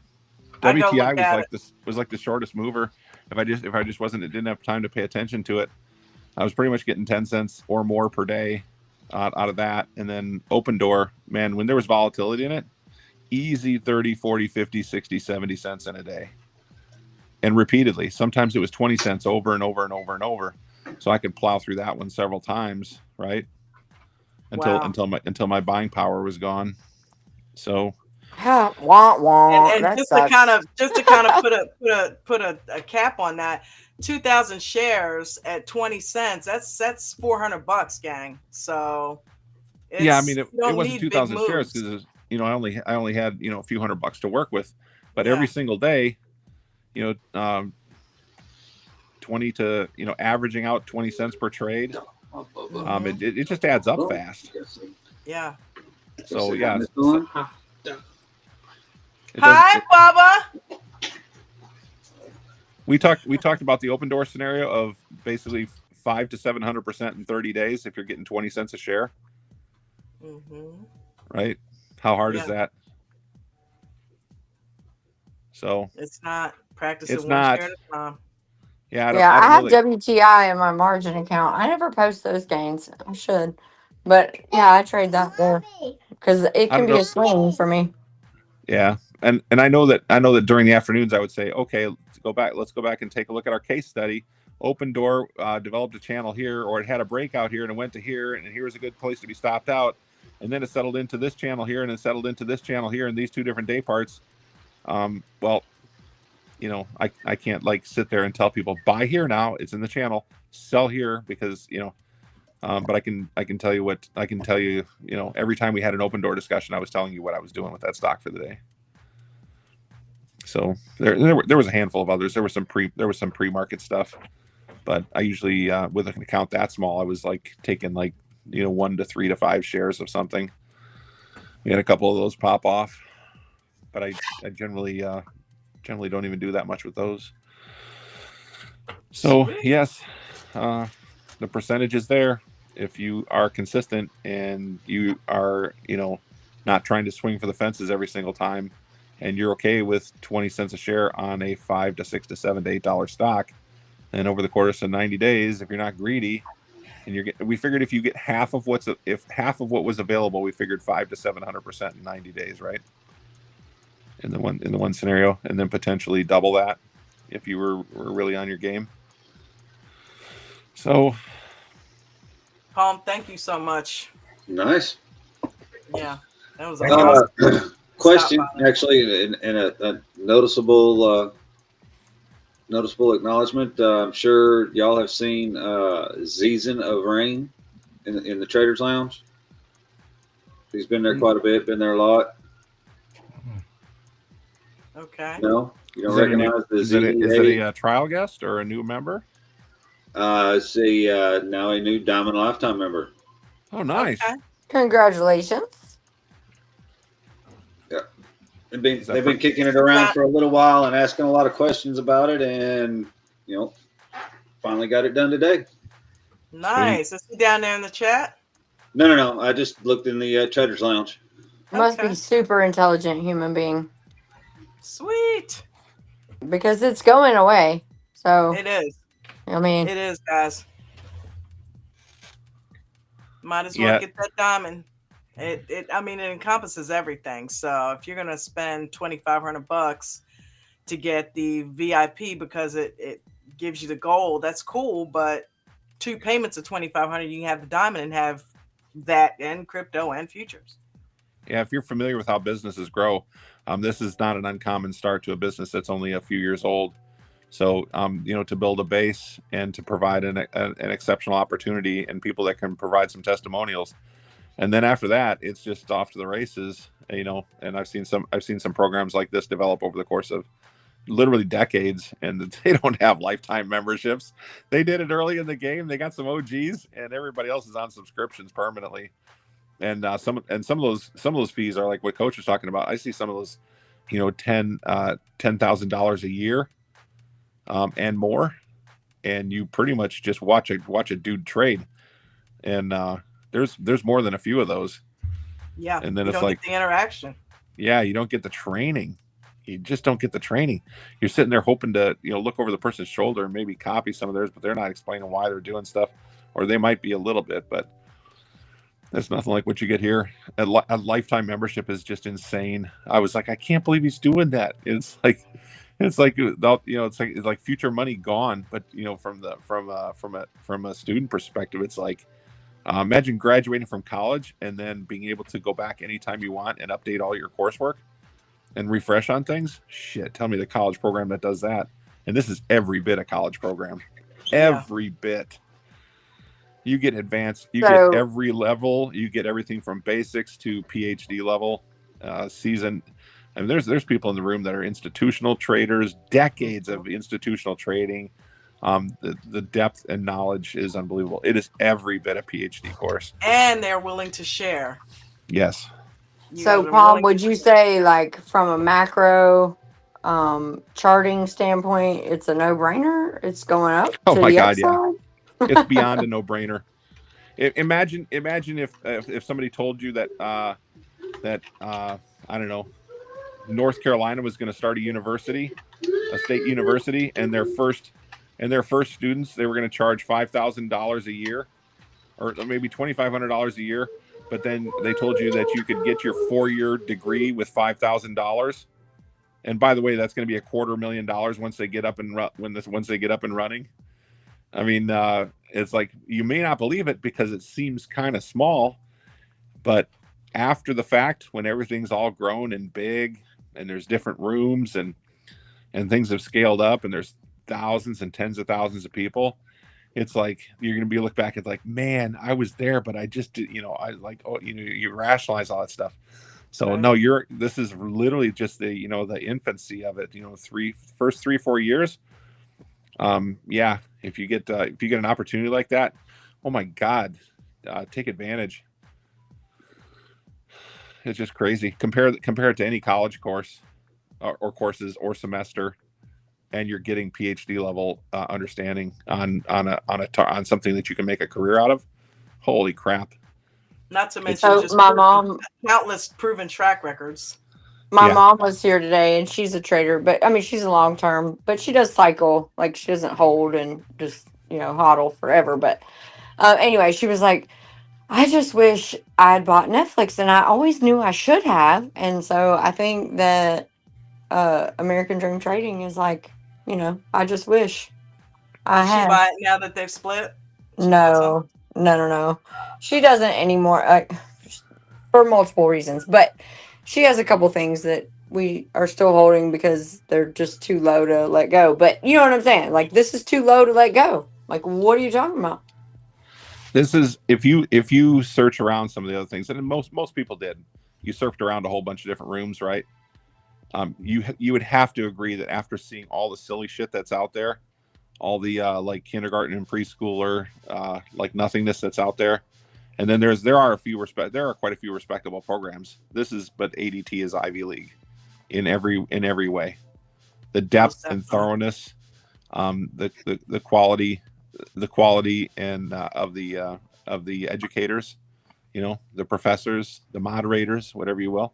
S1: I go look
S6: WTI was
S1: at
S6: like
S1: it.
S6: this was like the shortest mover. If I just wasn't didn't have time to pay attention to it, I was pretty much getting 10 cents or more per day out of that. And then open door, man, when there was volatility in it, easy 30, 40, 50, 60, 70 cents in a day. And repeatedly. Sometimes it was 20 cents over and over and over and over. So I could plow through that one several times, right?
S1: Wow.
S6: Until my buying power was gone. So
S3: Wah wah.
S1: And
S3: That sucks.
S1: just to kind of put a cap on that, 2,000 shares at 20 cents. That's $400, gang. So
S6: yeah, I
S1: it's
S6: mean
S1: you
S6: it
S1: don't
S6: wasn't
S1: need big
S6: 2,000 shares
S1: moves.
S6: because I only had a few $100 to work with, but every
S1: Yeah.
S6: single day, you know, 20 to averaging out 20 cents per trade.
S1: Mhm.
S6: It just adds up fast.
S1: Yeah.
S6: So yeah, it doesn't.
S1: Hi, Bubba.
S6: We talked about the open door scenario of basically 5 to 700% in 30 days if you're getting 20 cents a share,
S1: Mhm.
S6: right? How hard is
S1: Yeah.
S6: that? So
S1: It's not practice it
S6: it's
S1: one share
S6: not.
S1: at a time.
S6: Yeah,
S3: Yeah,
S6: I
S3: I
S6: don't know
S3: have
S6: that.
S3: WTI in my margin account. I never post those gains. I should. But yeah, I trade that there because it
S6: I
S3: can
S6: don't
S3: be
S6: know.
S3: a swing for me.
S6: Yeah, and I know that during the afternoons I would say, okay, let's go back and take a look at our case study. Open door developed a channel here, or it had a breakout here and it went to here, and here's a good place to be stopped out. And then it settled into this channel here, and it settled into this channel here, in these two different day parts. Well, I can't like sit there and tell people buy here now. It's in the channel. Sell here because but I can tell you what I can tell you. Every time we had an open door discussion, I was telling you what I was doing with that stock for the day. So there was a handful of others. There was some pre market stuff, but I usually with an account that small, I was like taking like 1 to 3 to 5 shares of something. We had a couple of those pop off, but I generally don't even do that much with those. So
S1: Sweet.
S6: yes, the percentage is there. If you are consistent and you are not trying to swing for the fences every single time, and you're okay with 20 cents a share on a $5 to $6 to $7 to $8 stock, and over the course of 90 days, if you're not greedy, and we figured if you get half of what was available, we figured 5 to 700% in 90 days, right? In the one scenario, and then potentially double that if you were really on your game. So,
S1: Palm, thank you so much.
S5: Nice.
S1: Yeah. That was awesome.
S5: Question, actually, and a noticeable acknowledgement. I'm sure y'all have seen Season of Rain in the Traders Lounge. He's been there quite a bit. Been there a lot.
S1: Okay.
S5: No, you don't recognize the ZEA?
S6: Is it a trial guest or a new member?
S5: See, now a new Diamond Lifetime member.
S6: Oh, nice.
S1: Okay.
S3: Congratulations.
S5: Yeah, they've been kicking it around for a little while and asking a lot of questions about it, and finally got it done today.
S1: Nice. Is he down there in the chat?
S5: No. I just looked in the Traders Lounge.
S3: Must be super intelligent human being
S1: Sweet.
S3: because it's going away. So
S1: It is.
S3: I mean,
S1: It is, guys. Might as well get that diamond. It encompasses everything. So if you're gonna spend $2,500 to get the VIP because it gives you the gold, that's cool. But 2 payments of $2,500, you can have the diamond and have that and crypto and futures.
S6: Yeah, if you're familiar with how businesses grow, this is not an uncommon start to a business that's only a few years old. So, to build a base and to provide an exceptional opportunity and people that can provide some testimonials, and then after that, it's just off to the races. And I've seen some programs like this develop over the course of literally decades, and they don't have lifetime memberships. They did it early in the game. They got some OGs, and everybody else is on subscriptions permanently. And some of those fees are like what Coach was talking about. I see some of those, $10,000 a year, and more. and you pretty much just watch a dude trade. And there's more than a few of those.
S1: Yeah,
S6: And then
S1: you
S6: it's
S1: don't
S6: like,
S1: get the interaction.
S6: yeah, you don't get the training. You just don't get the training. You're sitting there hoping to, look over the person's shoulder and maybe copy some of theirs, but they're not explaining why they're doing stuff, or they might be a little bit, but that's nothing like what you get here. A lifetime membership is just insane. I was like, I can't believe he's doing that. It's like future money gone. But from a student perspective, it's like, imagine graduating from college and then being able to go back anytime you want and update all your coursework and refresh on things. Shit, tell me the college program that does that. And this is every bit a college program. Every bit. You get advanced. You get every level. You get everything from basics to PhD level. Season. I mean, there's people in the room that are institutional traders, decades of institutional trading. The depth and knowledge is unbelievable. It is every bit a PhD course.
S1: And they're willing to share.
S6: Yes.
S3: So, Paul, would you say, like, from a macro charting standpoint, it's a no-brainer? It's going up to the upside?
S6: Yeah. It's beyond a no-brainer. Imagine if somebody told you that I don't know, North Carolina was going to start a university, a state university, and their first students, they were going to charge $5,000 a year, or maybe $2,500 a year. But then they told you that you could get your 4-year degree with $5,000. And by the way, that's going to be $250,000 once they get up and once they get up and running. I mean, it's like, you may not believe it because it seems kind of small, but after the fact, when everything's all grown and big and there's different rooms and things have scaled up and there's thousands and tens of thousands of people, it's like, you're going to look back at like, man, I was there, but I just did, you rationalize all that stuff. So no, this is literally just the infancy of it, first 3-4 years. Yeah, if you get an opportunity like that, oh my God, take advantage. It's just crazy. Compare it to any college course or courses or semester, and you're getting PhD level understanding on something that you can make a career out of. Holy crap!
S1: Not to mention countless proven track records.
S3: My mom was here today, and she's a trader, but I mean, she's a long term, but she does cycle. Like, she doesn't hold and just hodl forever. But anyway, she was like, I just wish I had bought Netflix, and I always knew I should have. And so I think that American Dream Trading is like, I just wish I had.
S1: She buy it now that they've split?
S3: No. She doesn't anymore, for multiple reasons. But she has a couple things that we are still holding because they're just too low to let go. But you know what I'm saying? Like, this is too low to let go. Like, what are you talking about?
S6: This is, if you search around some of the other things, and most people did, you surfed around a whole bunch of different rooms, right? You would have to agree that after seeing all the silly shit that's out there, all the like kindergarten and preschooler like nothingness that's out there, and then there are quite a few respectable programs. But ADT is Ivy League in every way. The depth and thoroughness, the quality and of the educators, the professors, the moderators, whatever you will.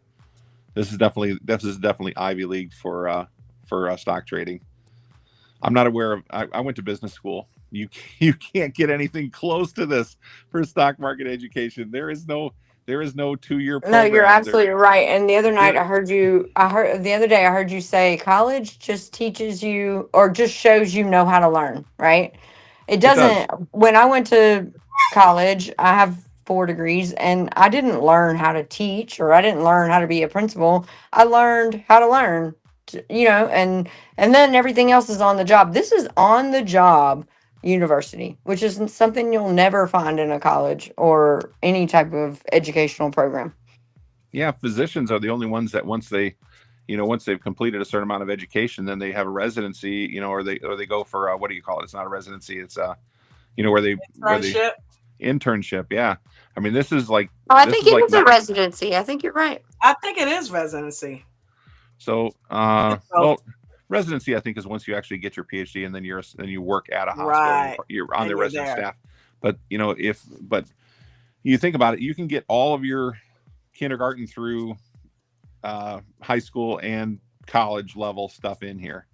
S6: This is definitely Ivy League for stock trading. I'm not aware of. I went to business school. You can't get anything close to this for stock market education. There is no 2-year program.
S3: No, you're absolutely right. And the other night, the other day I heard you say college just teaches you, or just shows you know how to learn, right? It doesn't. When I went to college, I have 4 degrees, and I didn't learn how to teach, or I didn't learn how to be a principal. I learned how to learn, and then everything else is on the job. This is on the job university, which is something you'll never find in a college or any type of educational program.
S6: Yeah, physicians are the only ones that once they've completed a certain amount of education, then they have a residency, or they go for what do you call it? It's not a residency. It's internship. Yeah. I mean, this is like.
S3: I think it is a residency. I think you're right.
S1: I think it is residency.
S6: So, well, Residency, I think, is once you actually get your PhD and then you work at a hospital.
S1: Right.
S6: You're on
S1: And
S6: their
S1: you're
S6: resident
S1: there.
S6: staff. But but you think about it, you can get all of your kindergarten through high school and college level stuff in here.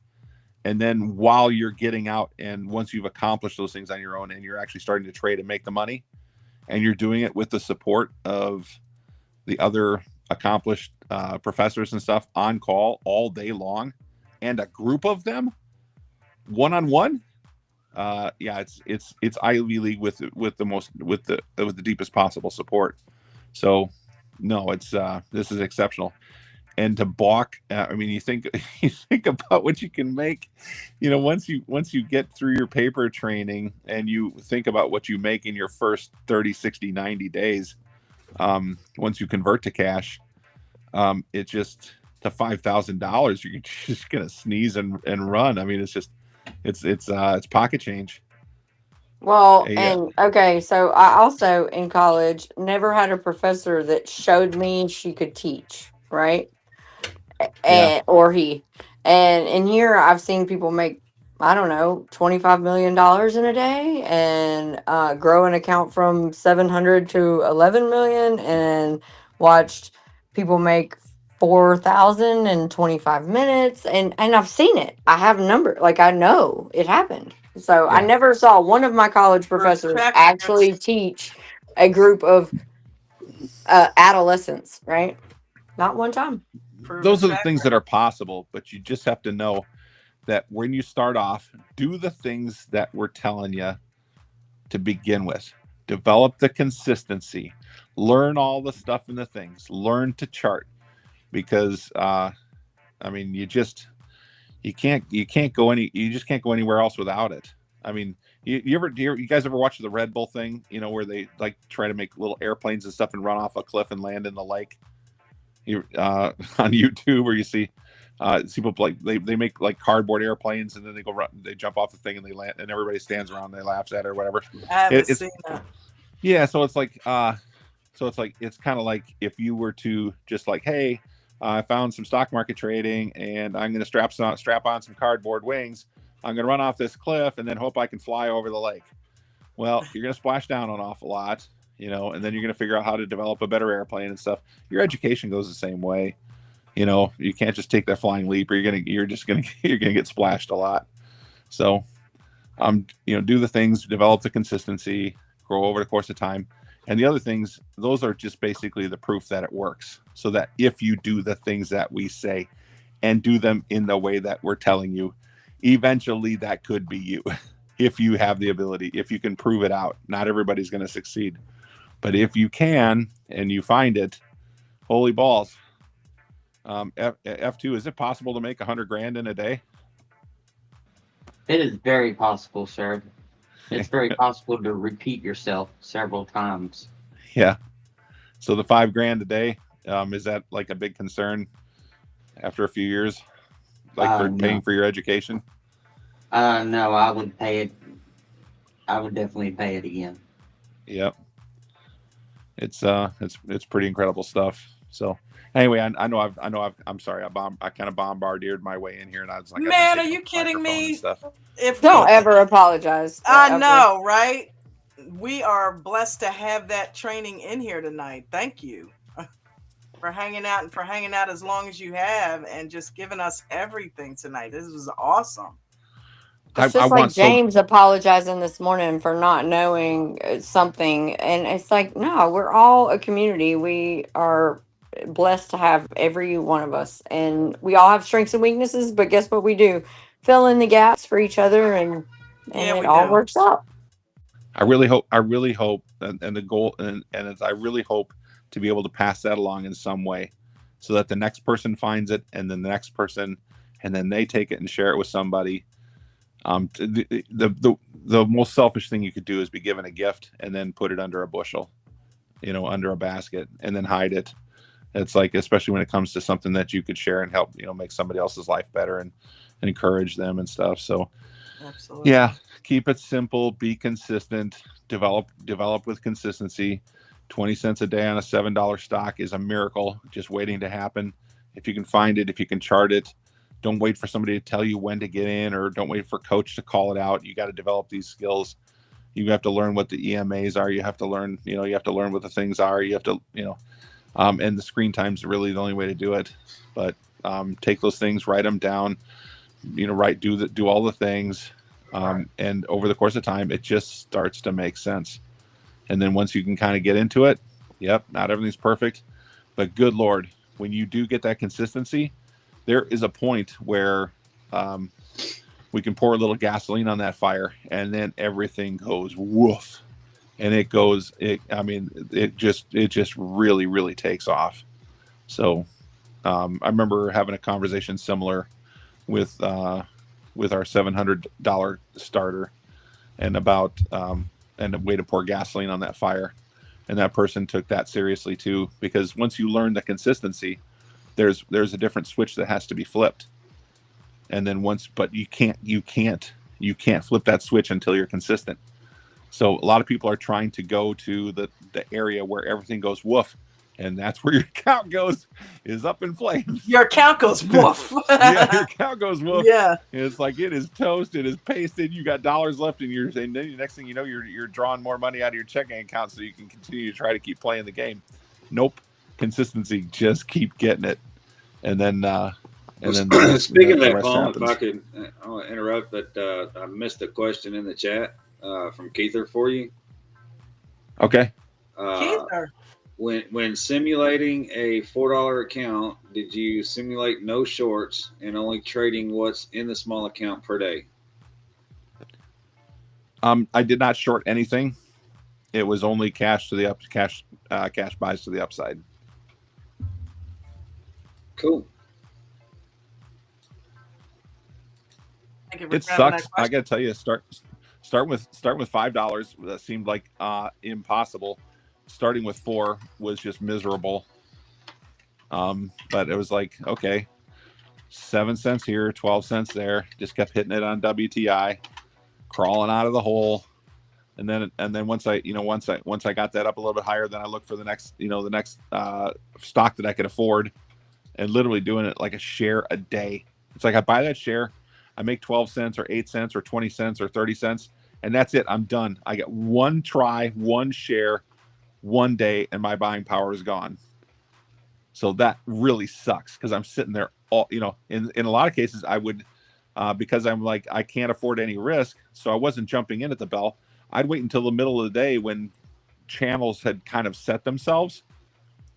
S6: And then while you're getting out, and once you've accomplished those things on your own and you're actually starting to trade and make the money, and you're doing it with the support of the other accomplished professors and stuff on call all day long, and a group of them one-on-one, yeah, it's Ivy League with the deepest possible support. So no, it's this is exceptional. And to balk, I mean, you think about what you can make, once you get through your paper training and you think about what you make in your first 30, 60, 90 days, once you convert to cash, it just to $5,000, you're just gonna sneeze and run. I mean, it's pocket change.
S3: Well,
S6: Yeah.
S3: and okay, so I also in college never had a professor that showed me she could teach, right?
S6: Yeah.
S3: And or he. And in here I've seen people make, I don't know, $25 million in a day, and grow an account from 700 to 11 million, and watched people make 4,000 in 25 minutes, and I've seen it. I have a number, like I know it happened. So I
S6: Yeah.
S3: never saw one of my college
S1: First
S3: professors
S1: check.
S3: actually teach a group of adolescents, right? Not one time.
S6: Those are the things that are possible, but you just have to know that when you start off, do the things that we're telling you to begin with. Develop the consistency. Learn all the stuff and the things. Learn to chart, because I mean, you just can't go anywhere else without it. I mean, you guys ever watch the Red Bull thing? Where they like try to make little airplanes and stuff and run off a cliff and land in the lake. On YouTube, where you see people like they make like cardboard airplanes, and then they jump off the thing and they land, and everybody stands around and they laughs at it or whatever.
S1: I haven't seen that.
S6: Yeah, so it's like it's kind of like if you were to just like, hey, I found some stock market trading and I'm going to strap on some cardboard wings. I'm going to run off this cliff and then hope I can fly over the lake. Well, you're going to splash down an awful lot, and then you're going to figure out how to develop a better airplane and stuff. Your education goes the same way. You can't just take that flying leap, or you're going to get splashed a lot. So, do the things, develop the consistency, grow over the course of time. And the other things, those are just basically the proof that it works. So that if you do the things that we say and do them in the way that we're telling you, eventually that could be you. If you have the ability, if you can prove it out. Not everybody's going to succeed. But if you can and you find it, holy balls. F2, is it possible to make 100 grand in a day?
S8: It is very possible, sir. It's very possible to repeat yourself several times.
S6: Yeah. So the 5 grand a day, is that like a big concern after a few years, like for paying for your education?
S8: No, I would pay it. I would definitely pay it again.
S6: Yep. It's pretty incredible stuff. So anyway, I'm sorry. I kind of bombarded my way in here, and I was like,
S1: man, are you kidding me?
S3: Don't ever apologize.
S1: I know, right? We are blessed to have that training in here tonight. Thank you for hanging out as long as you have, and just giving us everything tonight. This was awesome.
S3: It's just like James apologizing this morning for not knowing something. And it's like, no, we're all a community. We are blessed to have every one of us. And we all have strengths and weaknesses. But guess what we do? Fill in the gaps for each other, and it all works out.
S6: I really hope, and the goal, and I really hope to be able to pass that along in some way, so that the next person finds it, and then the next person, and then they take it and share it with somebody. The most selfish thing you could do is be given a gift and then put it under a bushel, under a basket, and then hide it. It's like, especially when it comes to something that you could share and help, make somebody else's life better and encourage them and stuff. So, absolutely. Yeah, keep it simple, be consistent, develop with consistency. 20 cents a day on a $7 stock is a miracle just waiting to happen. If you can find it, if you can chart it, Don't wait for somebody to tell you when to get in, or don't wait for coach to call it out. You got to develop these skills. You have to learn what the EMAs are. You have to learn, you have to learn what the things are. You have to, and the screen time's really the only way to do it. But take those things, write them down, do all the things. And over the course of time, it just starts to make sense. And then once you can kind of get into it, not everything's perfect, but good Lord, when you do get that consistency, there is a point where we can pour a little gasoline on that fire, and then everything goes woof, and it just really, really takes off. So I remember having a conversation similar with our $700 starter, and about and a way to pour gasoline on that fire, and that person took that seriously too, because once you learn the consistency, there's a different switch that has to be flipped. And then but you can't flip that switch until you're consistent. So a lot of people are trying to go to the area where everything goes woof, and that's where your account is up in flames.
S1: Your account goes woof.
S6: Yeah, your account goes woof.
S1: Yeah.
S6: It's like it is toast, it is pasted, you got dollars left, and then the next thing you know, you're drawing more money out of your checking account so you can continue to try to keep playing the game. Nope. Consistency, just keep getting it. And then
S5: speaking of that, Paul, if I could, I want to interrupt, but I missed a question in the chat from Keither for you.
S6: Okay.
S1: Keither.
S5: When simulating a $4 account, did you simulate no shorts and only trading what's in the small account per day?
S6: I did not short anything. It was only cash buys to the upside.
S5: Cool.
S6: It sucks. I got to tell you, start with $5. That seemed like impossible. Starting with 4 was just miserable. But it was like, okay, 7 cents here, 12 cents there. Just kept hitting it on WTI, crawling out of the hole. And then once I got that up a little bit higher, then I looked for the next stock that I could afford, and literally doing it like a share a day. It's like I buy that share, I make 12 cents or 8 cents or 20 cents or 30 cents, and that's it. I'm done. I get one try, one share, one day, and my buying power is gone. So that really sucks, because I'm sitting there all, in a lot of cases I would, because I'm like, I can't afford any risk. So I wasn't jumping in at the bell. I'd wait until the middle of the day when channels had kind of set themselves,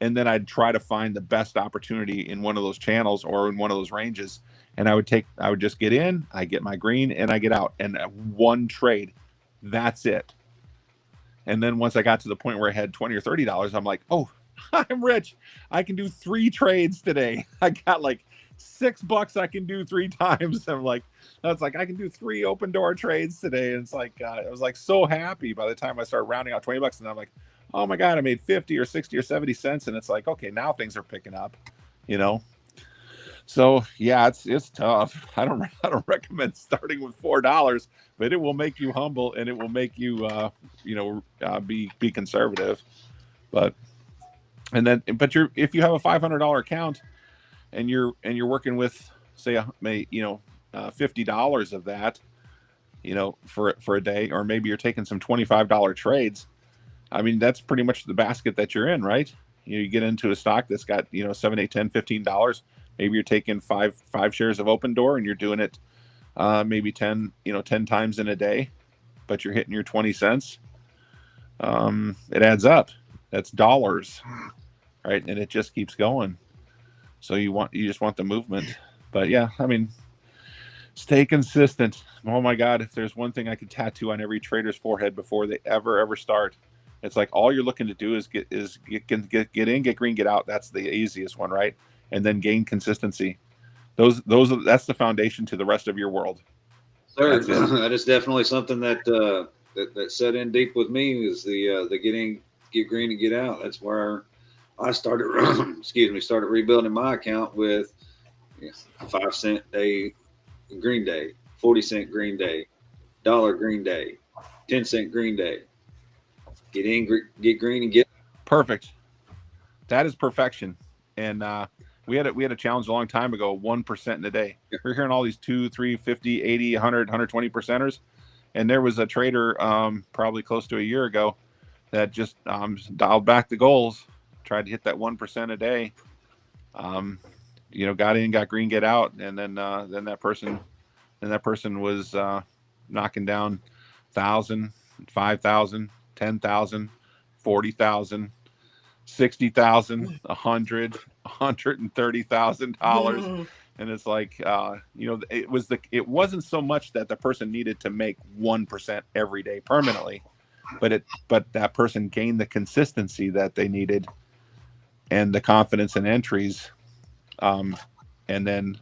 S6: and then I'd try to find the best opportunity in one of those channels or in one of those ranges. And I would just get in, I get my green, and I get out, and one trade, that's it. And then once I got to the point where I had $20 or $30, I'm like, oh, I'm rich. I can do 3 trades today. I got like $6 I can do 3 times. I'm like, that's like, I can do 3 open door trades today. And it's like, I was like so happy by the time I started rounding out $20, and I'm like, oh my God, I made 50 or 60 or 70 cents. And it's like, okay, now things are picking up, So yeah, it's tough. I don't recommend starting with $4, but it will make you humble, and it will make you, be conservative. But if you have a $500 account, and you're working with, say, $50 of that, for a day, or maybe you're taking some $25 trades. I mean, that's pretty much the basket that you're in, right? You get into a stock that's got, $7, $8, $10, $15. Maybe you're taking five shares of open door, and you're doing it maybe 10 times in a day, but you're hitting your 20 cents. It adds up. That's dollars, right? And it just keeps going. So you just want the movement. But yeah, I mean, stay consistent. Oh my God, if there's one thing I could tattoo on every trader's forehead before they ever start, it's like all you're looking to do is get in, get green, get out. That's the easiest one, right? And then gain consistency. That's the foundation to the rest of your world.
S5: Sir, that is definitely something that set in deep with me, is the get green and get out. That's where I started started rebuilding my account with 5 cent day green day, 40 cent green day, $1 green day, 10 cent green day. Get in, get green, and get
S6: perfect. That is perfection. And We had a challenge a long time ago, 1% in a day. We're hearing all these 2, 3, 50, 80, 100, 120 percenters. And there was a trader probably close to a year ago that just dialed back the goals, tried to hit that 1% a day. Got in, got green, get out, and then that person was knocking down 1,000, 5,000, 10,000, 40,000, 60,000, 100, $130,000. And it's like, it wasn't so much that the person needed to make 1% every day permanently, but that person gained the consistency that they needed and the confidence in entries. And then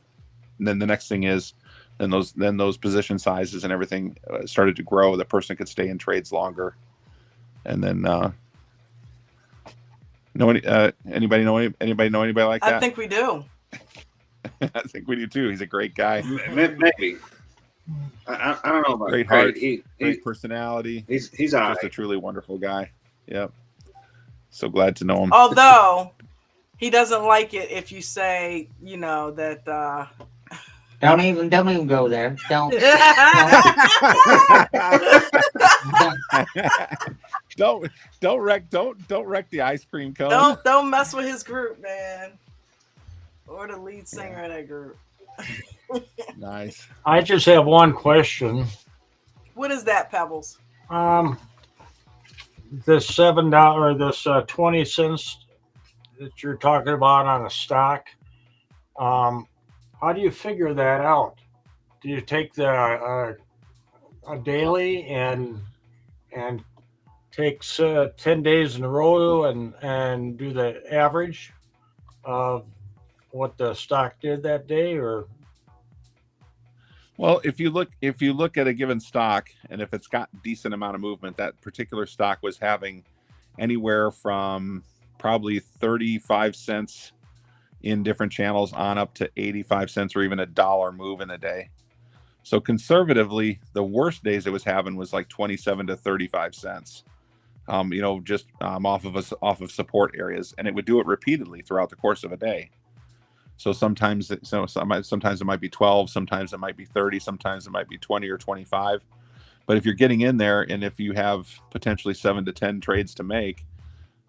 S6: the next thing is, then those position sizes and everything started to grow. The person could stay in trades longer. And then, anybody know anybody like that?
S1: I think we do.
S6: I think we do too. He's a great guy.
S5: Maybe. I don't know about
S6: great heart, great personality.
S5: He's all
S6: just
S5: right.
S6: a truly wonderful guy. Yep. So glad to know him.
S1: Although he doesn't like it if you say, that.
S8: Don't even go there. Don't.
S6: Don't wreck the ice cream cone.
S1: Don't mess with his group, man. Or the lead singer of that group.
S6: Nice.
S7: I just have one question.
S1: What is that, Pebbles?
S7: This $7, this 20 cents that you're talking about on a stock. How do you figure that out? Do you take the a daily and takes 10 days in a row and do the average of what the stock did that day? Or
S6: well, if you look at a given stock, and if it's got decent amount of movement, that particular stock was having anywhere from probably 35 cents in different channels on up to 85 cents or even $1 move in a day. So conservatively, the worst days it was having was like 27 to 35 cents. Just off of support areas, and it would do it repeatedly throughout the course of a day. So sometimes it might be 12, sometimes it might be 30, sometimes it might be 20 or 25. But if you're getting in there, and if you have potentially 7 to 10 trades to make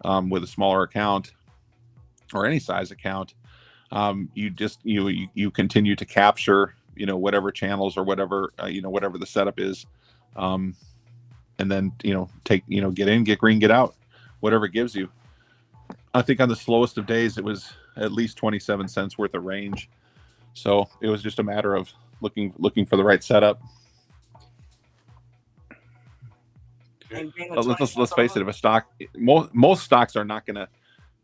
S6: with a smaller account or any size account, you continue to capture whatever channels or whatever the setup is. And then get in, get green, get out, whatever it gives you. I think on the slowest of days it was at least 27 cents worth of range, so it was just a matter of looking for the right setup. Let's face it, if a stock, most stocks are not going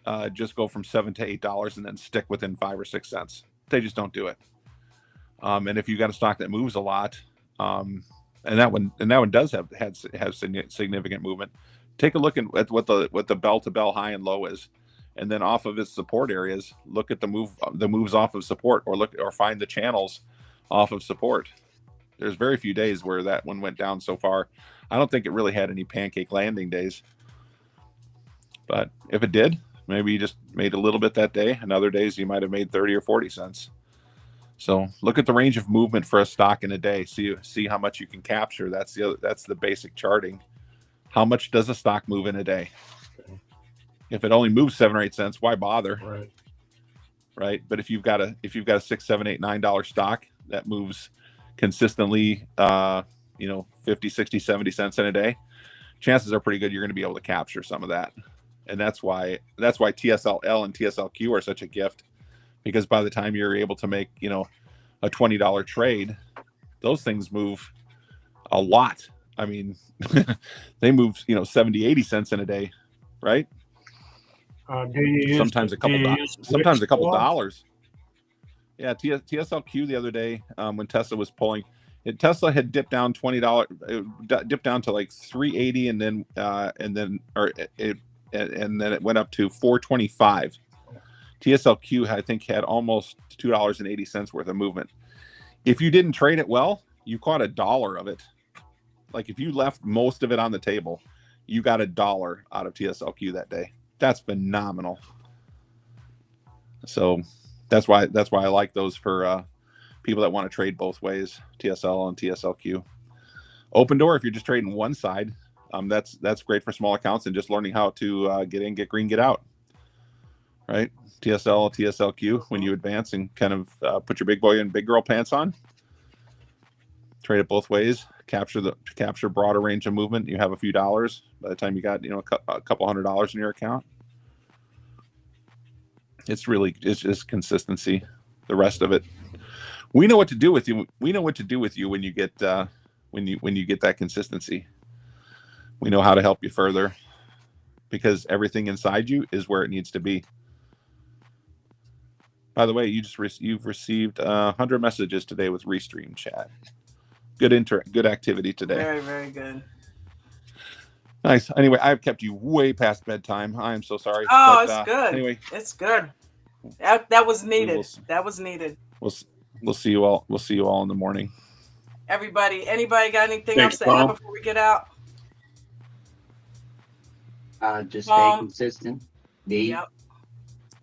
S6: to just go from $7 to $8 and then stick within 5 or 6 cents. They just don't do it. And if you got a stock that moves a lot, and that one does have significant movement. Take a look at what the bell to bell high and low is, and then off of its support areas, look at the moves off of support, or find the channels off of support. There's very few days where that one went down so far. I don't think it really had any pancake landing days, but if it did, maybe you just made a little bit that day, and other days you might have made 30 or 40 cents. So look at the range of movement for a stock in a day. See how much you can capture. That's the basic charting. How much does a stock move in a day?
S7: Okay.
S6: If it only moves 7 or 8 cents, why bother?
S7: Right.
S6: But if you've got a $6, $7, $8, $9 stock that moves consistently, 50, 60, 70 cents in a day, chances are pretty good you're going to be able to capture some of that. And that's why TSLL and TSLQ are such a gift, because by the time you're able to make, a $20 trade, those things move a lot. I mean, they move, 70, 80 cents in a day, right? Sometimes a couple dollars. Yeah, TSLQ the other day, when Tesla was pulling, Tesla had dipped down $20, dipped down to like 380, and then it went up to 425. TSLQ, I think, had almost $2.80 worth of movement. If you didn't trade it well, you caught $1 of it. Like if you left most of it on the table, you got $1 out of TSLQ that day. That's phenomenal. So That's why I like those for people that want to trade both ways, TSL and TSLQ. Open door if you're just trading one side. That's great for small accounts and just learning how to get in, get green, get out. Right? TSL, TSLQ. When you advance and kind of put your big boy and big girl pants on, trade it both ways. Capture broader range of movement. You have a few dollars by the time you got a couple $100 in your account. It's just consistency. The rest of it, we know what to do with you. We know what to do with you when you get when you get that consistency. We know how to help you further because everything inside you is where it needs to be. By the way, you've received 100 messages today with Restream chat. Good activity today.
S1: Very, very good.
S6: Nice. Anyway, I've kept you way past bedtime. I am so sorry.
S1: Oh, it's good.
S6: Anyway,
S1: it's good. That was needed. That was needed.
S6: We'll see you all. We'll see you all in the morning.
S1: Anybody got anything
S5: Thanks,
S1: else to add
S5: Paul.
S1: before we get out?
S8: Just stay consistent. Be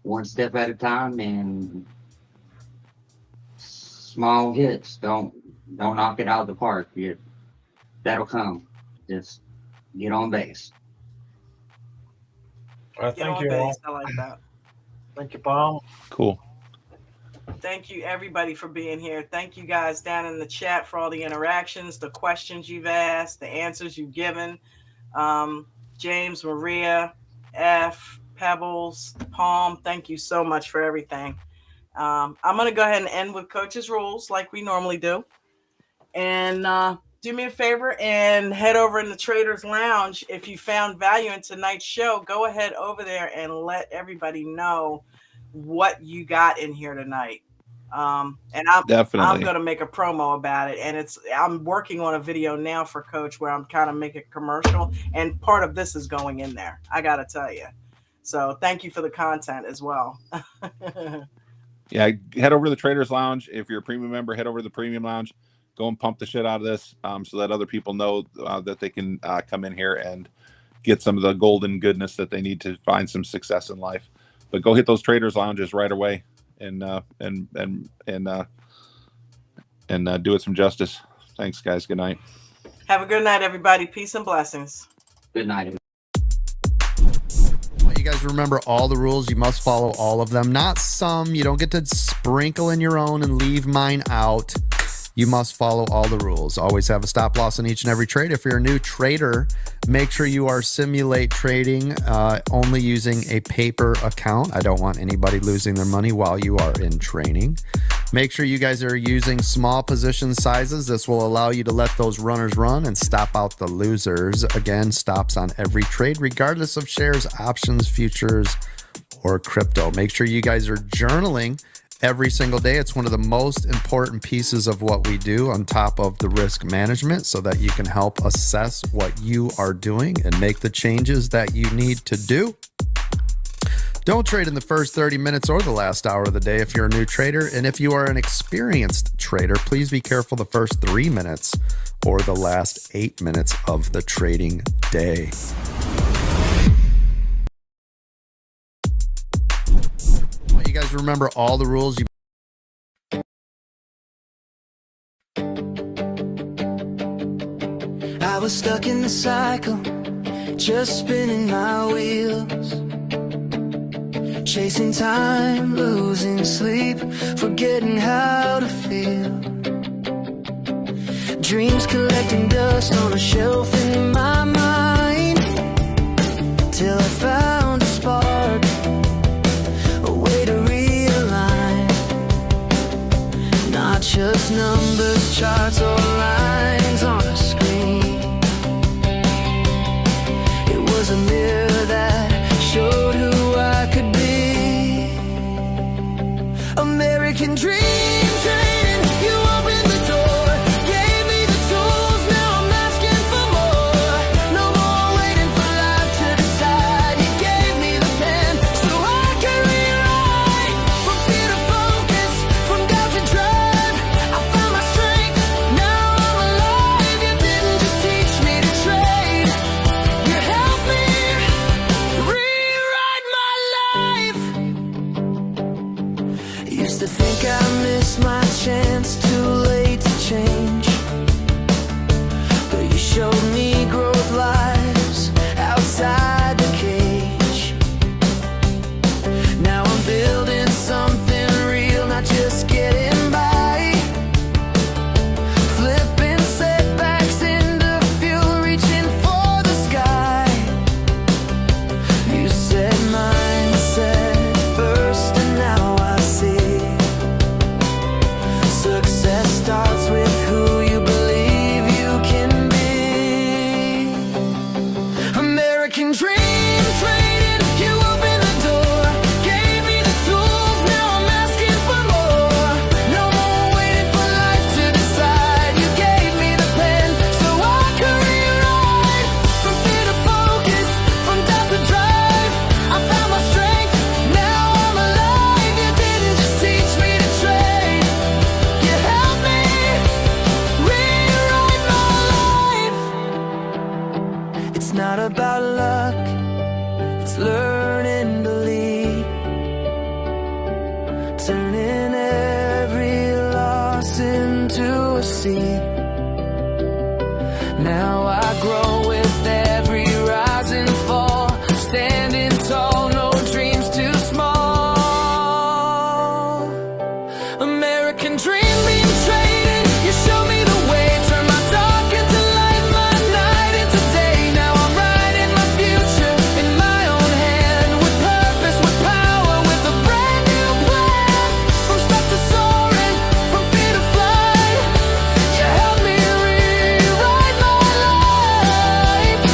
S8: one step at a time and small hits. Don't knock it out of the park. That'll come. Just get on base.
S7: Thank you all.
S1: I like that.
S7: Thank you, Paul.
S6: Cool.
S1: Thank you, everybody, for being here. Thank you guys down in the chat for all the interactions, the questions you've asked, the answers you've given. James, Maria, F, Pebbles, Palm, thank you so much for everything. I'm going to go ahead and end with Coach's Rules like we normally do. And do me a favor and head over in the Traders Lounge. If you found value in tonight's show, go ahead over there and let everybody know what you got in here tonight. And I'm going to make a promo about it. And I'm working on a video now for Coach where I'm kind of making a commercial, and part of this is going in there. I got to tell you. So thank you for the content as well.
S6: Yeah, head over to the Traders Lounge. If you're a premium member, head over to the Premium Lounge. Go and pump the shit out of this so that other people know that they can come in here and get some of the golden goodness that they need to find some success in life. But go hit those Traders Lounges right away and do it some justice. Thanks, guys. Good night.
S1: Have a good night, everybody. Peace and blessings.
S8: Good night.
S9: You guys remember all the rules. You must follow all of them, not some. You don't get to sprinkle in your own and leave mine out. You must follow all the rules. Always have a stop loss in each and every trade. If you're a new trader, make sure you are simulate trading only using a paper account. I don't want anybody losing their money while you are in training. Make sure you guys are using small position sizes. This will allow you to let those runners run and stop out the losers. Again, stops on every trade, regardless of shares, options, futures, or crypto. Make sure you guys are journaling every single day. It's one of the most important pieces of what we do on top of the risk management so that you can help assess what you are doing and make the changes that you need to do. Don't trade in the first 30 minutes or the last hour of the day if you're a new trader. And if you are an experienced trader, please be careful the first 3 minutes or the last 8 minutes of the trading day. You guys remember all the rules.
S2: I was stuck in the cycle, just spinning my wheels, chasing time, losing sleep, forgetting how to feel. Dreams collecting dust on a shelf in my mind, till I found a spark, a way to realign. Not just numbers, charts, or lines on a screen. It was a mirror that showed who I could be. American dream train, you opened the door, gave me the tools, now I'm asking for more. No more waiting for life to decide. You gave me the pen so I can rewrite. From fear to focus, from doubt to drive, I found my strength, now I'm about luck, it's learning to lead, turning every loss into a seed. Now I grow with every rise and fall, standing tall, no dreams too small. American dream being traded, you show me the way, turn my dark into light, my night into day. Now I'm writing my future in my own hand, with purpose, with power, with a brand new plan. From stuck to soaring, from fear to flight, you help me rewrite my life.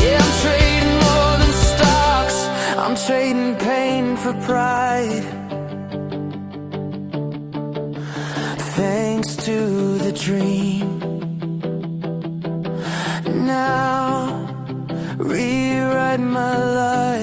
S2: Yeah, I'm trading more than stocks, I'm trading pain for pride. Thanks to the dream, now rewrite my life.